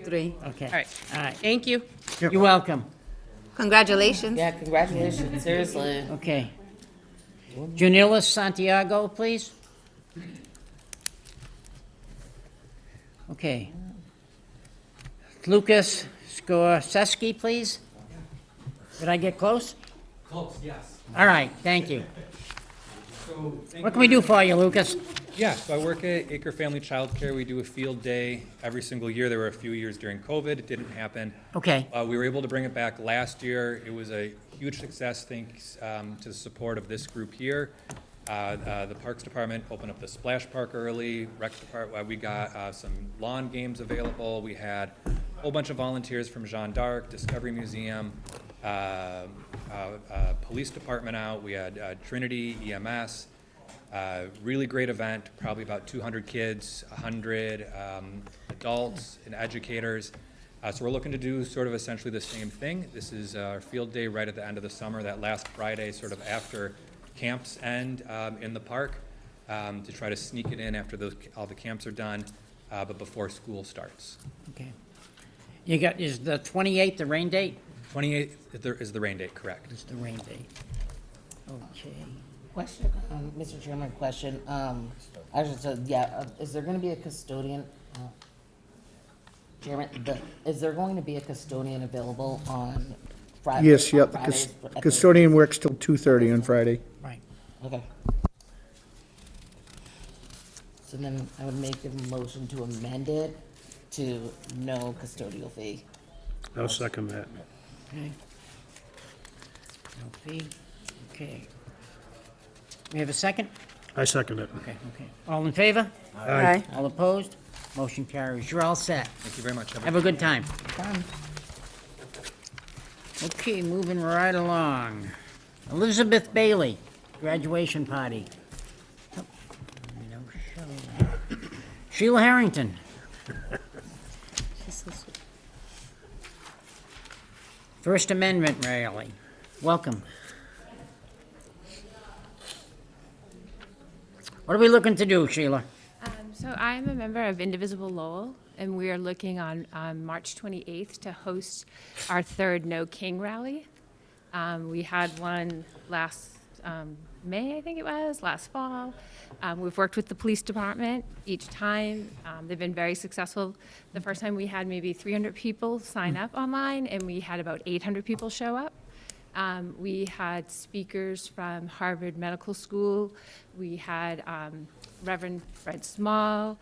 Three. Okay. all right. All right. Thank you. You're welcome. Congratulations. Yeah, congratulations, seriously. Okay. Junilis Santiago, please. Okay. Lucas Skorseski, please. Did I get close? Close, yes. All right, thank you. So, thank What can we do for you, Lucas? Yeah, so I work at Acre Family Childcare. We do a field day every single year. There were a few years during COVID. It didn't happen. Okay. We were able to bring it back last year. It was a huge success thanks to the support of this group here. The Parks Department opened up the splash park early. Rec Department, we got some lawn games available. We had a whole bunch of volunteers from Jeanne d'Arc, Discovery Museum, Police Department out. We had Trinity, EMS. Really great event, probably about 200 kids, 100 adults and educators. So we're looking to do sort of essentially the same thing. This is our field day right at the end of the summer, that last Friday, sort of after camps end in the park, to try to sneak it in after all the camps are done, but before school starts. Okay. You got, is the 28th the rain date? 28th is the rain date, correct? Is the rain date. Okay. Question, Mr. Chairman, question, I just said, is there gonna be a custodian, Chairman, is there going to be a custodian available on Friday? Yes, yep, the custodian works till 2:30 on Friday. Right. Okay. So then I would make a motion to amend it to no custodial fee. I'll second that. Okay. No fee. Okay. We have a second? I second it. Okay, okay. All in favor? Aye. All opposed? Motion carries. You're all set. Thank you very much. Have a good time. Okay, moving right along. Elizabeth Bailey, graduation party. Oh, no show. Sheila Harrington. First Amendment rally. Welcome. What are we looking to do, Sheila? So I'm a member of Indivisible Lowell, and we are looking on March 28th to host our third No King rally. We had one last May, I think it was, last fall. We've worked with the police department each time. They've been very successful. The first time we had maybe 300 people sign up online, and we had about 800 people show up. We had speakers from Harvard Medical School. We had Reverend Fred Small.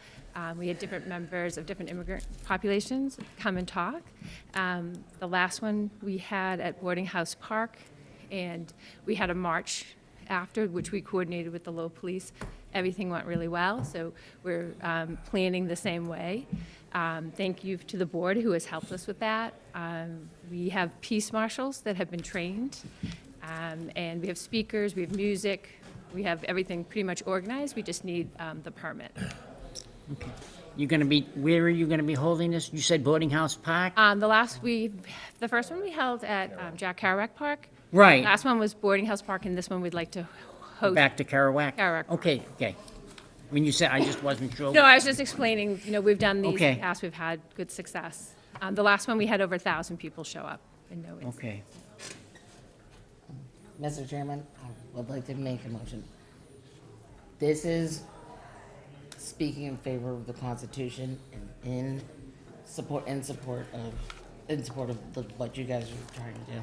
We had different members of different immigrant populations come and talk. The last one we had at Boarding House Park, and we had a march after, which we coordinated with the Lowell Police. Everything went really well, so we're planning the same way. Thank you to the board who has helped us with that. We have peace marshals that have been trained, and we have speakers, we have music, we have everything pretty much organized. We just need the permit. You're gonna be, where are you gonna be holding this? You said Boarding House Park? The first one we held at Jack Kerouac Park. Right. Last one was Boarding House Park, and this one we'd like to host. Back to Kerouac? Kerouac. Okay, okay. When you said, I just wasn't sure. No, I was just explaining, we've done these in Okay. the past, we've had good success. The last one, we had over 1,000 people show up and no incidents. Okay. Mr. Chairman, I would like to make a motion. This is speaking in favor of the Constitution and in support of what you guys are trying to do.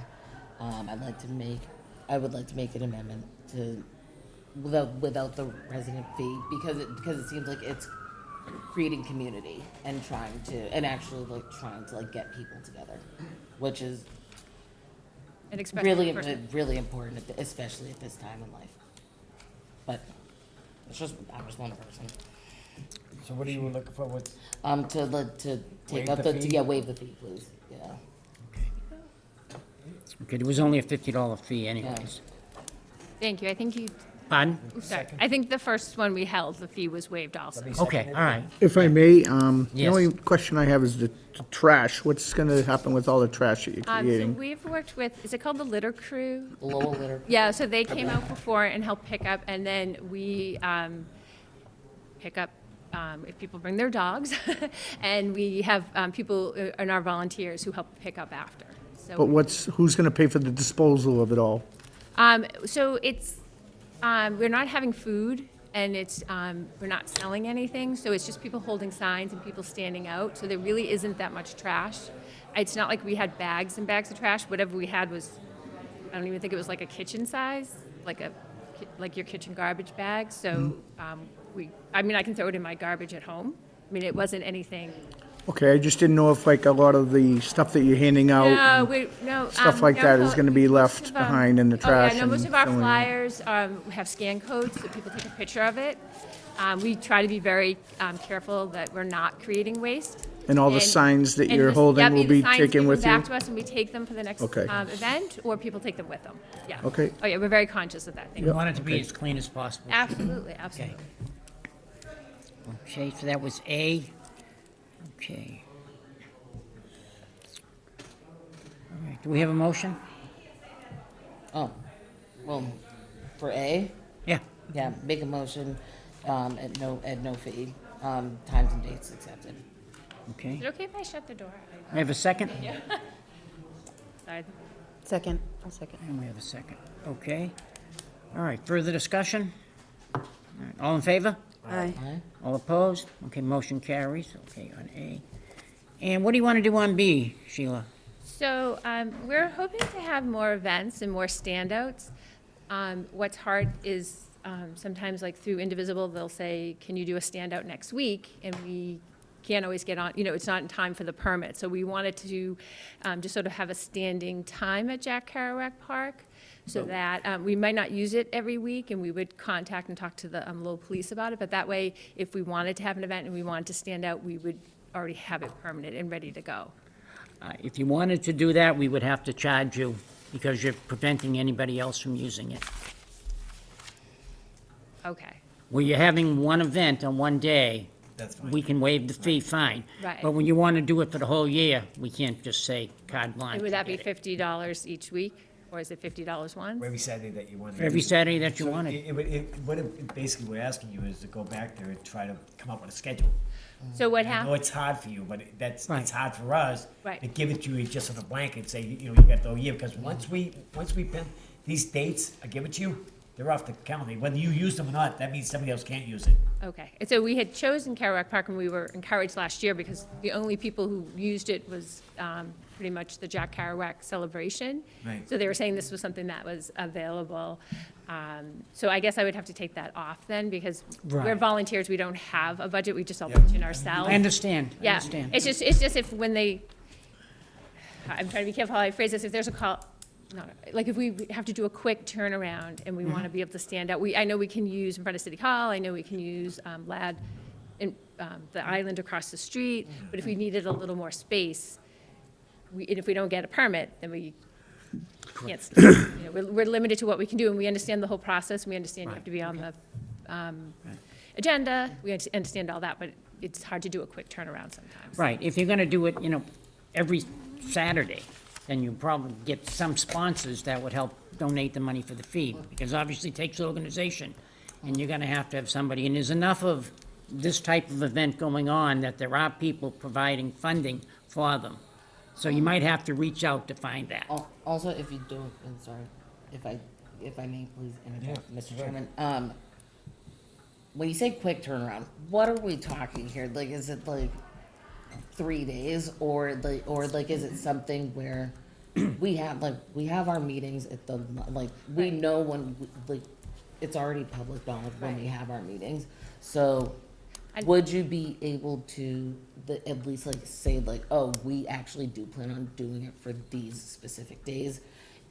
I would like to make an amendment to, without the resident fee, because it seems like it's creating community and actually trying to get people together, which is And especially really, for- really important, especially at this time in life. But I'm just one person. So what are you looking for, what? To take Waive out the the, fee? yeah, waive the fee, please, yeah. Okay, there was only a $50 fee anyways. Thank you, I think you, Pardon? sorry, I think the first one we held, the fee was waived also. Okay, all right. If I may, the Yes. only question I have is the trash. What's gonna happen with all the trash that you're So creating? we've worked with, is it called the Litter Crew? Lowell litter. Yeah, so they came out before and helped pick up, and then we pick up if people bring their dogs, and we have people and our volunteers who help pick up after. So But who's gonna pay for the disposal of it all? So it's, we're not having food, and it's, we're not selling anything, so it's just people holding signs and people standing out, so there really isn't that much trash. It's not like we had bags and bags of trash. Whatever we had was, I don't even think it was like a kitchen size, like your kitchen garbage bag, so I can throw it in my garbage at home. I mean, it wasn't anything. Okay, I just didn't know if a lot of the stuff that you're handing out, stuff like that is gonna be left behind in the trash. Oh, yeah, no, most and of our filling it. flyers have scan codes, so people take a picture of it. We try to be very careful that we're not creating waste. And all the signs that and you're just- holding yep, will the be signs taken give with them you? back to us, and we take them for the next Okay. event, or people take them with them, yeah. Okay. Oh, yeah, we're very conscious of that, thank We you. want it to be as clean as possible. Absolutely, absolutely. Okay, so that was A. Okay. All right, do we have a motion? Oh, well, for A? Yeah. Yeah, make a motion, at no fee, times and dates accepted. Okay. Is it okay if I shut the door? We have a second? Sorry. Second, I'll second. And we have a second. Okay. All right, further discussion? All right, all in favor? Aye. All opposed? Okay, motion carries. Okay, on A. And what do you want to do on B, Sheila? So we're hoping to have more events and more standouts. What's hard is sometimes like through Indivisible, they'll say, can you do a standout next week? And we can't always get on, it's not in time for the permit. So we wanted to just sort of have a standing time at Jack Kerouac Park so that we might not use it every week, and we would contact and talk to the Lowell police about it. But that way, if we wanted to have an event and we wanted to stand out, we would already have it permitted and ready to go. If you wanted to do that, we would have to charge you because you're preventing anybody else from using it. Okay. Where you're having one event on one day, That's fine. we can waive the fee, fine. Right. But when you want to do it for the whole year, we can't just say carte And blanche. would that be forget it. $50 each week, or is it $50 once? For every Saturday that you want. For every Saturday that you want it. Basically, we're asking you is to go back there and try to come up with a schedule. So what I know happens? it's hard for you, but it's Right. hard for us Right. to give it to you just on a blanket, say, you got the whole year, because once we pin these dates, I give it to you, they're off the calendar. Whether you use them or not, that means somebody else can't use it. Okay, and so we had chosen Kerouac Park, and we were encouraged last year because the only people who used it was pretty much the Jack Kerouac celebration. Right. So they were saying this was something that was available. So I guess I would have to take that off then, because we're Right. volunteers, we don't have a budget, we just all pitch in ourselves. I understand, I Yeah, understand. it's just if when they, I'm trying to be careful how I phrase this, if there's a call, no, like if we have to do a quick turnaround and we want to be able to stand out, I know we can use in front of City Hall, I know we can use LAD, and the island across the street, but if we needed a little more space, and if we don't get a permit, then we can't, we're limited to what we can do, and we understand the whole process, we understand you have to be on the agenda, we understand all that, but it's hard to do a quick turnaround sometimes. Right, if you're gonna do it, every Saturday, then you probably get some sponsors that would help donate the money for the fee, because obviously it takes organization, and you're gonna have to have somebody, and there's enough of this type of event going on that there are people providing funding for them. So you might have to reach out to find that. Also, if you do, I'm sorry, if I may please interrupt, Mr. Chairman. When you say quick turnaround, what are we talking here? Like, is it like 3 days, or is it something where we have our meetings at the, we know when, it's already public knowledge when we have our meetings. So would you be able to at least say oh, we actually do plan on doing it for these specific days?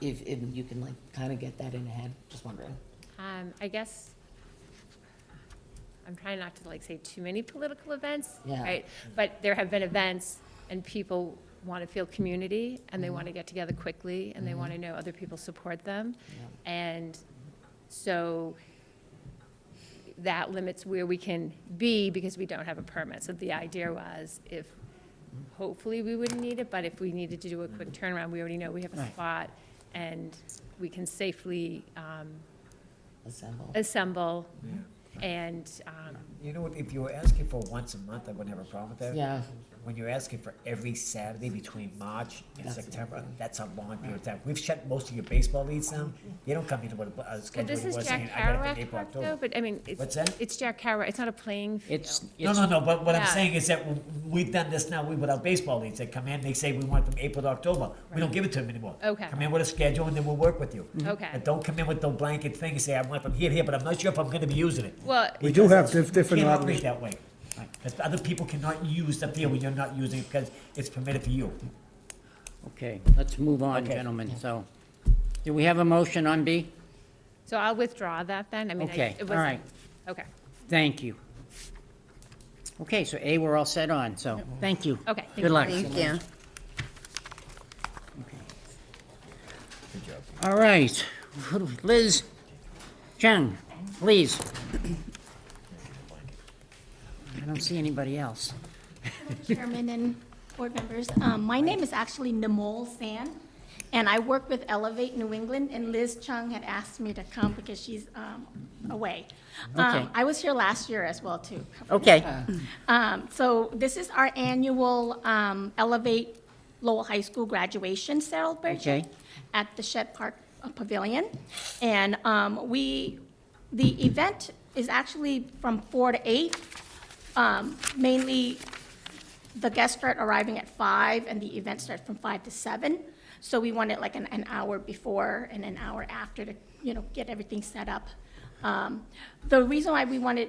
If you can kind of get that in ahead, just wondering. I guess, I'm trying not to say too many political events, Yeah. right? But there have been events, and people want to feel community, and they want to get together quickly, and they want to know other people support them. And so that limits where we can be because we don't have a permit. So the idea was hopefully we wouldn't need it, but if we needed to do a quick turnaround, we already know we have a spot, and we can safely assemble. And, You know what, if you were asking for once a month, I wouldn't have a problem with that. Yeah. When you're asking for every Saturday between March and September, that's a long period of time. We've shut most of your baseball leagues down. You don't come into what a so schedule this is was Jack saying, I got it Kerouac for April, Park though, October. but I mean, What's that? it's Jack Kerouac, it's not a playing field. No, but what I'm Yeah. saying is that we've done this now with our baseball leagues. They come in, they say we want from April to October. We don't give it to them anymore. Okay. Come in with a schedule and then we'll work with you. Okay. But don't come in with no blanket thing and say, I want from here to here, but I'm not sure if I'm gonna be using it. Well, We do have You different can't options. operate that way. Because other people cannot use the field when you're not using it because it's permitted for you. Okay, let's move on, Okay. gentlemen. So, do we have a motion on B? so I'll withdraw that then, I mean, Okay, it all wasn't- right. Okay, Thank you. Okay, so A, we're all set on, so, thank you. Okay, thank Good you. luck. Thank you. All right, Liz Chung, please. I don't see anybody else. Chairman and board members. My name is actually Nimole San, and I work with Elevate New England, and Liz Chung had asked me to come because she's away. Okay. I was here last year as well, too. Okay. So this is our annual Elevate Lowell High School graduation celebration Okay. at the Shed Park Pavilion. And the event is actually from 4 to 8. Mainly, the guests start arriving at 5, and the event starts from 5 to 7. So we wanted like an hour before and an hour after to, get everything set up. The reason why we wanted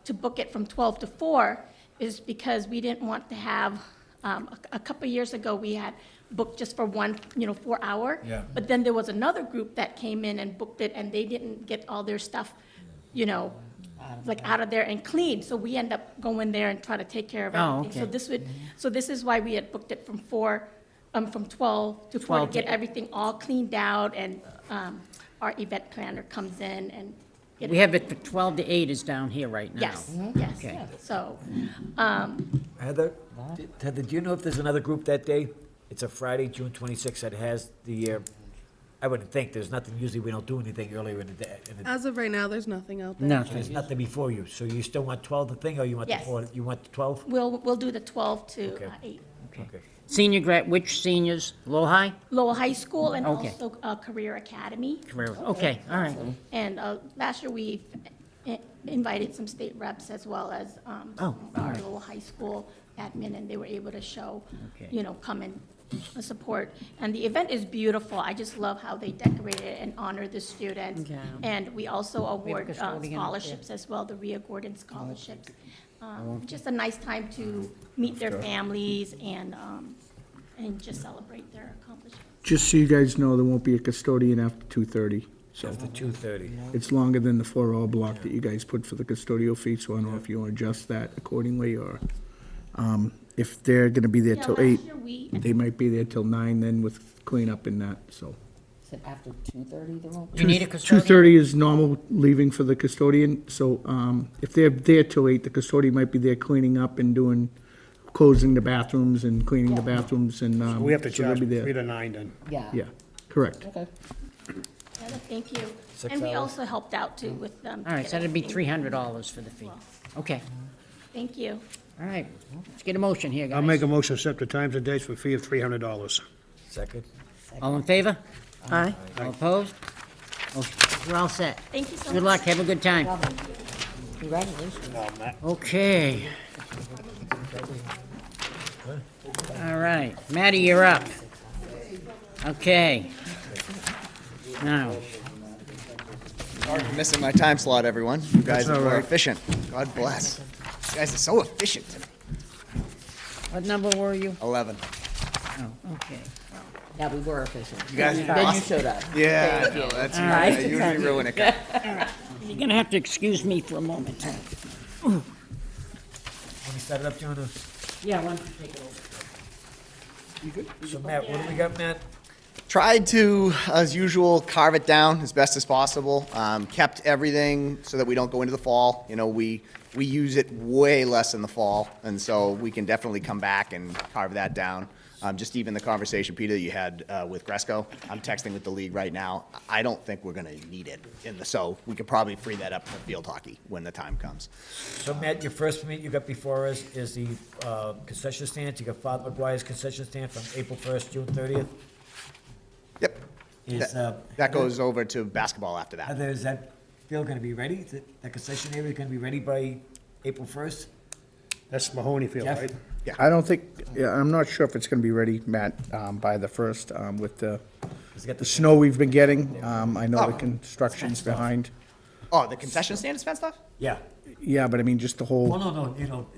to book it from 12 to 4 is because we didn't want to have, a couple of years ago, we had booked just for one, 4 hour. Yeah. But then there was another group that came in and booked it, and they didn't get all their stuff, out of there and clean. So we end up going there and try to take care of Oh, everything. okay. So this is why we had booked it from 12 to 4 to 12 to get everything all cleaned out, and our event planner comes in and get We have it for 12 to 8 is down here right now. Yes, yes. Okay. So, Heather, do you know if there's another group that day? It's a Friday, June 26th, that has the, I wouldn't think, there's nothing, usually we don't do anything earlier in the day. As of right now, there's nothing out there. Nothing. There's nothing before you, so you still want 12 the thing, or you want the Yes. 4, you want the 12? we'll do the 12 to Okay. 8. Senior which seniors? Low High? Lowell High School and Okay. also Career Academy. Career, okay, all right. And last year, we invited some state reps as well as Oh, all our right. Lowell High School admin, and they were able to show, Okay. come and support. And the event is beautiful. I just love how they decorated it and honor the students. Yeah. And we also award custodian up there. scholarships as well, the Rhea Gordon scholarships. Just a nice time to meet their families and just celebrate their accomplishments. Just so you guys know, there won't be a custodian after 2:30. So After 2:30. it's longer than the 4-hour block that you guys put for the custodial fee, so I don't know if you want to adjust that accordingly, or if they're gonna be there Yeah, till last 8, year we- they might be there till 9 then with cleanup and that, so. Said after 2:30, they won't. You need a custodian? 2:30 is normal leaving for the custodian, so if they're there till 8, the custodian might be there cleaning up and closing the bathrooms and cleaning the bathrooms and. So we have to so they'll charge be from there. 3 to 9 then. Yeah. Yeah, correct. Okay. Yeah, thank you. 6 And we hours. also helped out too with them. All right, so that'd be $300 for the fee. Okay, Thank you. all right, let's get a motion here, guys. I'll make a motion to set the times and dates for a fee of $300. Second. All in favor? Aye. All opposed? Motion, you're all set. Thank you so much. Good luck, have a good time. Congratulations. Okay. All right, Matty, you're up. Okay. Now, Sorry for missing my time slot, everyone. You guys That's all are right. efficient. God bless. You guys are so efficient today. what number were you? 11. Oh, okay. Yeah, we were efficient. You guys are Then you awesome. showed up. Yeah, Thank I know. you. That's All I right. usually ruin it. guys. You're gonna have to excuse me for a moment. When we start it up, Jonah? Yeah, why don't you take it over? So Matt, what do we got, Matt? Tried to, as usual, carve it down as best as possible. Kept everything so that we don't go into the fall. You know, we use it way less in the fall, and so we can definitely come back and carve that down. Just even the conversation, Peter, you had with Gresco. I'm texting with the league right now. I don't think we're going to need it so we could probably free that up for field hockey when the time comes. So Matt, your first meet you got before us is the concession stands. You got Father McGuire's concession stand from April 1st, June 30th. Yep. Is, That goes over to basketball after that. Is that field gonna be ready? Is that concession area gonna be ready by April 1st? That's Mahoney Field, Jeff? right? I don't think, I'm not sure if it's gonna be ready, Matt, by the 1st, with the Does it get the snow we've been getting. I know the Oh. construction's behind. Oh, the concession stand is fenced off? Yeah. Yeah, but I mean, just the Well, whole,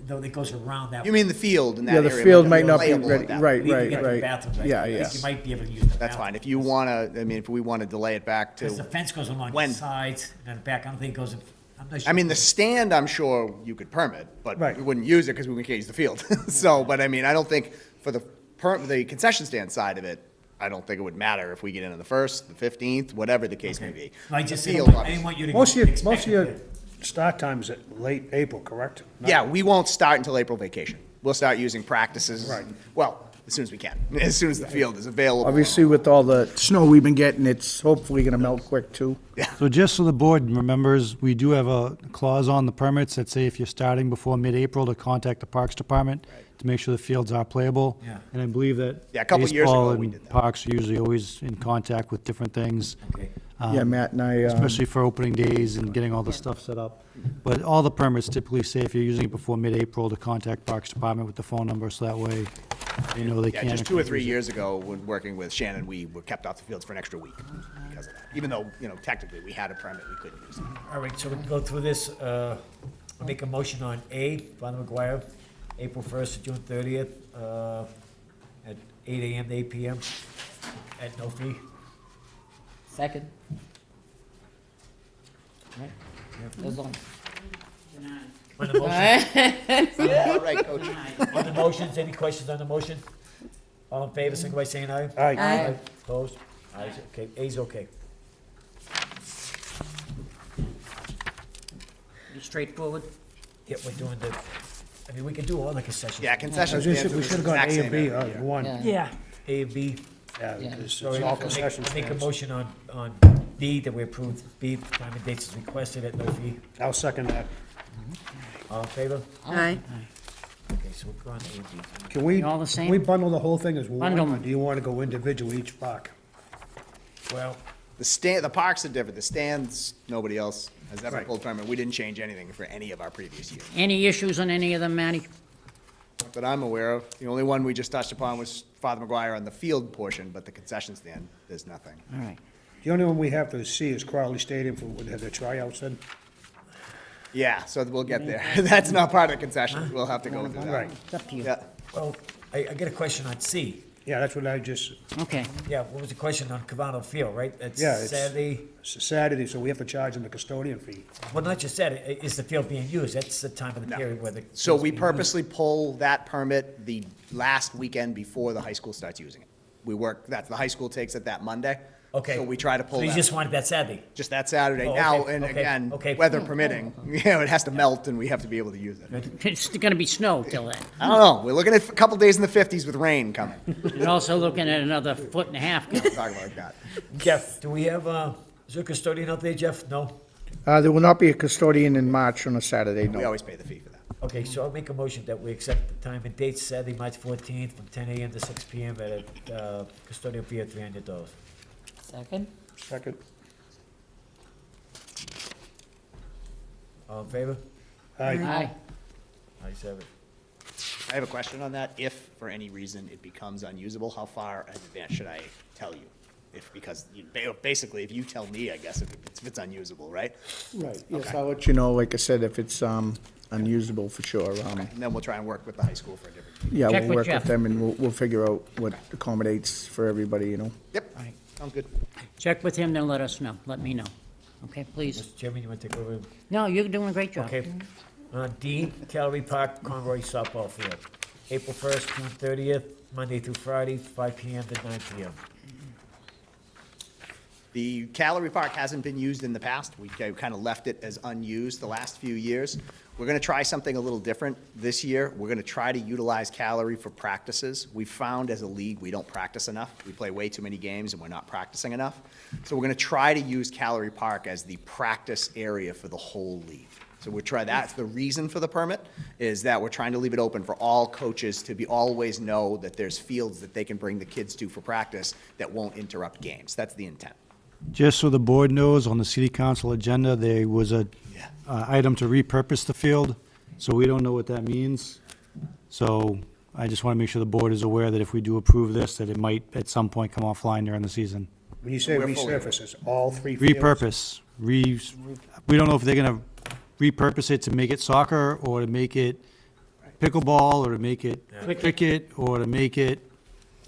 no, it goes around that. You mean the field in that yeah, area? the field might might not be playable at ready, that right, You need to right, get to the right. bathrooms, I Yeah, think. yeah. You might be able to use the That's fine. If you want to, I mean, if we want to delay it back Because the to, fence goes along the When? sides and the back. I don't think it goes, I'm not sure. I mean, the stand, I'm sure you could permit, but Right. we wouldn't use it because we can't use the field. So, but I mean, I don't think for the concession stand side of it, I don't think it would matter if we get in on the 1st, the 15th, whatever the case may be. I The just field, didn't I obviously. didn't want you to Most expect of your it. start time is at late April, correct? Not- Yeah, we won't start until April vacation. We'll start using practices. Right. Well, as soon as we can, as soon as the field is available. obviously with all the snow we've been getting, it's hopefully gonna melt quick too. So just so the board remembers, we do have a clause on the permits that say if you're starting before mid-April to contact the Parks Department to make sure the fields are playable. Yeah. And I believe that Yeah, a couple years baseball ago we and did that. parks are usually always in contact with different things. Okay. Yeah, Matt and I, Especially for opening days and getting all the stuff set up. But all the permits typically say if you're using it before mid-April to contact Parks Department with the phone number, so that way they know they Yeah, can. just 2 or 3 years ago, when working with Shannon, we were kept off the fields for an extra week because of that. Even though, technically, we had a permit, we couldn't use it. All right, so we can go through this. I'll make a motion on A, Father McGuire, April 1st to June 30th, at 8 AM to 8 PM, at no fee. Second. Right. Those on. On the motion, All right, Coach. on the motions, any questions on the motion? All in favor, signify by saying aye. Aye. Opposed? Ayes, okay, A's okay. Be straightforward. Yeah, we're doing we can do all the concessions. Yeah, concession We stands. are should the have gone exact A same and B, area. one. Yeah. Yeah. A and B. Yeah, Yeah. it's So all I'll concession make a stands. motion on B, that we approve B, time and dates is requested at no fee. I'll second that. All in favor? Aye. Okay, so we're on A and B. Can we, All the same? can we bundle the whole thing as one, Bundle 'em. or do you want to go individual each park? Well, The parks are different. The stands, nobody else has ever Right. pulled permit. We didn't change anything for any of our previous years Any issues on any of them, Matty? that I'm aware of. The only one we just touched upon was Father McGuire on the field portion, but the concession stand, there's nothing. All right. The only one we have to see is Crowley Stadium for when they had their tryouts in. Yeah, so we'll get there. That's not part of the concession. We'll have to go through that. Right. It's up to you. Yeah. well, I got a question on C. Yeah, that's what I just, Okay. Yeah, what was the question on Cavano Field, right? It's yeah, it's Saturday, Saturday, so we have to charge them the custodian fee. well, not just Saturday, is the field being used? That's the time of the period where the. So field's we being used. purposely pull that permit the last weekend before the high school starts using it. We work, that's, the high school takes it that Monday. Okay. So we try to pull So that. you just wanted that Saturday? Just that Saturday. Oh, Now, okay, and okay, again, okay. weather permitting, you know, it has to melt and we have to be able to use it. It's gonna be snow till then. I don't know, we're looking at a couple days in the 50s with rain coming. You're also looking at another 1.5 feet. Talk about that. Jeff, do we have, is there a custodian out there, Jeff? No? There will not be a custodian in March on a Saturday, We no. always pay the fee for that. Okay, so I'll make a motion that we accept the time and date, Saturday, March 14th, from 10 a.m. to 6 p.m. at a custodian fee of $300. Second? Second. All in favor? Aye. Ayes have it. I have a question on that. If, for any reason, it becomes unusable, how far in advance should I tell you? If, because basically, if you tell me, I guess, if it's unusable, right? Right, yes, Okay. I'll let you know, like I said, if it's unusable for sure. And then we'll try and work with the high school for a different. Yeah, Check we'll with work Jeff. with them and we'll figure out what accommodates for everybody, you know? Yep, sounds good. Check with him, then let us know. Let me know. Okay, please. Mr. Chairman, you want to take over? No, you're doing a great job. Okay. D, Calorie Park Conroy Softball Field, April 1st, June 30th, Monday through Friday, 5 p.m. to 9 p.m. The Calorie Park hasn't been used in the past. We kind of left it as unused the last few years. We're going to try something a little different this year. We're going to try to utilize Calorie for practices. We found as a league, we don't practice enough. We play way too many games and we're not practicing enough. So we're going to try to use Calorie Park as the practice area for the whole league. So we'll try, that's the reason for the permit, is that we're trying to leave it open for all coaches to always know that there's fields that they can bring the kids to for practice that won't interrupt games. That's the intent. Just so the board knows, on the city council agenda, there was a item to repurpose the field, so we don't know what that means. So I just want to make sure the board is aware that if we do approve this, that it might at some point come offline during the season. When you say We're fully aware. resurfaces, all three fields? Repurpose, we don't know if they're gonna repurpose it to make it soccer, or to make it pickleball, or to make it cricket, or to make it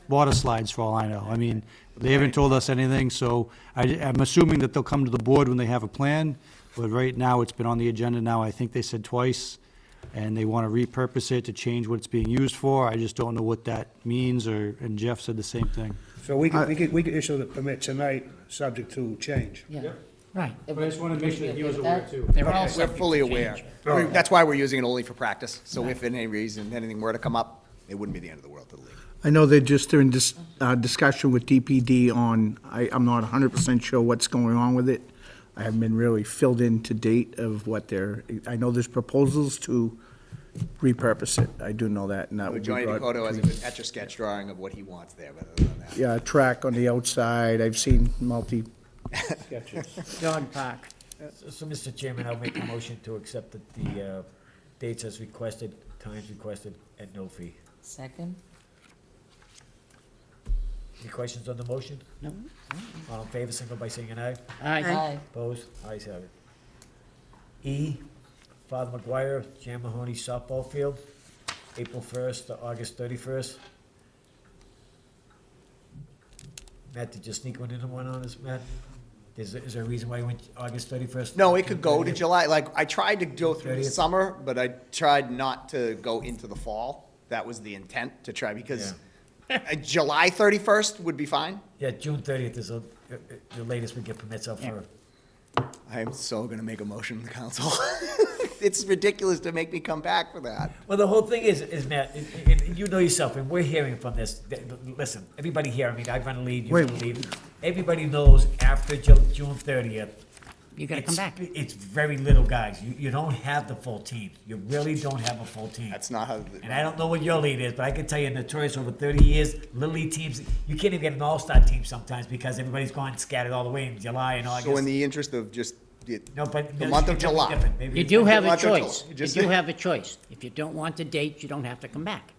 water slides, for all I know. I mean, they haven't told us anything, so I'm assuming that they'll come to the board when they have a plan, but right now, it's been on the agenda now, I think they said twice, and they want to repurpose it to change what it's being used for. I just don't know what that means, and Jeff said the same thing. So we could issue the permit tonight, subject to change. Yeah, right. But I just wanted to make sure that he was aware, too. They're all We're subject fully to aware. change. That's why we're using it only for practice. So if for any reason anything were to come up, it wouldn't be the end of the world to the league. I know they're just in discussion with DPD on, I'm not 100% sure what's going on with it. I haven't been really filled in to date of what I know there's proposals to repurpose it. I do know that, and that would be Johnny brought Dakota has to- an etch-a-sketch drawing of what he wants there, but other than that. Yeah, a track on the outside. I've seen sketches. Dog park. So, Mr. Chairman, I'll make a motion to accept the dates as requested, times requested, at no fee. Second? Any questions on the motion? No? All in favor, signal by saying an aye. Aye. Opposed? Ayes have it. E, Father McGuire, Jan Mahoney Softball Field, April 1st to August 31st. Matt, did you sneak one on us, Matt? Is there a reason why you went August 31st? No, it could go to July. Like, I tried to go through the 30th. summer, but I tried not to go into the fall. That was the intent, to try, because July 31st would be fine. Yeah, June 30th is the latest we get permits out for. I am so gonna make a motion to the council. It's ridiculous to make me come back for that. Well, the whole thing is, Matt, and you know yourself, and we're hearing from this, listen, everybody here, I mean, I run a lead, you run a lead. Everybody knows after June 30th. You gotta come back. It's very little guys. You don't have the full team. You really don't have a full team. That's not how. And I don't know what your lead is, but I can tell you, notorious over 30 years, little league teams, you can't even get an all-star team sometimes because everybody's gone scattered all the way in July and August. So in the interest of just No, but the month of July. different. Maybe You it's do different. have a Month of choice. July. You Just- do have a choice. If you don't want the date, you don't have to come back.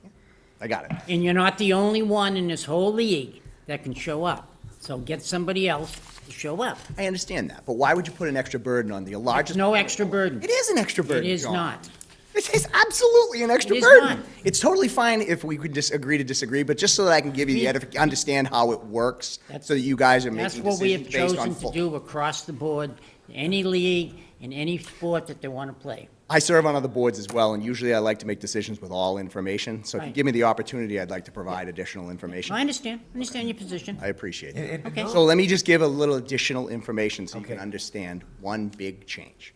I got it. And you're not the only one in this whole league that can show up. So get somebody else to show up. I understand that, but why would you put an extra burden on the largest? No extra burden. It is an extra burden, It is John. not. It's absolutely an extra It is burden. not. It's totally fine if we could agree to disagree, but just so that I can give you understand how it works, so that you guys are That's making what we have decisions based on chosen to full. do across the board, any league, in any sport that they want to play. I serve on other boards as well, and usually I like to make decisions with all information. So if you Right. give me the opportunity, I'd like to provide additional information. I understand your position. I appreciate it. Okay. So let me just give a little additional information so you can understand one big change.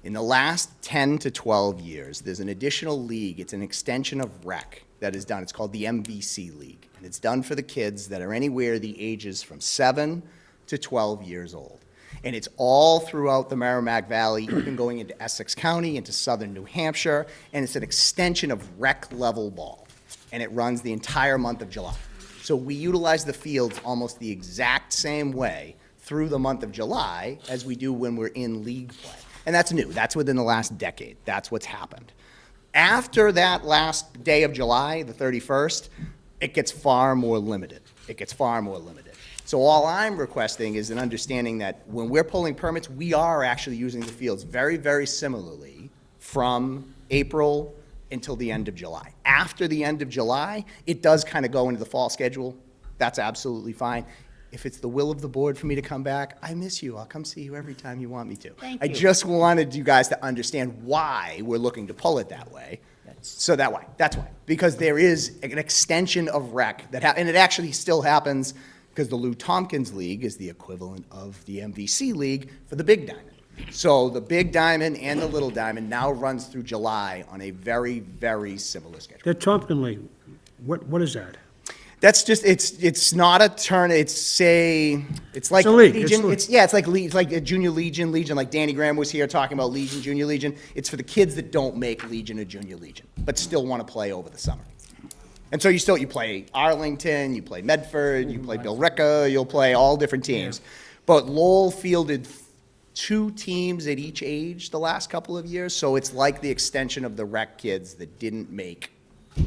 In the last 10 to 12 years, there's an additional league. It's an extension of rec that is done. It's called the MVC League. And it's done for the kids that are anywhere the ages from 7 to 12 years old. And it's all throughout the Merrimack Valley, even going into Essex County, into southern New Hampshire, and it's an extension of rec level ball. And it runs the entire month of July. So we utilize the fields almost the exact same way through the month of July as we do when we're in league play. And that's new. That's within the last decade. That's what's happened. After that last day of July, the 31st, it gets far more limited. It gets far more limited. So all I'm requesting is an understanding that when we're pulling permits, we are actually using the fields very, very similarly from April until the end of July. After the end of July, it does kind of go into the fall schedule. That's absolutely fine. If it's the will of the board for me to come back, I miss you. I'll come see you every time you want me to. Thank I you. just wanted you guys to understand why we're looking to pull it that way. That's why. Because there is an extension of rec and it actually still happens because the Lou Tompkins League is the equivalent of the MVC League for the Big Diamond. So the Big Diamond and the Little Diamond now runs through July on a very, very similar schedule. That Tompkin League, what is that? That's just, it's not a turn, it's like It's a league. Legion, It's it's like a Junior Legion, like Danny Graham was here talking about Legion, Junior Legion. It's for the kids that don't make Legion or Junior Legion, but still want to play over the summer. And so you play Arlington, you play Medford, you play Billerica, you'll play all different teams. But Lowell fielded 2 teams at each age the last couple of years, so it's like the extension of the rec kids that didn't make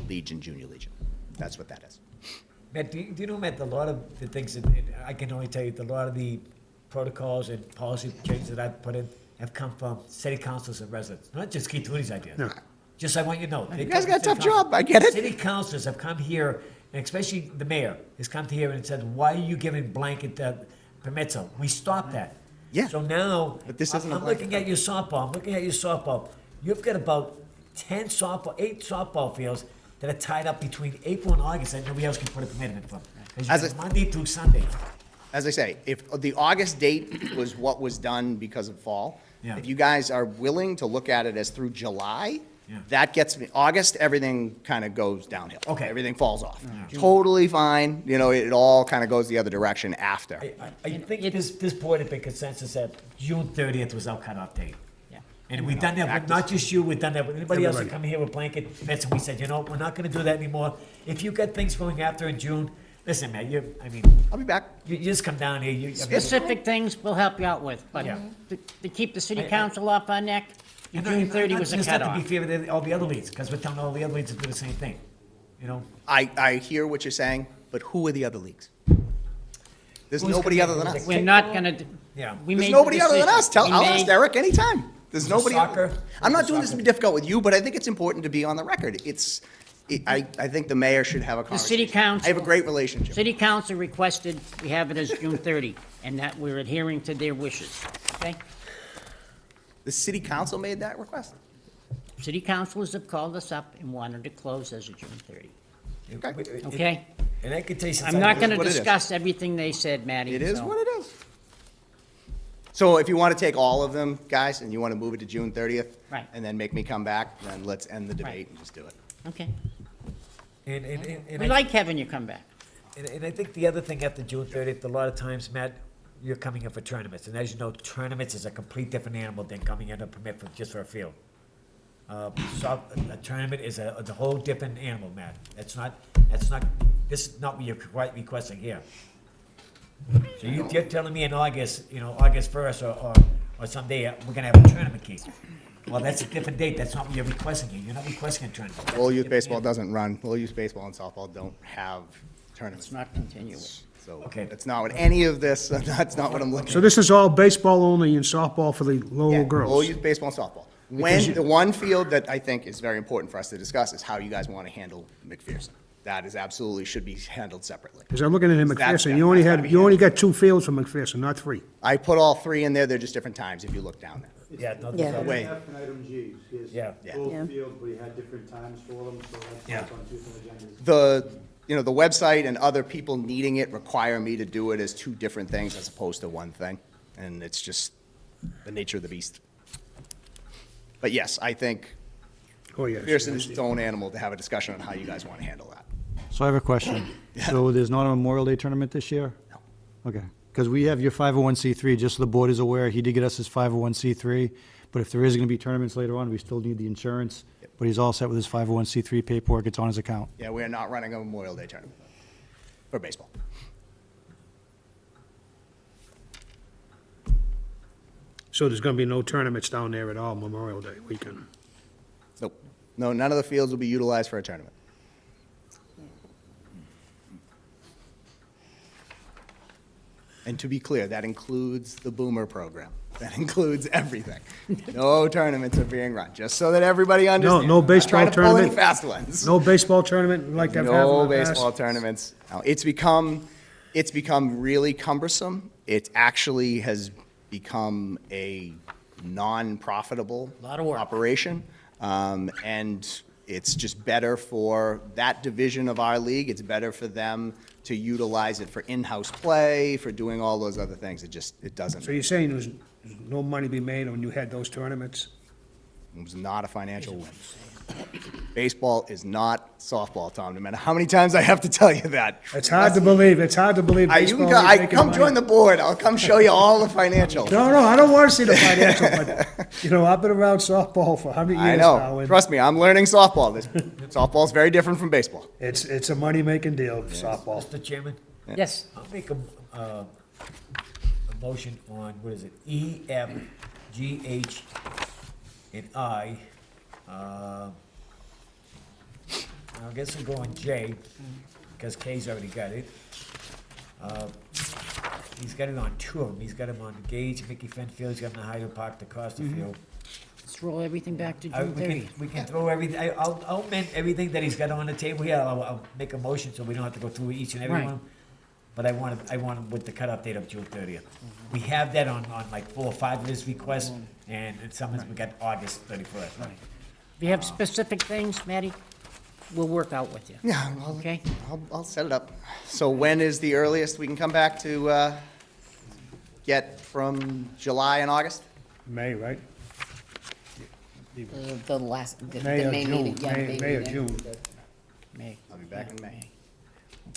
Legion, Junior Legion. That's what that is. Matt, do you know, Matt, a lot of the things that, I can only tell you, that a lot of the protocols and policy changes that I've put in have come from city councils and residents, not just Keith Tooney's ideas. No. Just I want you to know. You guys got a tough job, I get it. City councilors have come here, and especially the mayor, has come to here and said, why are you giving blanket permits out? We stopped that. Yeah. So now, But this isn't a I'm looking at your softball, You've got about 8 softball fields that are tied up between April and August that nobody else can put a permit in for. Because Monday through Sunday. As I say, if the August date was what was done because of fall, Yeah. if you guys are willing to look at it as through July, Yeah. that gets me, August, everything kind of goes downhill. Okay. Everything falls off. Totally fine, it all kind of goes the other direction after. I think this board had been consensus that June 30th was our cutoff date. Yeah. And we've done that with, not just you, we've done that with anybody else that Everybody. come here with blanket permits, and we said, we're not gonna do that anymore. If you got things going after in June, listen, man, I'll be back. You just come down here, Specific things we'll help you out with, but Yeah. to keep the city council off our neck, And June 30 was a just have to cutoff. be fair with all the other leagues, because we're telling all the other leagues to do the same thing, I hear what you're saying, but who are the other leagues? There's Who's nobody gonna- other than who's us. We're not gonna, Yeah. we There's made nobody the other than decision. us. We I'll ask made- Eric anytime. There's Was it nobody. soccer? I'm not Was it doing this to be soccer? difficult with you, but I think it's important to be on the record. I think the mayor should have a The conversation. city council. I have a great relationship. City council requested we have it as June 30, and that we're adhering to their wishes, okay? The city council made that request? City councilors have called us up and wanted to close as of June 30, Okay. okay? And I can tell you since I'm not is gonna what it is. discuss everything they said, Matty. It is so- what it is. So if you want to take all of them, guys, and you want to move it to June 30th, Right. and then make me come back, then let's end the Right. debate and just do it. Okay. And We I- like having you come back. And I think the other thing after June 30th, a lot of times, Matt, you're coming in for tournaments. And as you know, tournaments is a complete different animal than coming in a permit just for a field. So a tournament is a whole different animal, Matt. This is not what you're quite requesting here. So you're telling me in August, August 1st or someday, we're gonna have a tournament, Keith. Well, that's a different date. That's not what you're requesting here. You're not requesting a tournament. Lowell Youth Baseball doesn't run. Lowell Youth Baseball and softball don't have tournaments. It's not continuous. So Okay. that's not what any of this, that's not what I'm looking So at. this is all baseball only and softball for the Lowell Yeah, girls? Lowell Youth Baseball and softball. When, the one field that I think is very important for us to discuss is how you guys want to handle McPherson. That is absolutely should be handled separately. Because I'm looking at him, That's- McPherson, that's you only got 2 fields for McPherson, not 3. I put all 3 in there, they're just different times if you look down there. Yeah, no, Yeah. there's a Wait. F and item G, his Yeah. both Yeah. fields, but he had different times for them, so that's why Yeah. it's on 2 different agendas. The website and other people needing it require me to do it as 2 different things as opposed to one thing. And it's just the nature of the beast. But yes, I think Oh, yes. McPherson is its own animal to have a discussion on how you guys want to handle that. So I have a question. So there's not a Memorial Day tournament this year? No. Okay, because we have your 501c3, just so the board is aware, he did get us his 501c3, but if there is going to be tournaments later on, we still need the insurance, but he's all set with his 501c3 paperwork, it's on his account. Yeah, we are not running a Memorial Day tournament for baseball. So there's gonna be no tournaments down there at all Memorial Day weekend? Nope. No, none of the fields will be utilized for a tournament. And to be clear, that includes the Boomer program. That includes everything. No tournaments are being run, just so that everybody understands. No I'm not baseball trying to pull any tournament? fast ones. No baseball tournament like they've had in No the past? baseball tournaments. No, it's become really cumbersome. It actually has become a non-profitable Lot of work. operation. And it's just better for that division of our league. It's better for them to utilize it for in-house play, for doing all those other things. It doesn't. So you're saying there's no money to be made when you had those tournaments? It was not a financial win. Baseball is not softball, Tom, no matter how many times I have to tell you that. It's hard to believe, it's hard to believe You baseball can is go, making come money. join the board. I'll come show you all the financials. No, I don't want to see the financial, but, I've been around softball for how many I years now? know. and Trust me, I'm learning softball. Softball's very different from baseball. It's a money-making deal, softball. Mr. Chairman, Yes. I'll make a motion on, what is it, E, F, G, H, and I. I guess I'm going J, because K's already got it. He's got it on 2 of them. He's got them on Gage, Mickey Fenn Field, he's got them on Hyder Park, the Costa Field. Let's roll everything back to June 30th. We can throw everything, I'll amend everything that he's got on the table here. I'll make a motion so we don't have to go through each and every Right. one. But I want it with the cutoff date of June 30th. We have that on like 4 or 5 of his requests, and some we got August 31st. If you have specific things, Matty, we'll work out with you. Yeah, Okay? I'll set it up. So when is the earliest we can come back to get from July and August? May, right? The last, the May or May June, meeting, yeah, May May or meeting. June. May. I'll be back in May.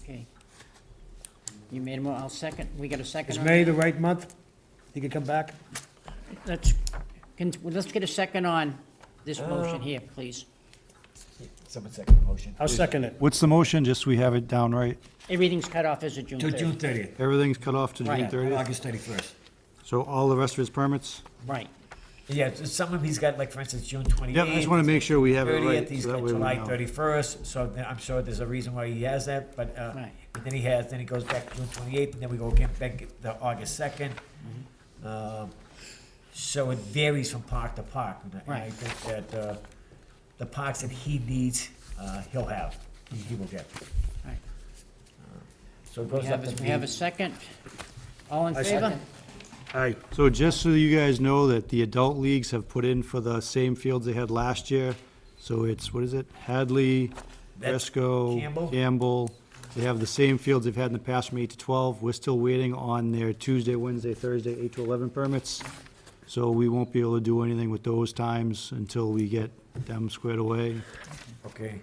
Okay. You made a I'll second. We got a second Is on May that? the right month? You can come back? Let's get a second on this motion here, please. Someone second the motion. I'll second it. What's the motion, just so we have it down right? Everything's cut off as of June To 30th. June 30th. Everything's cut off to June Right. 30th? August 31st. So all the rest of his permits? Right. Yeah, some of them he's got, like, for instance, June 28th. Yeah, I just want to make sure we have it 30th, right, he's so that got way we July know. 31st, so I'm sure there's a reason why he has that, but, Right. and then he goes back to June 28th, and then we go again back to August 2nd. So it varies from park to park. And I Right. think that the parks that he needs, he'll have, he will get. Right. So it goes up to We have a the, second. All in I favor? second. Aye. So just so you guys know that the adult leagues have put in for the same fields they had last year. So it's, what is it? Hadley, That's Bresco, Campbell? Campbell. They have the same fields they've had in the past from 8 to 12. We're still waiting on their Tuesday, Wednesday, Thursday, 8 to 11 permits. So we won't be able to do anything with those times until we get them squared away. okay.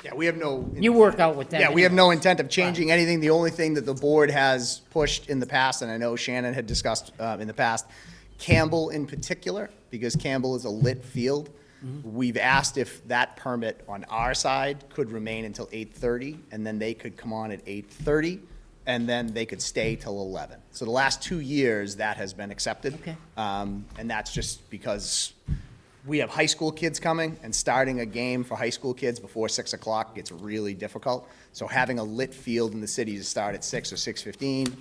Yeah, we have no. You work out with that. Yeah, we have anyway. no intent of changing anything. The only thing that the board has pushed in the past, and I know Shannon had discussed in the past, Campbell in particular, because Campbell is a lit field. We've asked if that permit on our side could remain until 8:30, and then they could come on at 8:30, and then they could stay till 11. So the last 2 years, that has been accepted. Okay. And that's just because we have high school kids coming, and starting a game for high school kids before 6 o'clock gets really difficult. So having a lit field in the city to start at 6 or 6:15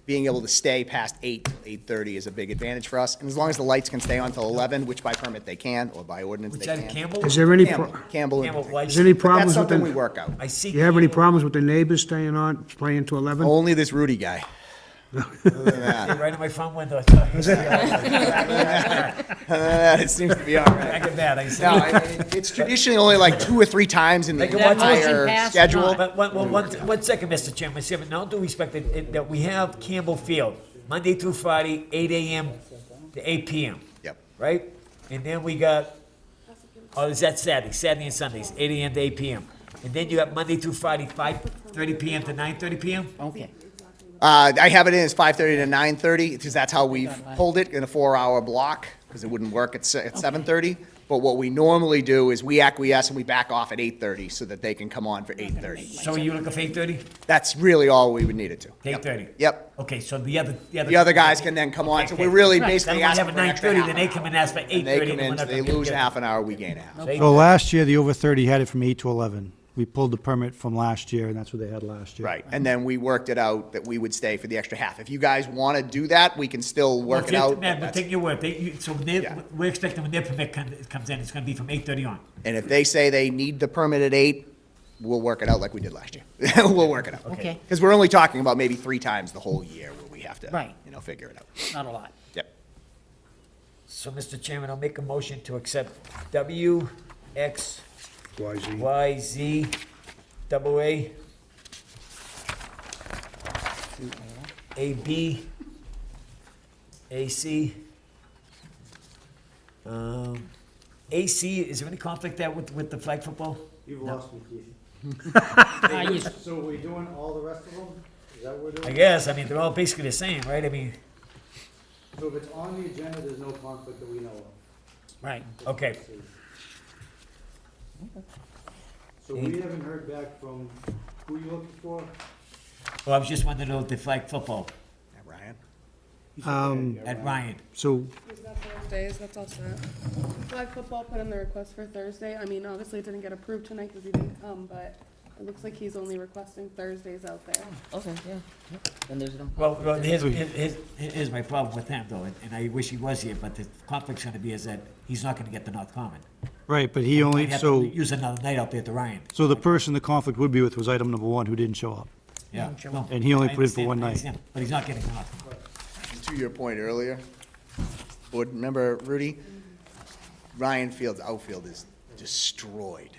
being able to stay past 8, 8:30 is a big advantage for us. And as long as the lights can stay on till 11, which by permit they can, or by ordinance Which they is can. Campbell? Is there any, Campbell. Lights. is there any That's problems with something we the, work out. I see. you have any problems with the neighbors staying on, playing to 11? Only this Rudy guy. Right in my front window. It seems to be all right. I get mad, I see. No, it's traditionally only like 2 or 3 times in the Make a motion entire pass, schedule. But one second, Mr. Chairman, with all due respect, that we have Campbell Field, Monday through Friday, 8 AM to 8 PM, Yep. right? And then we got, is that Saturday and Sundays, 8 AM to 8 PM. And then you got Monday through Friday, 5:30 PM to 9:30 PM? Okay. I have it in as 5:30 to 9:30, because that's how we've pulled it in a 4-hour block, because it wouldn't work at 7:30. But what we normally do is we acquiesce and we back off at 8:30 so that they can come on for 8:30. So are you looking for 8:30? That's really all we would need it to. 8:30? Yep. Okay, so the The other guys can then come on, so we're really basically Then asking we for an have extra 9:30, half then an they hour. come and ask for 8:30. And they come in, we're so not they gonna lose get a it. half an hour, we gain a half. So last year, the over 30 had it from 8 to 11. We pulled the permit from last year, and that's what they had last year. Right, and then we worked it out that we would stay for the extra half. If you guys want to do that, we can still work it out. Man, we'll but take your word. Yeah. We're expecting when their permit comes in, it's gonna be from 8:30 on. And if they say they need the permit at 8, we'll work it out like we did last year. We'll work it out. Okay. Because we're only talking about maybe 3 times the whole year where we have to, Right. figure it out. Not a lot. Yep. So, Mr. Chairman, I'll make a motion to accept W, X, YZ. Y, Z, double A, AB, AC. AC, is there any conflict there with the flag football? You've lost me, Keith. You- So are we doing all the rest of them? Is that what we're doing? I guess, they're all basically the same, right? So if it's on the agenda, there's no conflict that we know of. Right. Okay. So we haven't heard back from, who you looking for? Well, I was just wondering about the flag football Ryan? at Ryan. So, He's got Thursdays, that's all set. Flag football put in the request for Thursday. I mean, obviously it didn't get approved tonight because he didn't come, but it looks like he's only requesting Thursdays out there. Okay, yeah. Then there's no. Well, here's my problem with him, though, and I wish he was here, but the conflict's gonna be is that he's not gonna get the North Common. Right, but he only, Might have so, to use another night out there at the Ryan. so the person the conflict would be with was item number 1, who didn't show up. Yeah. well, And he only I put it for understand, one I night. understand, but he's not getting the North Common. To your point earlier, Board Member Rudy, Ryan Field's outfield is destroyed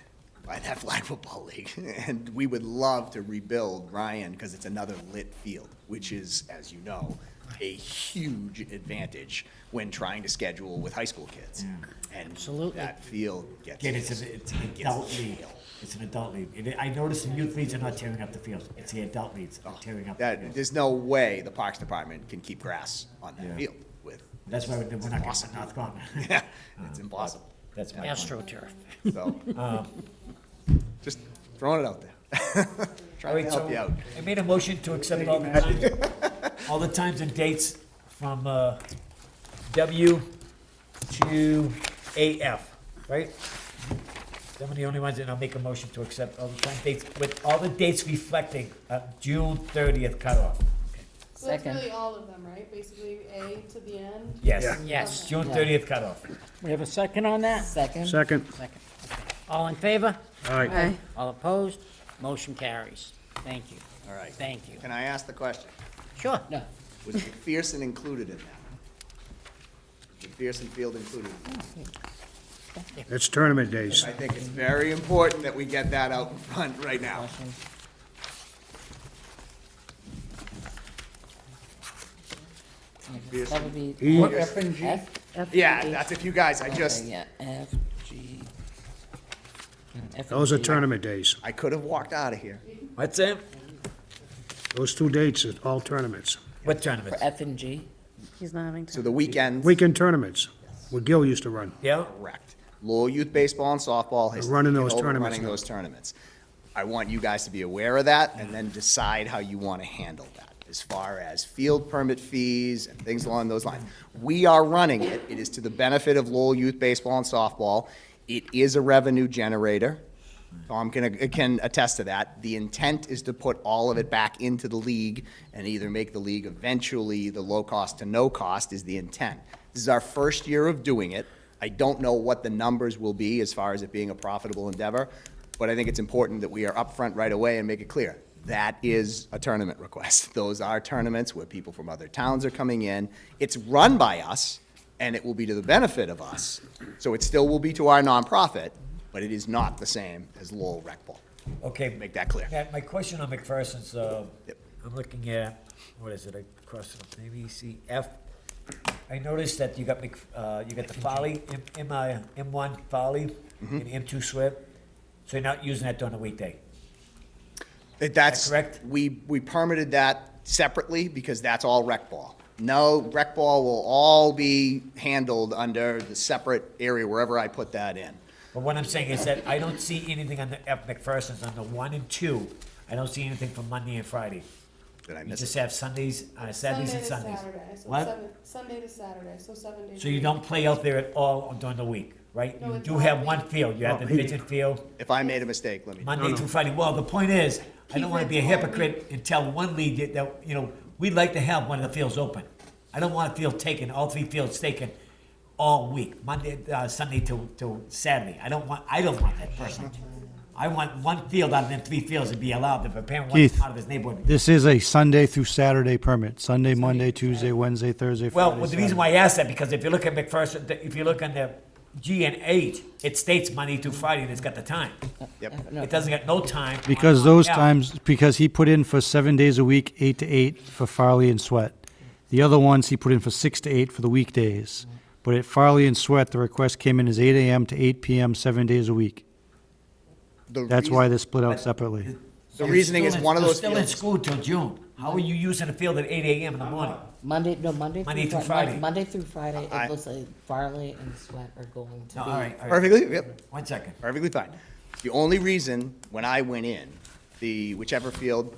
by that flag football league. And we would love to rebuild Ryan because it's another lit field, which is, as you know, a huge advantage when trying to schedule with high school kids. And Absolutely. that field gets. Again, it's an adult league. It's an adult league. I noticed the youth leagues are not tearing up the field. It's the adult leagues that are tearing up the That, field. there's no way the Parks Department can keep grass on that field with. That's why we're not getting the North Common. Yeah, it's impossible. That's my point. AstroTurf. So, just throwing it out there. All Trying right, to help so you out. I made a motion to accept all the times and dates from W to AF, right? Them are the only ones, and I'll make a motion to accept all the time dates, with all the dates reflecting June 30th cutoff. So that's Second. really all of them, right? Basically A to the end? Yes. Yes. June 30th cutoff. We have a second on that? Second. second. Second. All in favor? All right. All opposed? Motion carries. Thank you. All right. Thank you. Can I ask the question? Sure. No. Was McPherson included in that? McPherson Field included? It's tournament days. I think it's very important that we get that out in front right now. That would be. E. F and G? F, Yeah, G. that's if you guys, I just, Okay, yeah, F, G. F and Those are G. tournament days. I could have walked out of here. What's that? Those 2 dates are all tournaments. What For tournament? F and G. He's not having So the weekends. Weekend tournaments, what Gil used to run. Yeah? Correct. Lowell Youth Baseball and Softball has Running taken those over tournaments running now. those tournaments. I want you guys to be aware of that and then decide how you want to handle that as far as field permit fees and things along those lines. We are running it. It is to the benefit of Lowell Youth Baseball and Softball. It is a revenue generator. Tom can attest to that. The intent is to put all of it back into the league and either make the league eventually the low cost to no cost is the intent. This is our first year of doing it. I don't know what the numbers will be as far as it being a profitable endeavor, but I think it's important that we are upfront right away and make it clear. That is a tournament request. Those are tournaments where people from other towns are coming in. It's run by us, and it will be to the benefit of us. So it still will be to our nonprofit, but it is not the same as Lowell Rec Ball. Okay. Make that clear. Matt, my question on McPherson's, I'm looking at, what is it, I crossed it up, maybe see F. I noticed that you got you got the Folly, M1 Folly, and M2 Swift, so you're not using that during the weekday? That's correct? We permitted that separately because that's all rec ball. No, rec ball will all be handled under the separate area wherever I put that in. But what I'm saying is that I don't see anything on the F McPherson's on the 1 and 2. I don't see anything for Monday and Friday. Did I You miss just it? have Sundays, Saturdays and Sunday to Sundays. Saturday, so What? Sunday to Saturday, so 7 days. So a you week. don't play out there at all during the week, right? No, You it's do not. have one field. You have the midget field, If I made a mistake, let me. Monday through Friday. Well, the point is, I don't want to be a hypocrite and tell one league that, you know, we'd like to have one of the fields open. I don't want a field taken, all 3 fields taken all week, Monday, Sunday to Saturday. I don't want that personally. I want one field out of them 3 fields to be allowed if a parent wants Keith, out of his neighborhood. This is a Sunday through Saturday permit. Sunday, Monday, Tuesday, Wednesday, Thursday, Well, Friday, the reason Saturday. why I asked that, because if you look at McPherson, if you look on the G and H, it states Monday through Friday and it's got the time. Yep. It doesn't got no time. Because on- those yeah. times, because he put in for 7 days a week, 8 to 8 for Farley and Sweat. The other ones, he put in for 6 to 8 for the weekdays. But at Farley and Sweat, the request came in as 8 AM to 8 PM, 7 days a week. The That's why they're split out separately. The reasoning is one of those Still in fields. school till June. How are you using the field at 8 AM in the morning? Monday Monday through Fri- Friday. Monday through Friday, I- it looks like Farley and Sweat are going to No, be. all right. Perfectly, yep. 1 second. Perfectly fine. The only reason, when I went in, the whichever field,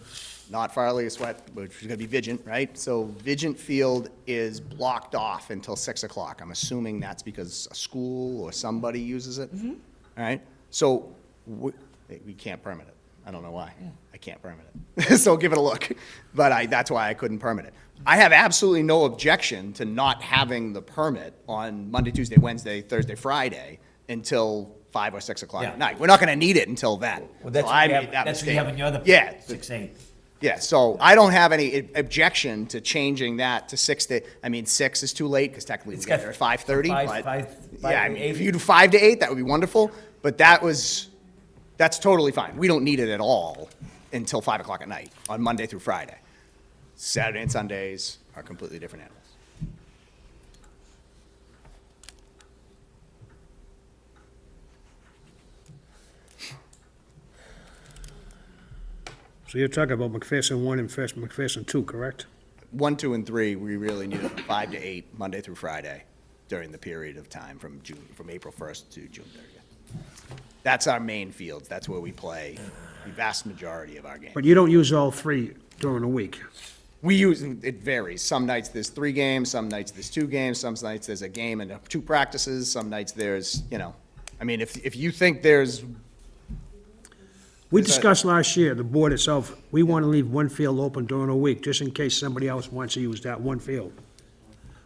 not Farley or Sweat, which is gonna be Vigent, right? So Vigent Field is blocked off until 6 o'clock. I'm assuming that's because a school or somebody uses it? All right, so we can't permit it. I don't know why. I can't permit it. So give it a look. But that's why I couldn't permit it. I have absolutely no objection to not having the permit on Monday, Tuesday, Wednesday, Thursday, Friday until 5 or 6 o'clock Yeah. at night. We're not gonna need it until then. Well, that's So I what you made have, that that's what you have in your other. Yeah, 6, 8. yeah, so I don't have any objection to changing that to 6 to, I mean, 6 is too late, because technically we It's get got there at 5:30, five- but, five- yeah, I five mean, to if eight. you do 5 to 8, that would be wonderful, but that's totally fine. We don't need it at all until 5 o'clock at night, on Monday through Friday. Saturday and Sundays are completely different animals. So you're talking about McPherson 1 and McPherson 2, correct? 1, 2, and 3, we really need it from 5 to 8, Monday through Friday, during the period of time from April 1st to June 30th. That's our main fields, that's where we play the vast majority of our games. But you don't use all 3 during the week. We use, it varies. Some nights there's 3 games, some nights there's 2 games, some nights there's a game and 2 practices, some nights there's, I mean, if you think there's, We Is that- discussed last year, the board itself, we want to leave one field open during the week, just in case somebody else wants to use that one field.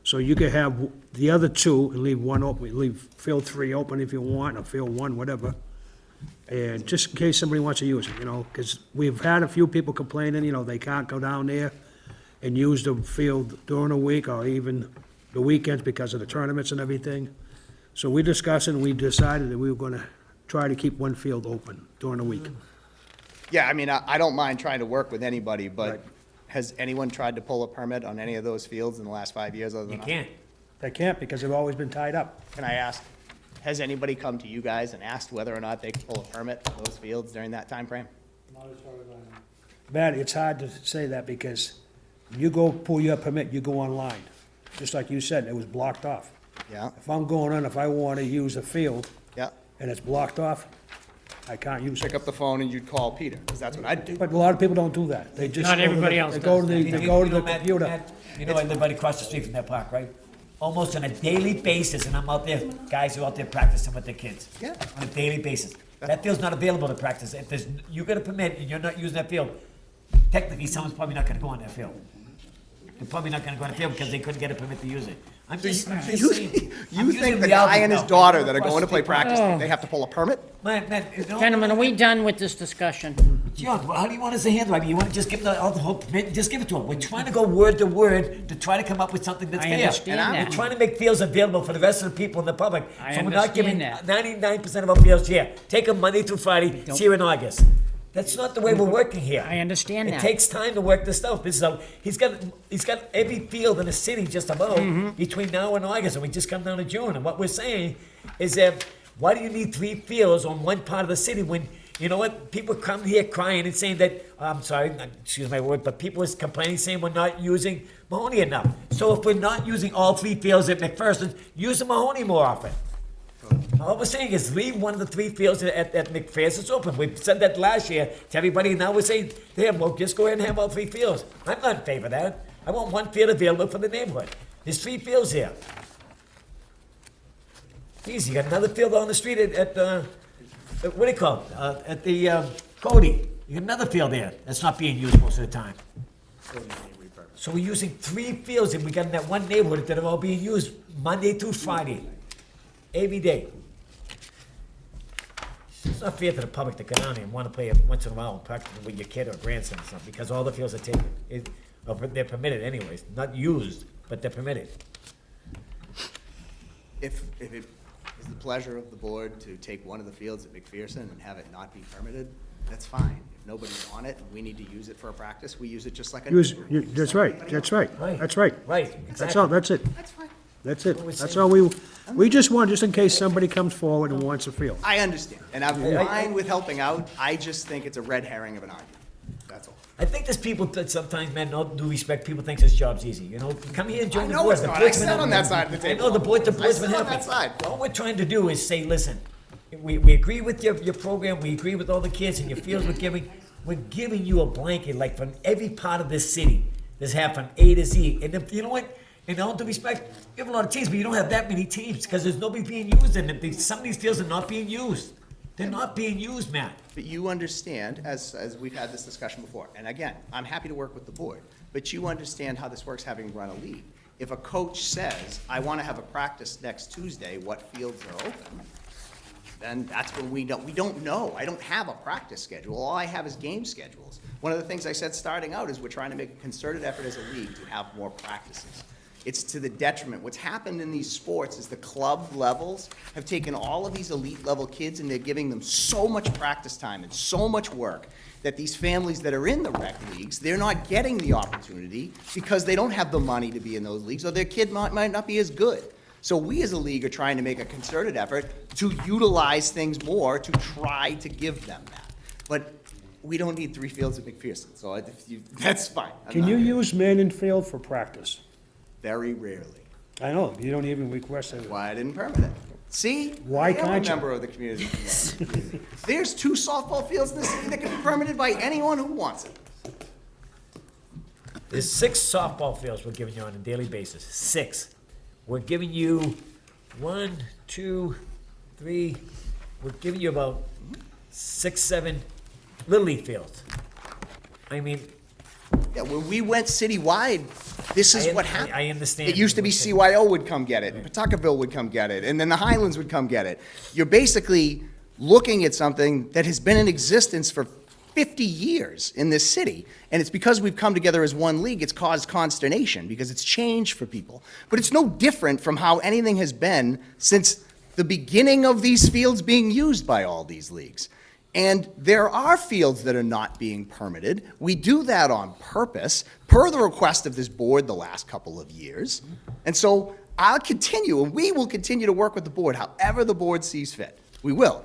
So you could have the other 2 and leave one open, leave field 3 open if you want, or field 1, whatever. And just in case somebody wants to use it, because we've had a few people complaining, they can't go down there and use the field during the week or even the weekends because of the tournaments and everything. So we discussed and we decided that we were gonna try to keep one field open during the week. yeah, I mean, I don't mind trying to work with anybody, but has anyone tried to pull a permit on any of those fields in the last 5 years other than You us? can't. They can't because they've always been tied up. Can I ask, has anybody come to you guys and asked whether or not they could pull a permit on those fields during that time frame? Matt, it's hard to say that because when you go pull your permit, you go online. Just like you said, it was blocked off. Yeah, If I'm going on, if I want to use a field yeah. and it's blocked off, I can't use Pick it. up the phone and you'd call Peter, because that's what I'd do. But a lot of people don't do that. They just. Not go to the- everybody else They go to does the, that. they go to You the know, Matt- computer. Matt, you know, I live right across the street from that park, right? Almost on a daily basis, and I'm out there, guys are out there practicing with their kids. Yeah. On a daily basis. That field's not available to practice. If there's, you get a permit and you're not using that field, technically, someone's probably not gonna go on that field. They're probably not gonna go on the field because they couldn't get a permit to use it. I'm just saying. You I'm think using the reality guy and his now. daughter that are going to play Across the practice, Oh. they have to pull a permit? Man, Gentlemen, are we done with this discussion? John, how do you want us to handle it? I mean, you want to just give the whole permit, just give it to them. We're trying to go word to word to try to come up with something that's I fair. understand that. We're trying to make fields available for the rest of the people in the public. I So we're not giving understand 99% of our fields here. Take them Monday through Friday, see you in August. That's not the way we're working here. I understand It that. takes time to work this out. This is he's got every field in the city just about between now and August, and we just come down to June. And what we're saying is that why do you need 3 fields on one part of the city when you know what? People come here crying and saying that I'm sorry, excuse my word, but people is complaining saying we're not using Mahoney enough. So if we're not using all 3 fields at McPherson, use the Mahoney more often. All we're saying is leave one of the 3 fields at McPherson's open. We said that last year to everybody, and now we're saying, damn, well, just go ahead and have all 3 fields. I'm not in favor of that. I want 1 field available for the neighborhood. There's 3 fields here. Geez, you got another field on the street at what do you call it? At the Cody. You got another field there that's not being used most of the time. So we're using 3 fields, and we got in that one neighborhood that are all being used Monday through Friday. Every day. It's not fair to the public to go down there and want to play it once in a while and practice with your kid or grandson or something, because all the fields are taken. They're permitted anyways, not used, but they're permitted. If it is the pleasure of the board to take one of the fields at McPherson and have it not be permitted, that's fine. If nobody's on it and we need to use it for a practice, we use it just like a. That's right, that's right, that's right. Right, That's all, that's it. That's fine. That's it. That's all we just want, just in case somebody comes forward and wants a field. I understand, and I'm fine with helping out. I just think it's a red herring of an argument. That's all. I think there's people that sometimes, man, no due respect, people think this job's easy, you know? Come here and join I the know board. it's The not. I board's sat been on that side of the I table. know, the board's I been sat on happy. that side. All we're trying to do is say, listen, we agree with your program, we agree with all the kids and your fields we're giving you a blanket, like from every part of this city. This half from A to Z. And if, you know what? In all due respect, you have a lot of teams, but you don't have that many teams because there's nobody being used, and some of these fields are not being used. They're not being used, Matt. But you understand, as we've had this discussion before, and again, I'm happy to work with the board, but you understand how this works having run a league. If a coach says, I want to have a practice next Tuesday, what fields are open? Then that's when we don't know. I don't have a practice schedule. All I have is game schedules. One of the things I said starting out is we're trying to make a concerted effort as a league to have more practices. It's to the detriment. What's happened in these sports is the club levels have taken all of these elite level kids and they're giving them so much practice time and so much work that these families that are in the rec leagues, they're not getting the opportunity because they don't have the money to be in those leagues or their kid might not be as good. So we as a league are trying to make a concerted effort to utilize things more to try to give them that. But we don't need 3 fields at McPherson, so that's fine. Can you use Manning Field for practice? Very rarely. I know, you don't even request it. Why I didn't permit it. See? Why can't I am you? a member of the community. There's 2 softball fields in the city that can be permitted by anyone who wants it. There's 6 softball fields we're giving you on a daily basis. 6. We're giving you 1, 2, 3. We're giving you about 6, 7 Little League fields. I mean, Yeah, when we went citywide, this is what happened. I understand. It used to be CYO would come get it, and Pawtuckaville would come get it, and then the Highlands would come get it. You're basically looking at something that has been in existence for 50 years in this city, and it's because we've come together as one league, it's caused consternation, because it's changed for people. But it's no different from how anything has been since the beginning of these fields being used by all these leagues. And there are fields that are not being permitted. We do that on purpose, per the request of this board the last couple of years. And so I'll continue, and we will continue to work with the board however the board sees fit. We will.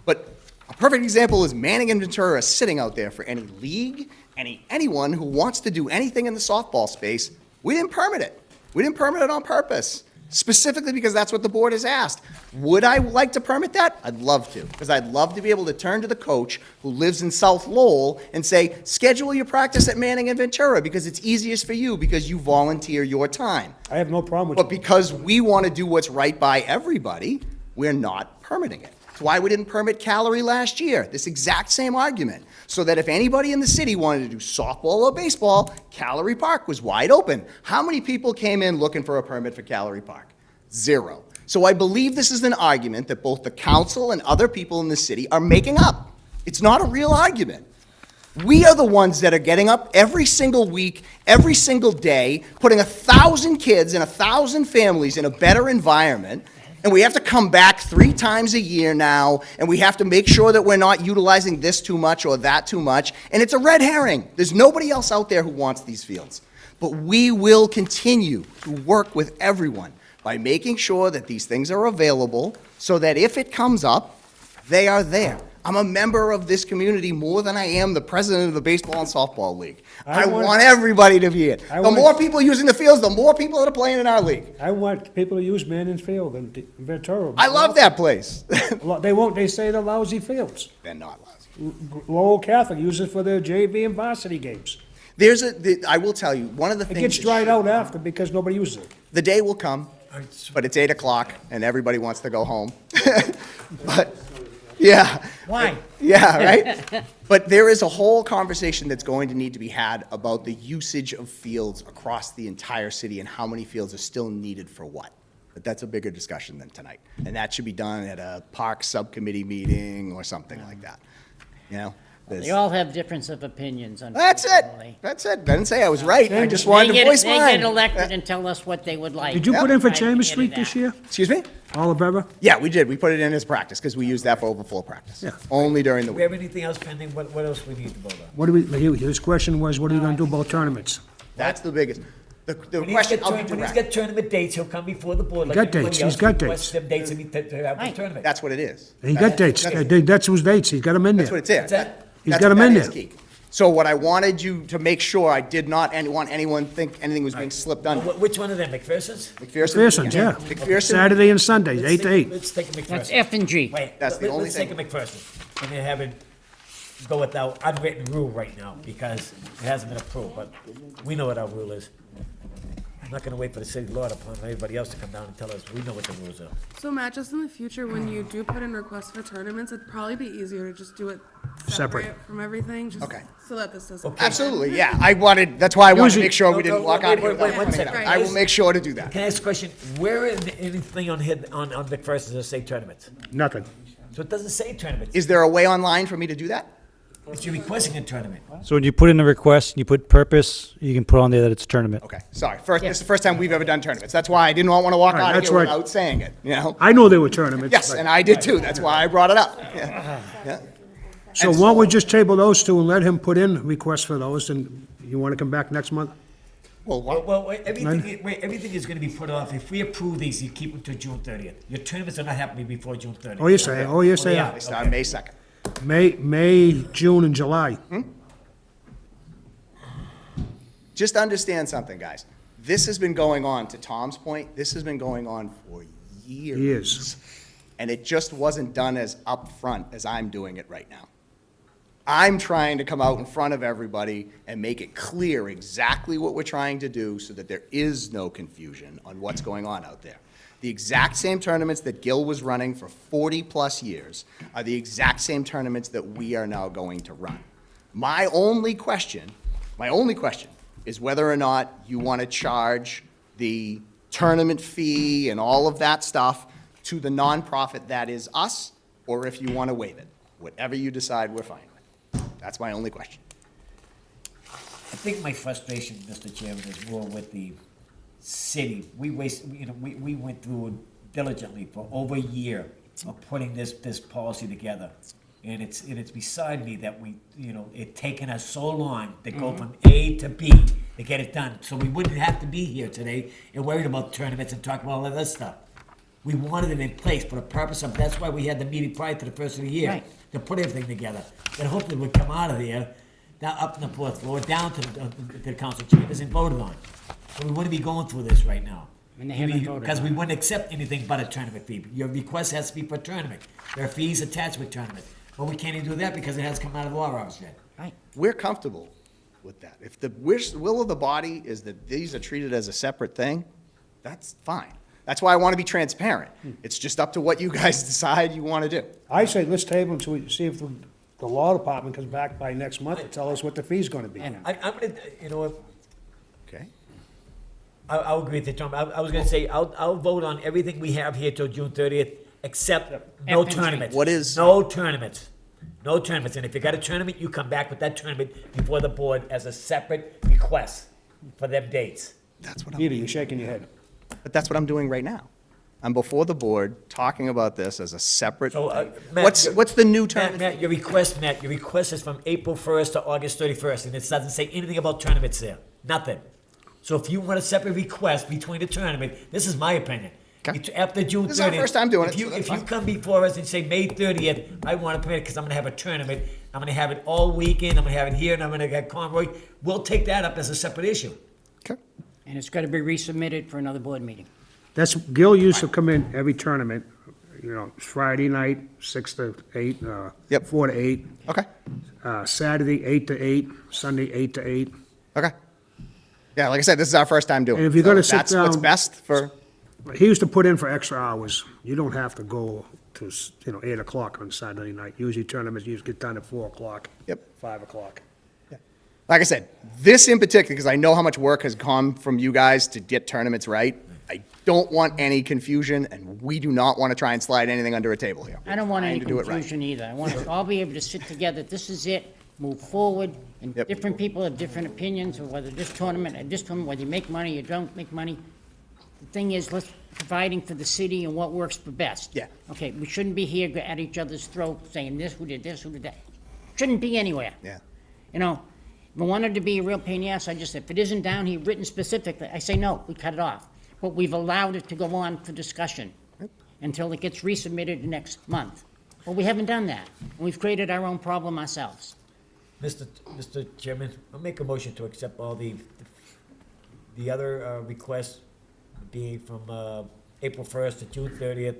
But a perfect example is Manning and Ventura sitting out there for any league, anyone who wants to do anything in the softball space. We didn't permit it. We didn't permit it on purpose. Specifically because that's what the board has asked. Would I like to permit that? I'd love to, because I'd love to be able to turn to the coach who lives in South Lowell and say, schedule your practice at Manning and Ventura because it's easiest for you because you volunteer your time. I have no problem with But because we want to do what's right by everybody, we're not permitting it. It's why we didn't permit Calorie last year, this exact same argument. So that if anybody in the city wanted to do softball or baseball, Calorie Park was wide open. How many people came in looking for a permit for Calorie Park? 0. So I believe this is an argument that both the council and other people in the city are making up. It's not a real argument. We are the ones that are getting up every single week, every single day, putting 1,000 kids and 1,000 families in a better environment, and we have to come back 3 times a year now, and we have to make sure that we're not utilizing this too much or that too much, and it's a red herring. There's nobody else out there who wants these fields. But we will continue to work with everyone by making sure that these things are available so that if it comes up, they are there. I'm a member of this community more than I am the president of the baseball and softball league. I want everybody to be it. The more people using the fields, the more people that are playing in our league. I want people to use Manning's Field and Ventura. I love that place. They won't, they say they're lousy fields. They're not lousy. Lowell Catholic uses for their JV and varsity games. I will tell you, one of the It things. gets dried out after because nobody uses it. The day will come, but it's 8 o'clock and everybody wants to go home. But, yeah. Why? Yeah, right? But there is a whole conversation that's going to need to be had about the usage of fields across the entire city and how many fields are still needed for what. But that's a bigger discussion than tonight. And that should be done at a park subcommittee meeting or something like that. You know? They all have difference of opinions, That's it. unfortunately. That's it. I didn't say I was right. I just wanted to voice They mine. get elected and tell us what they would like. Did you put in for Right, Chambers I Street get this that. year? Excuse me? Olivera? Yeah, we did. We put it in as practice because we use that for overflow practice. Yeah. Only during the Do week. we have anything else pending? What else we need to vote on? What do we, his question was, what are you gonna do about tournaments? That's the biggest. The When he's question, got I'll be when he's direct. got tournament dates, he'll come before the board like Got everybody dates. He's else. got Request dates. them dates to have the tournament. That's what it is. He got dates. That's whose dates. He's got them in That's what there. it's in. He's got 'em in there. So what I wanted you to make sure, I did not want anyone to think anything was being slipped under. Which one of them, McPherson's? McPherson's, yeah. McPherson. Saturday and Sundays, 8 to 8. Let's take a McPherson. That's F and G. Wait, That's the only let's take a McPherson. And then have it go with our unwritten rule right now, because it hasn't been approved, but we know what our rule is. I'm not gonna wait for the city law upon everybody else to come down and tell us, we know what the rules are. So Matt, just in the future, when you do put in requests for tournaments, it'd probably be easier to just do it Separate. separate from everything, just Okay. so that this doesn't. Absolutely, yeah. That's why I wanted to Usually- make sure we didn't walk out of here Wait, without one pointing it second. out. I will make sure to do that. Can I ask a question? Where is anything on McPherson's that say tournaments? Nothing. So it doesn't say tournaments. Is there a way online for me to do that? It's you're requesting a tournament. So when you put in a request, you put purpose, you can put on there that it's a tournament. Okay, sorry. This is the first time we've ever done tournaments. That's why I didn't want to walk Right, out of that's here right. without saying it, you know? I know there were tournaments. Yes, but- and I did too. That's why I brought it up. Yeah. Yeah. So why don't we just table those two and let him put in requests for those, and you wanna come back next month? Well, everything is gonna be put off. If we approve these, you keep them to June 30th. Your tournaments are not happening before June 30th. Oh, yes, they are. Oh, yes, they Yeah, are. They start May 2nd. May, June, and July. Just understand something, guys. This has been going on, to Tom's point, this has been going on for years. Years. And it just wasn't done as upfront as I'm doing it right now. I'm trying to come out in front of everybody and make it clear exactly what we're trying to do so that there is no confusion on what's going on out there. The exact same tournaments that Gil was running for 40-plus years are the exact same tournaments that we are now going to run. My only question is whether or not you want to charge the tournament fee and all of that stuff to the nonprofit that is us, or if you want to waive it. Whatever you decide, we're fine with. That's my only question. I think my frustration, Mr. Chairman, is more with the city. We went through diligently for over a year of putting this policy together. And it's beside me that it's taken us so long to go from A to B to get it done. So we wouldn't have to be here today and worried about tournaments and talk about all of this stuff. We wanted it in place for the purpose of, that's why we had the meeting prior to the first of the year, Right. to put everything together. And hopefully we'd come out of there, down, up on the fourth floor, down to the council chambers and voted on. So we wouldn't be going through this right now. And they haven't voted Because on we it. wouldn't accept anything but a tournament fee. Your request has to be for tournament. There are fees attached with tournament. But we can't even do that because it has come out of the law office yet. Right. We're comfortable with that. If the will of the body is that these are treated as a separate thing, that's fine. That's why I want to be transparent. It's just up to what you guys decide you want to do. I say, let's table until we see if the law department comes back by next month to tell us what the fee's gonna be. I'm gonna, you know what, Okay? I'll agree with you, Tom. I was gonna say, I'll vote on everything we have here till June 30th, except no FNG. tournaments. What is- No tournaments. No tournaments. And if you got a tournament, you come back with that tournament before the board as a separate request for them dates. That's what Peter, you're shaking your head. But that's what I'm doing right now. I'm before the board, talking about this as a separate So, thing. Matt, What's the new tournament? Matt, your request is from April 1st to August 31st, and it doesn't say anything about tournaments there. Nothing. So if you want a separate request between the tournament, this is my opinion. After June 30th. This is our first time doing it, If you, so that's if you fine. come before us and say May 30th, I want to permit it because I'm going to have a tournament. I'm going to have it all weekend. I'm going to have it here, and I'm going to get Conroy. We'll take that up as a separate issue. And it's got to be resubmitted for another board meeting. Gil used to come in every tournament, you know, Friday night, 6 to 8, 4 to 8. Okay. Saturday, 8 to 8, Sunday, 8 to 8. Okay. Yeah, like I said, this is our first time doing it. And if you're gonna So sit that's what's down- best for, He used to put in for extra hours. You don't have to go to, 8 o'clock on Saturday night. Usually tournaments, you just get done at 4 o'clock. Yep. 5 o'clock. like I said, this in particular, because I know how much work has come from you guys to get tournaments right. I don't want any confusion, and we do not want to try and slide anything under a table here. I don't want Trying any to do it right. confusion either. I want us all be able to sit together, this is it, move forward, and different people have different opinions, or whether this tournament, whether you make money or don't make money. The thing is, let's providing for the city and what works for best. Yeah. Okay, we shouldn't be here at each other's throat saying this, who did this, who did that. Shouldn't be anywhere. Yeah. You know, if I wanted to be a real pain in the ass, I just, if it isn't down here written specifically, I say no, we cut it off. But we've allowed it to go on for discussion until it gets resubmitted next month. Well, we haven't done that. And we've created our own problem ourselves. Mr. Chairman, I'll make a motion to accept all the other requests being from April 1st to June 30th,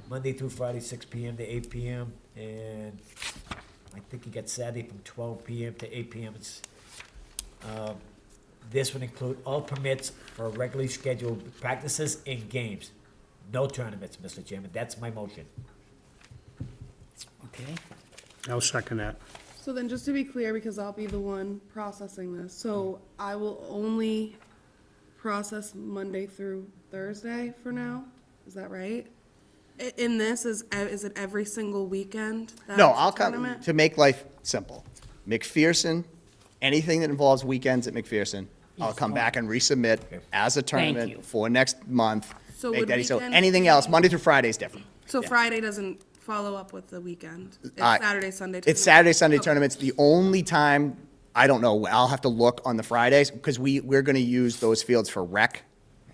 Monday through Friday, 6 PM to 8 PM, and I think you get Saturday from 12 PM to 8 PM. This would include all permits for regularly scheduled practices and games. No tournaments, Mr. Chairman. That's my motion. Okay. I'll second that. So then, just to be clear, because I'll be the one processing this, so I will only process Monday through Thursday for now? Is that right? In this, is it every single weekend? No, that's I'll a come, tournament? to make life simple. McPherson, anything that involves weekends at McPherson, I'll come back and resubmit as a you. tournament for next month. So Make would that easy. So weekend- anything else, Monday through Friday is different. So Friday doesn't follow up with the weekend? It's Uh, Saturday, Sunday? It's tournament? Saturday, Sunday Okay. tournaments. The only time, I don't know, I'll have to look on the Fridays, because we're gonna use those fields for rec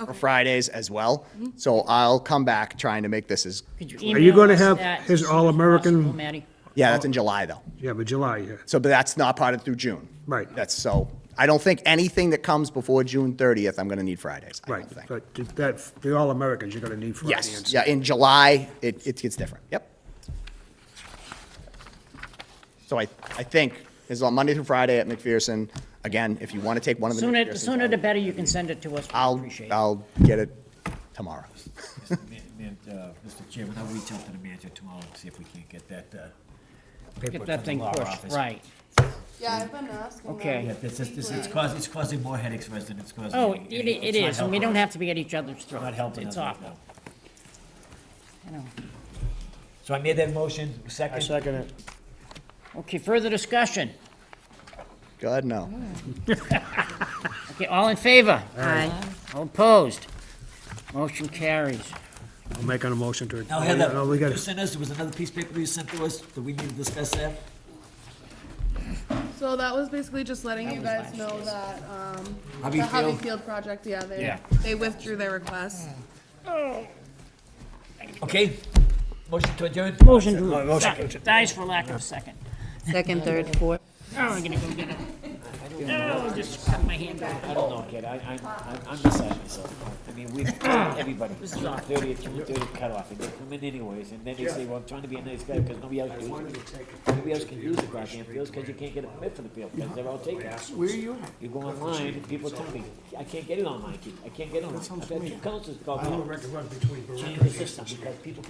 for Fridays as well. So I'll come back trying to make this as, Could you Are you email gonna us have that his as soon as All-American- possible, Matty? yeah, that's in July, though. Yeah, but July, yeah. So, but that's not part of through June. Right. That's, so, I don't think anything that comes before June 30th, I'm gonna need Fridays. I Right, don't think. but the All-Americans, you're gonna need Friday and Yes, yeah, in July, it gets different, yep. So I think, it's on Monday through Friday at McPherson. Again, if you want to take one of the The McPhersons sooner the out, better you can send it to us. We appreciate it. I'll get it tomorrow. Mr. Chairman, I'll reach out to the manager tomorrow and see if we can't get that Get paperwork that from thing the law pushed, office. right. Yeah, I've been asking. Okay. Yeah, it's causing more headaches for us than it's causing. Oh, it it's not is, and we helping don't us. have to be at each other's throats. Not helping It's us right awful. now. You know. So I made that motion, I second. second it. Okay, further discussion. God, no. Okay, all in favor? Aye. All opposed? Motion carries. I'm making a motion to. Now, Heather, No, we got you sent us, there was another piece of paper you sent to us, do we need to discuss that? So that was basically just letting you guys know that, Hobby the Hobby Field? Field project, yeah, Yeah. they withdrew their request. Okay, motion to adjourn? Motion to, dies for lack of a second. Second, third, fourth. Oh, we're gonna go get it. Oh, just cut my hand off. I don't know, kid, I'm beside myself. I mean, we've, everybody, June 30th cutoff, and they come in anyways, and then they say, well, I'm trying to be a nice guy, because nobody else can use it. Nobody else can use the goddamn fields, because you can't get a permit for the field, because they're all taken. Where are you at? You go online, and people tell me, I can't get it online, I can't get it online. I've had two councils call me, I know the record runs between change Barack the system, because people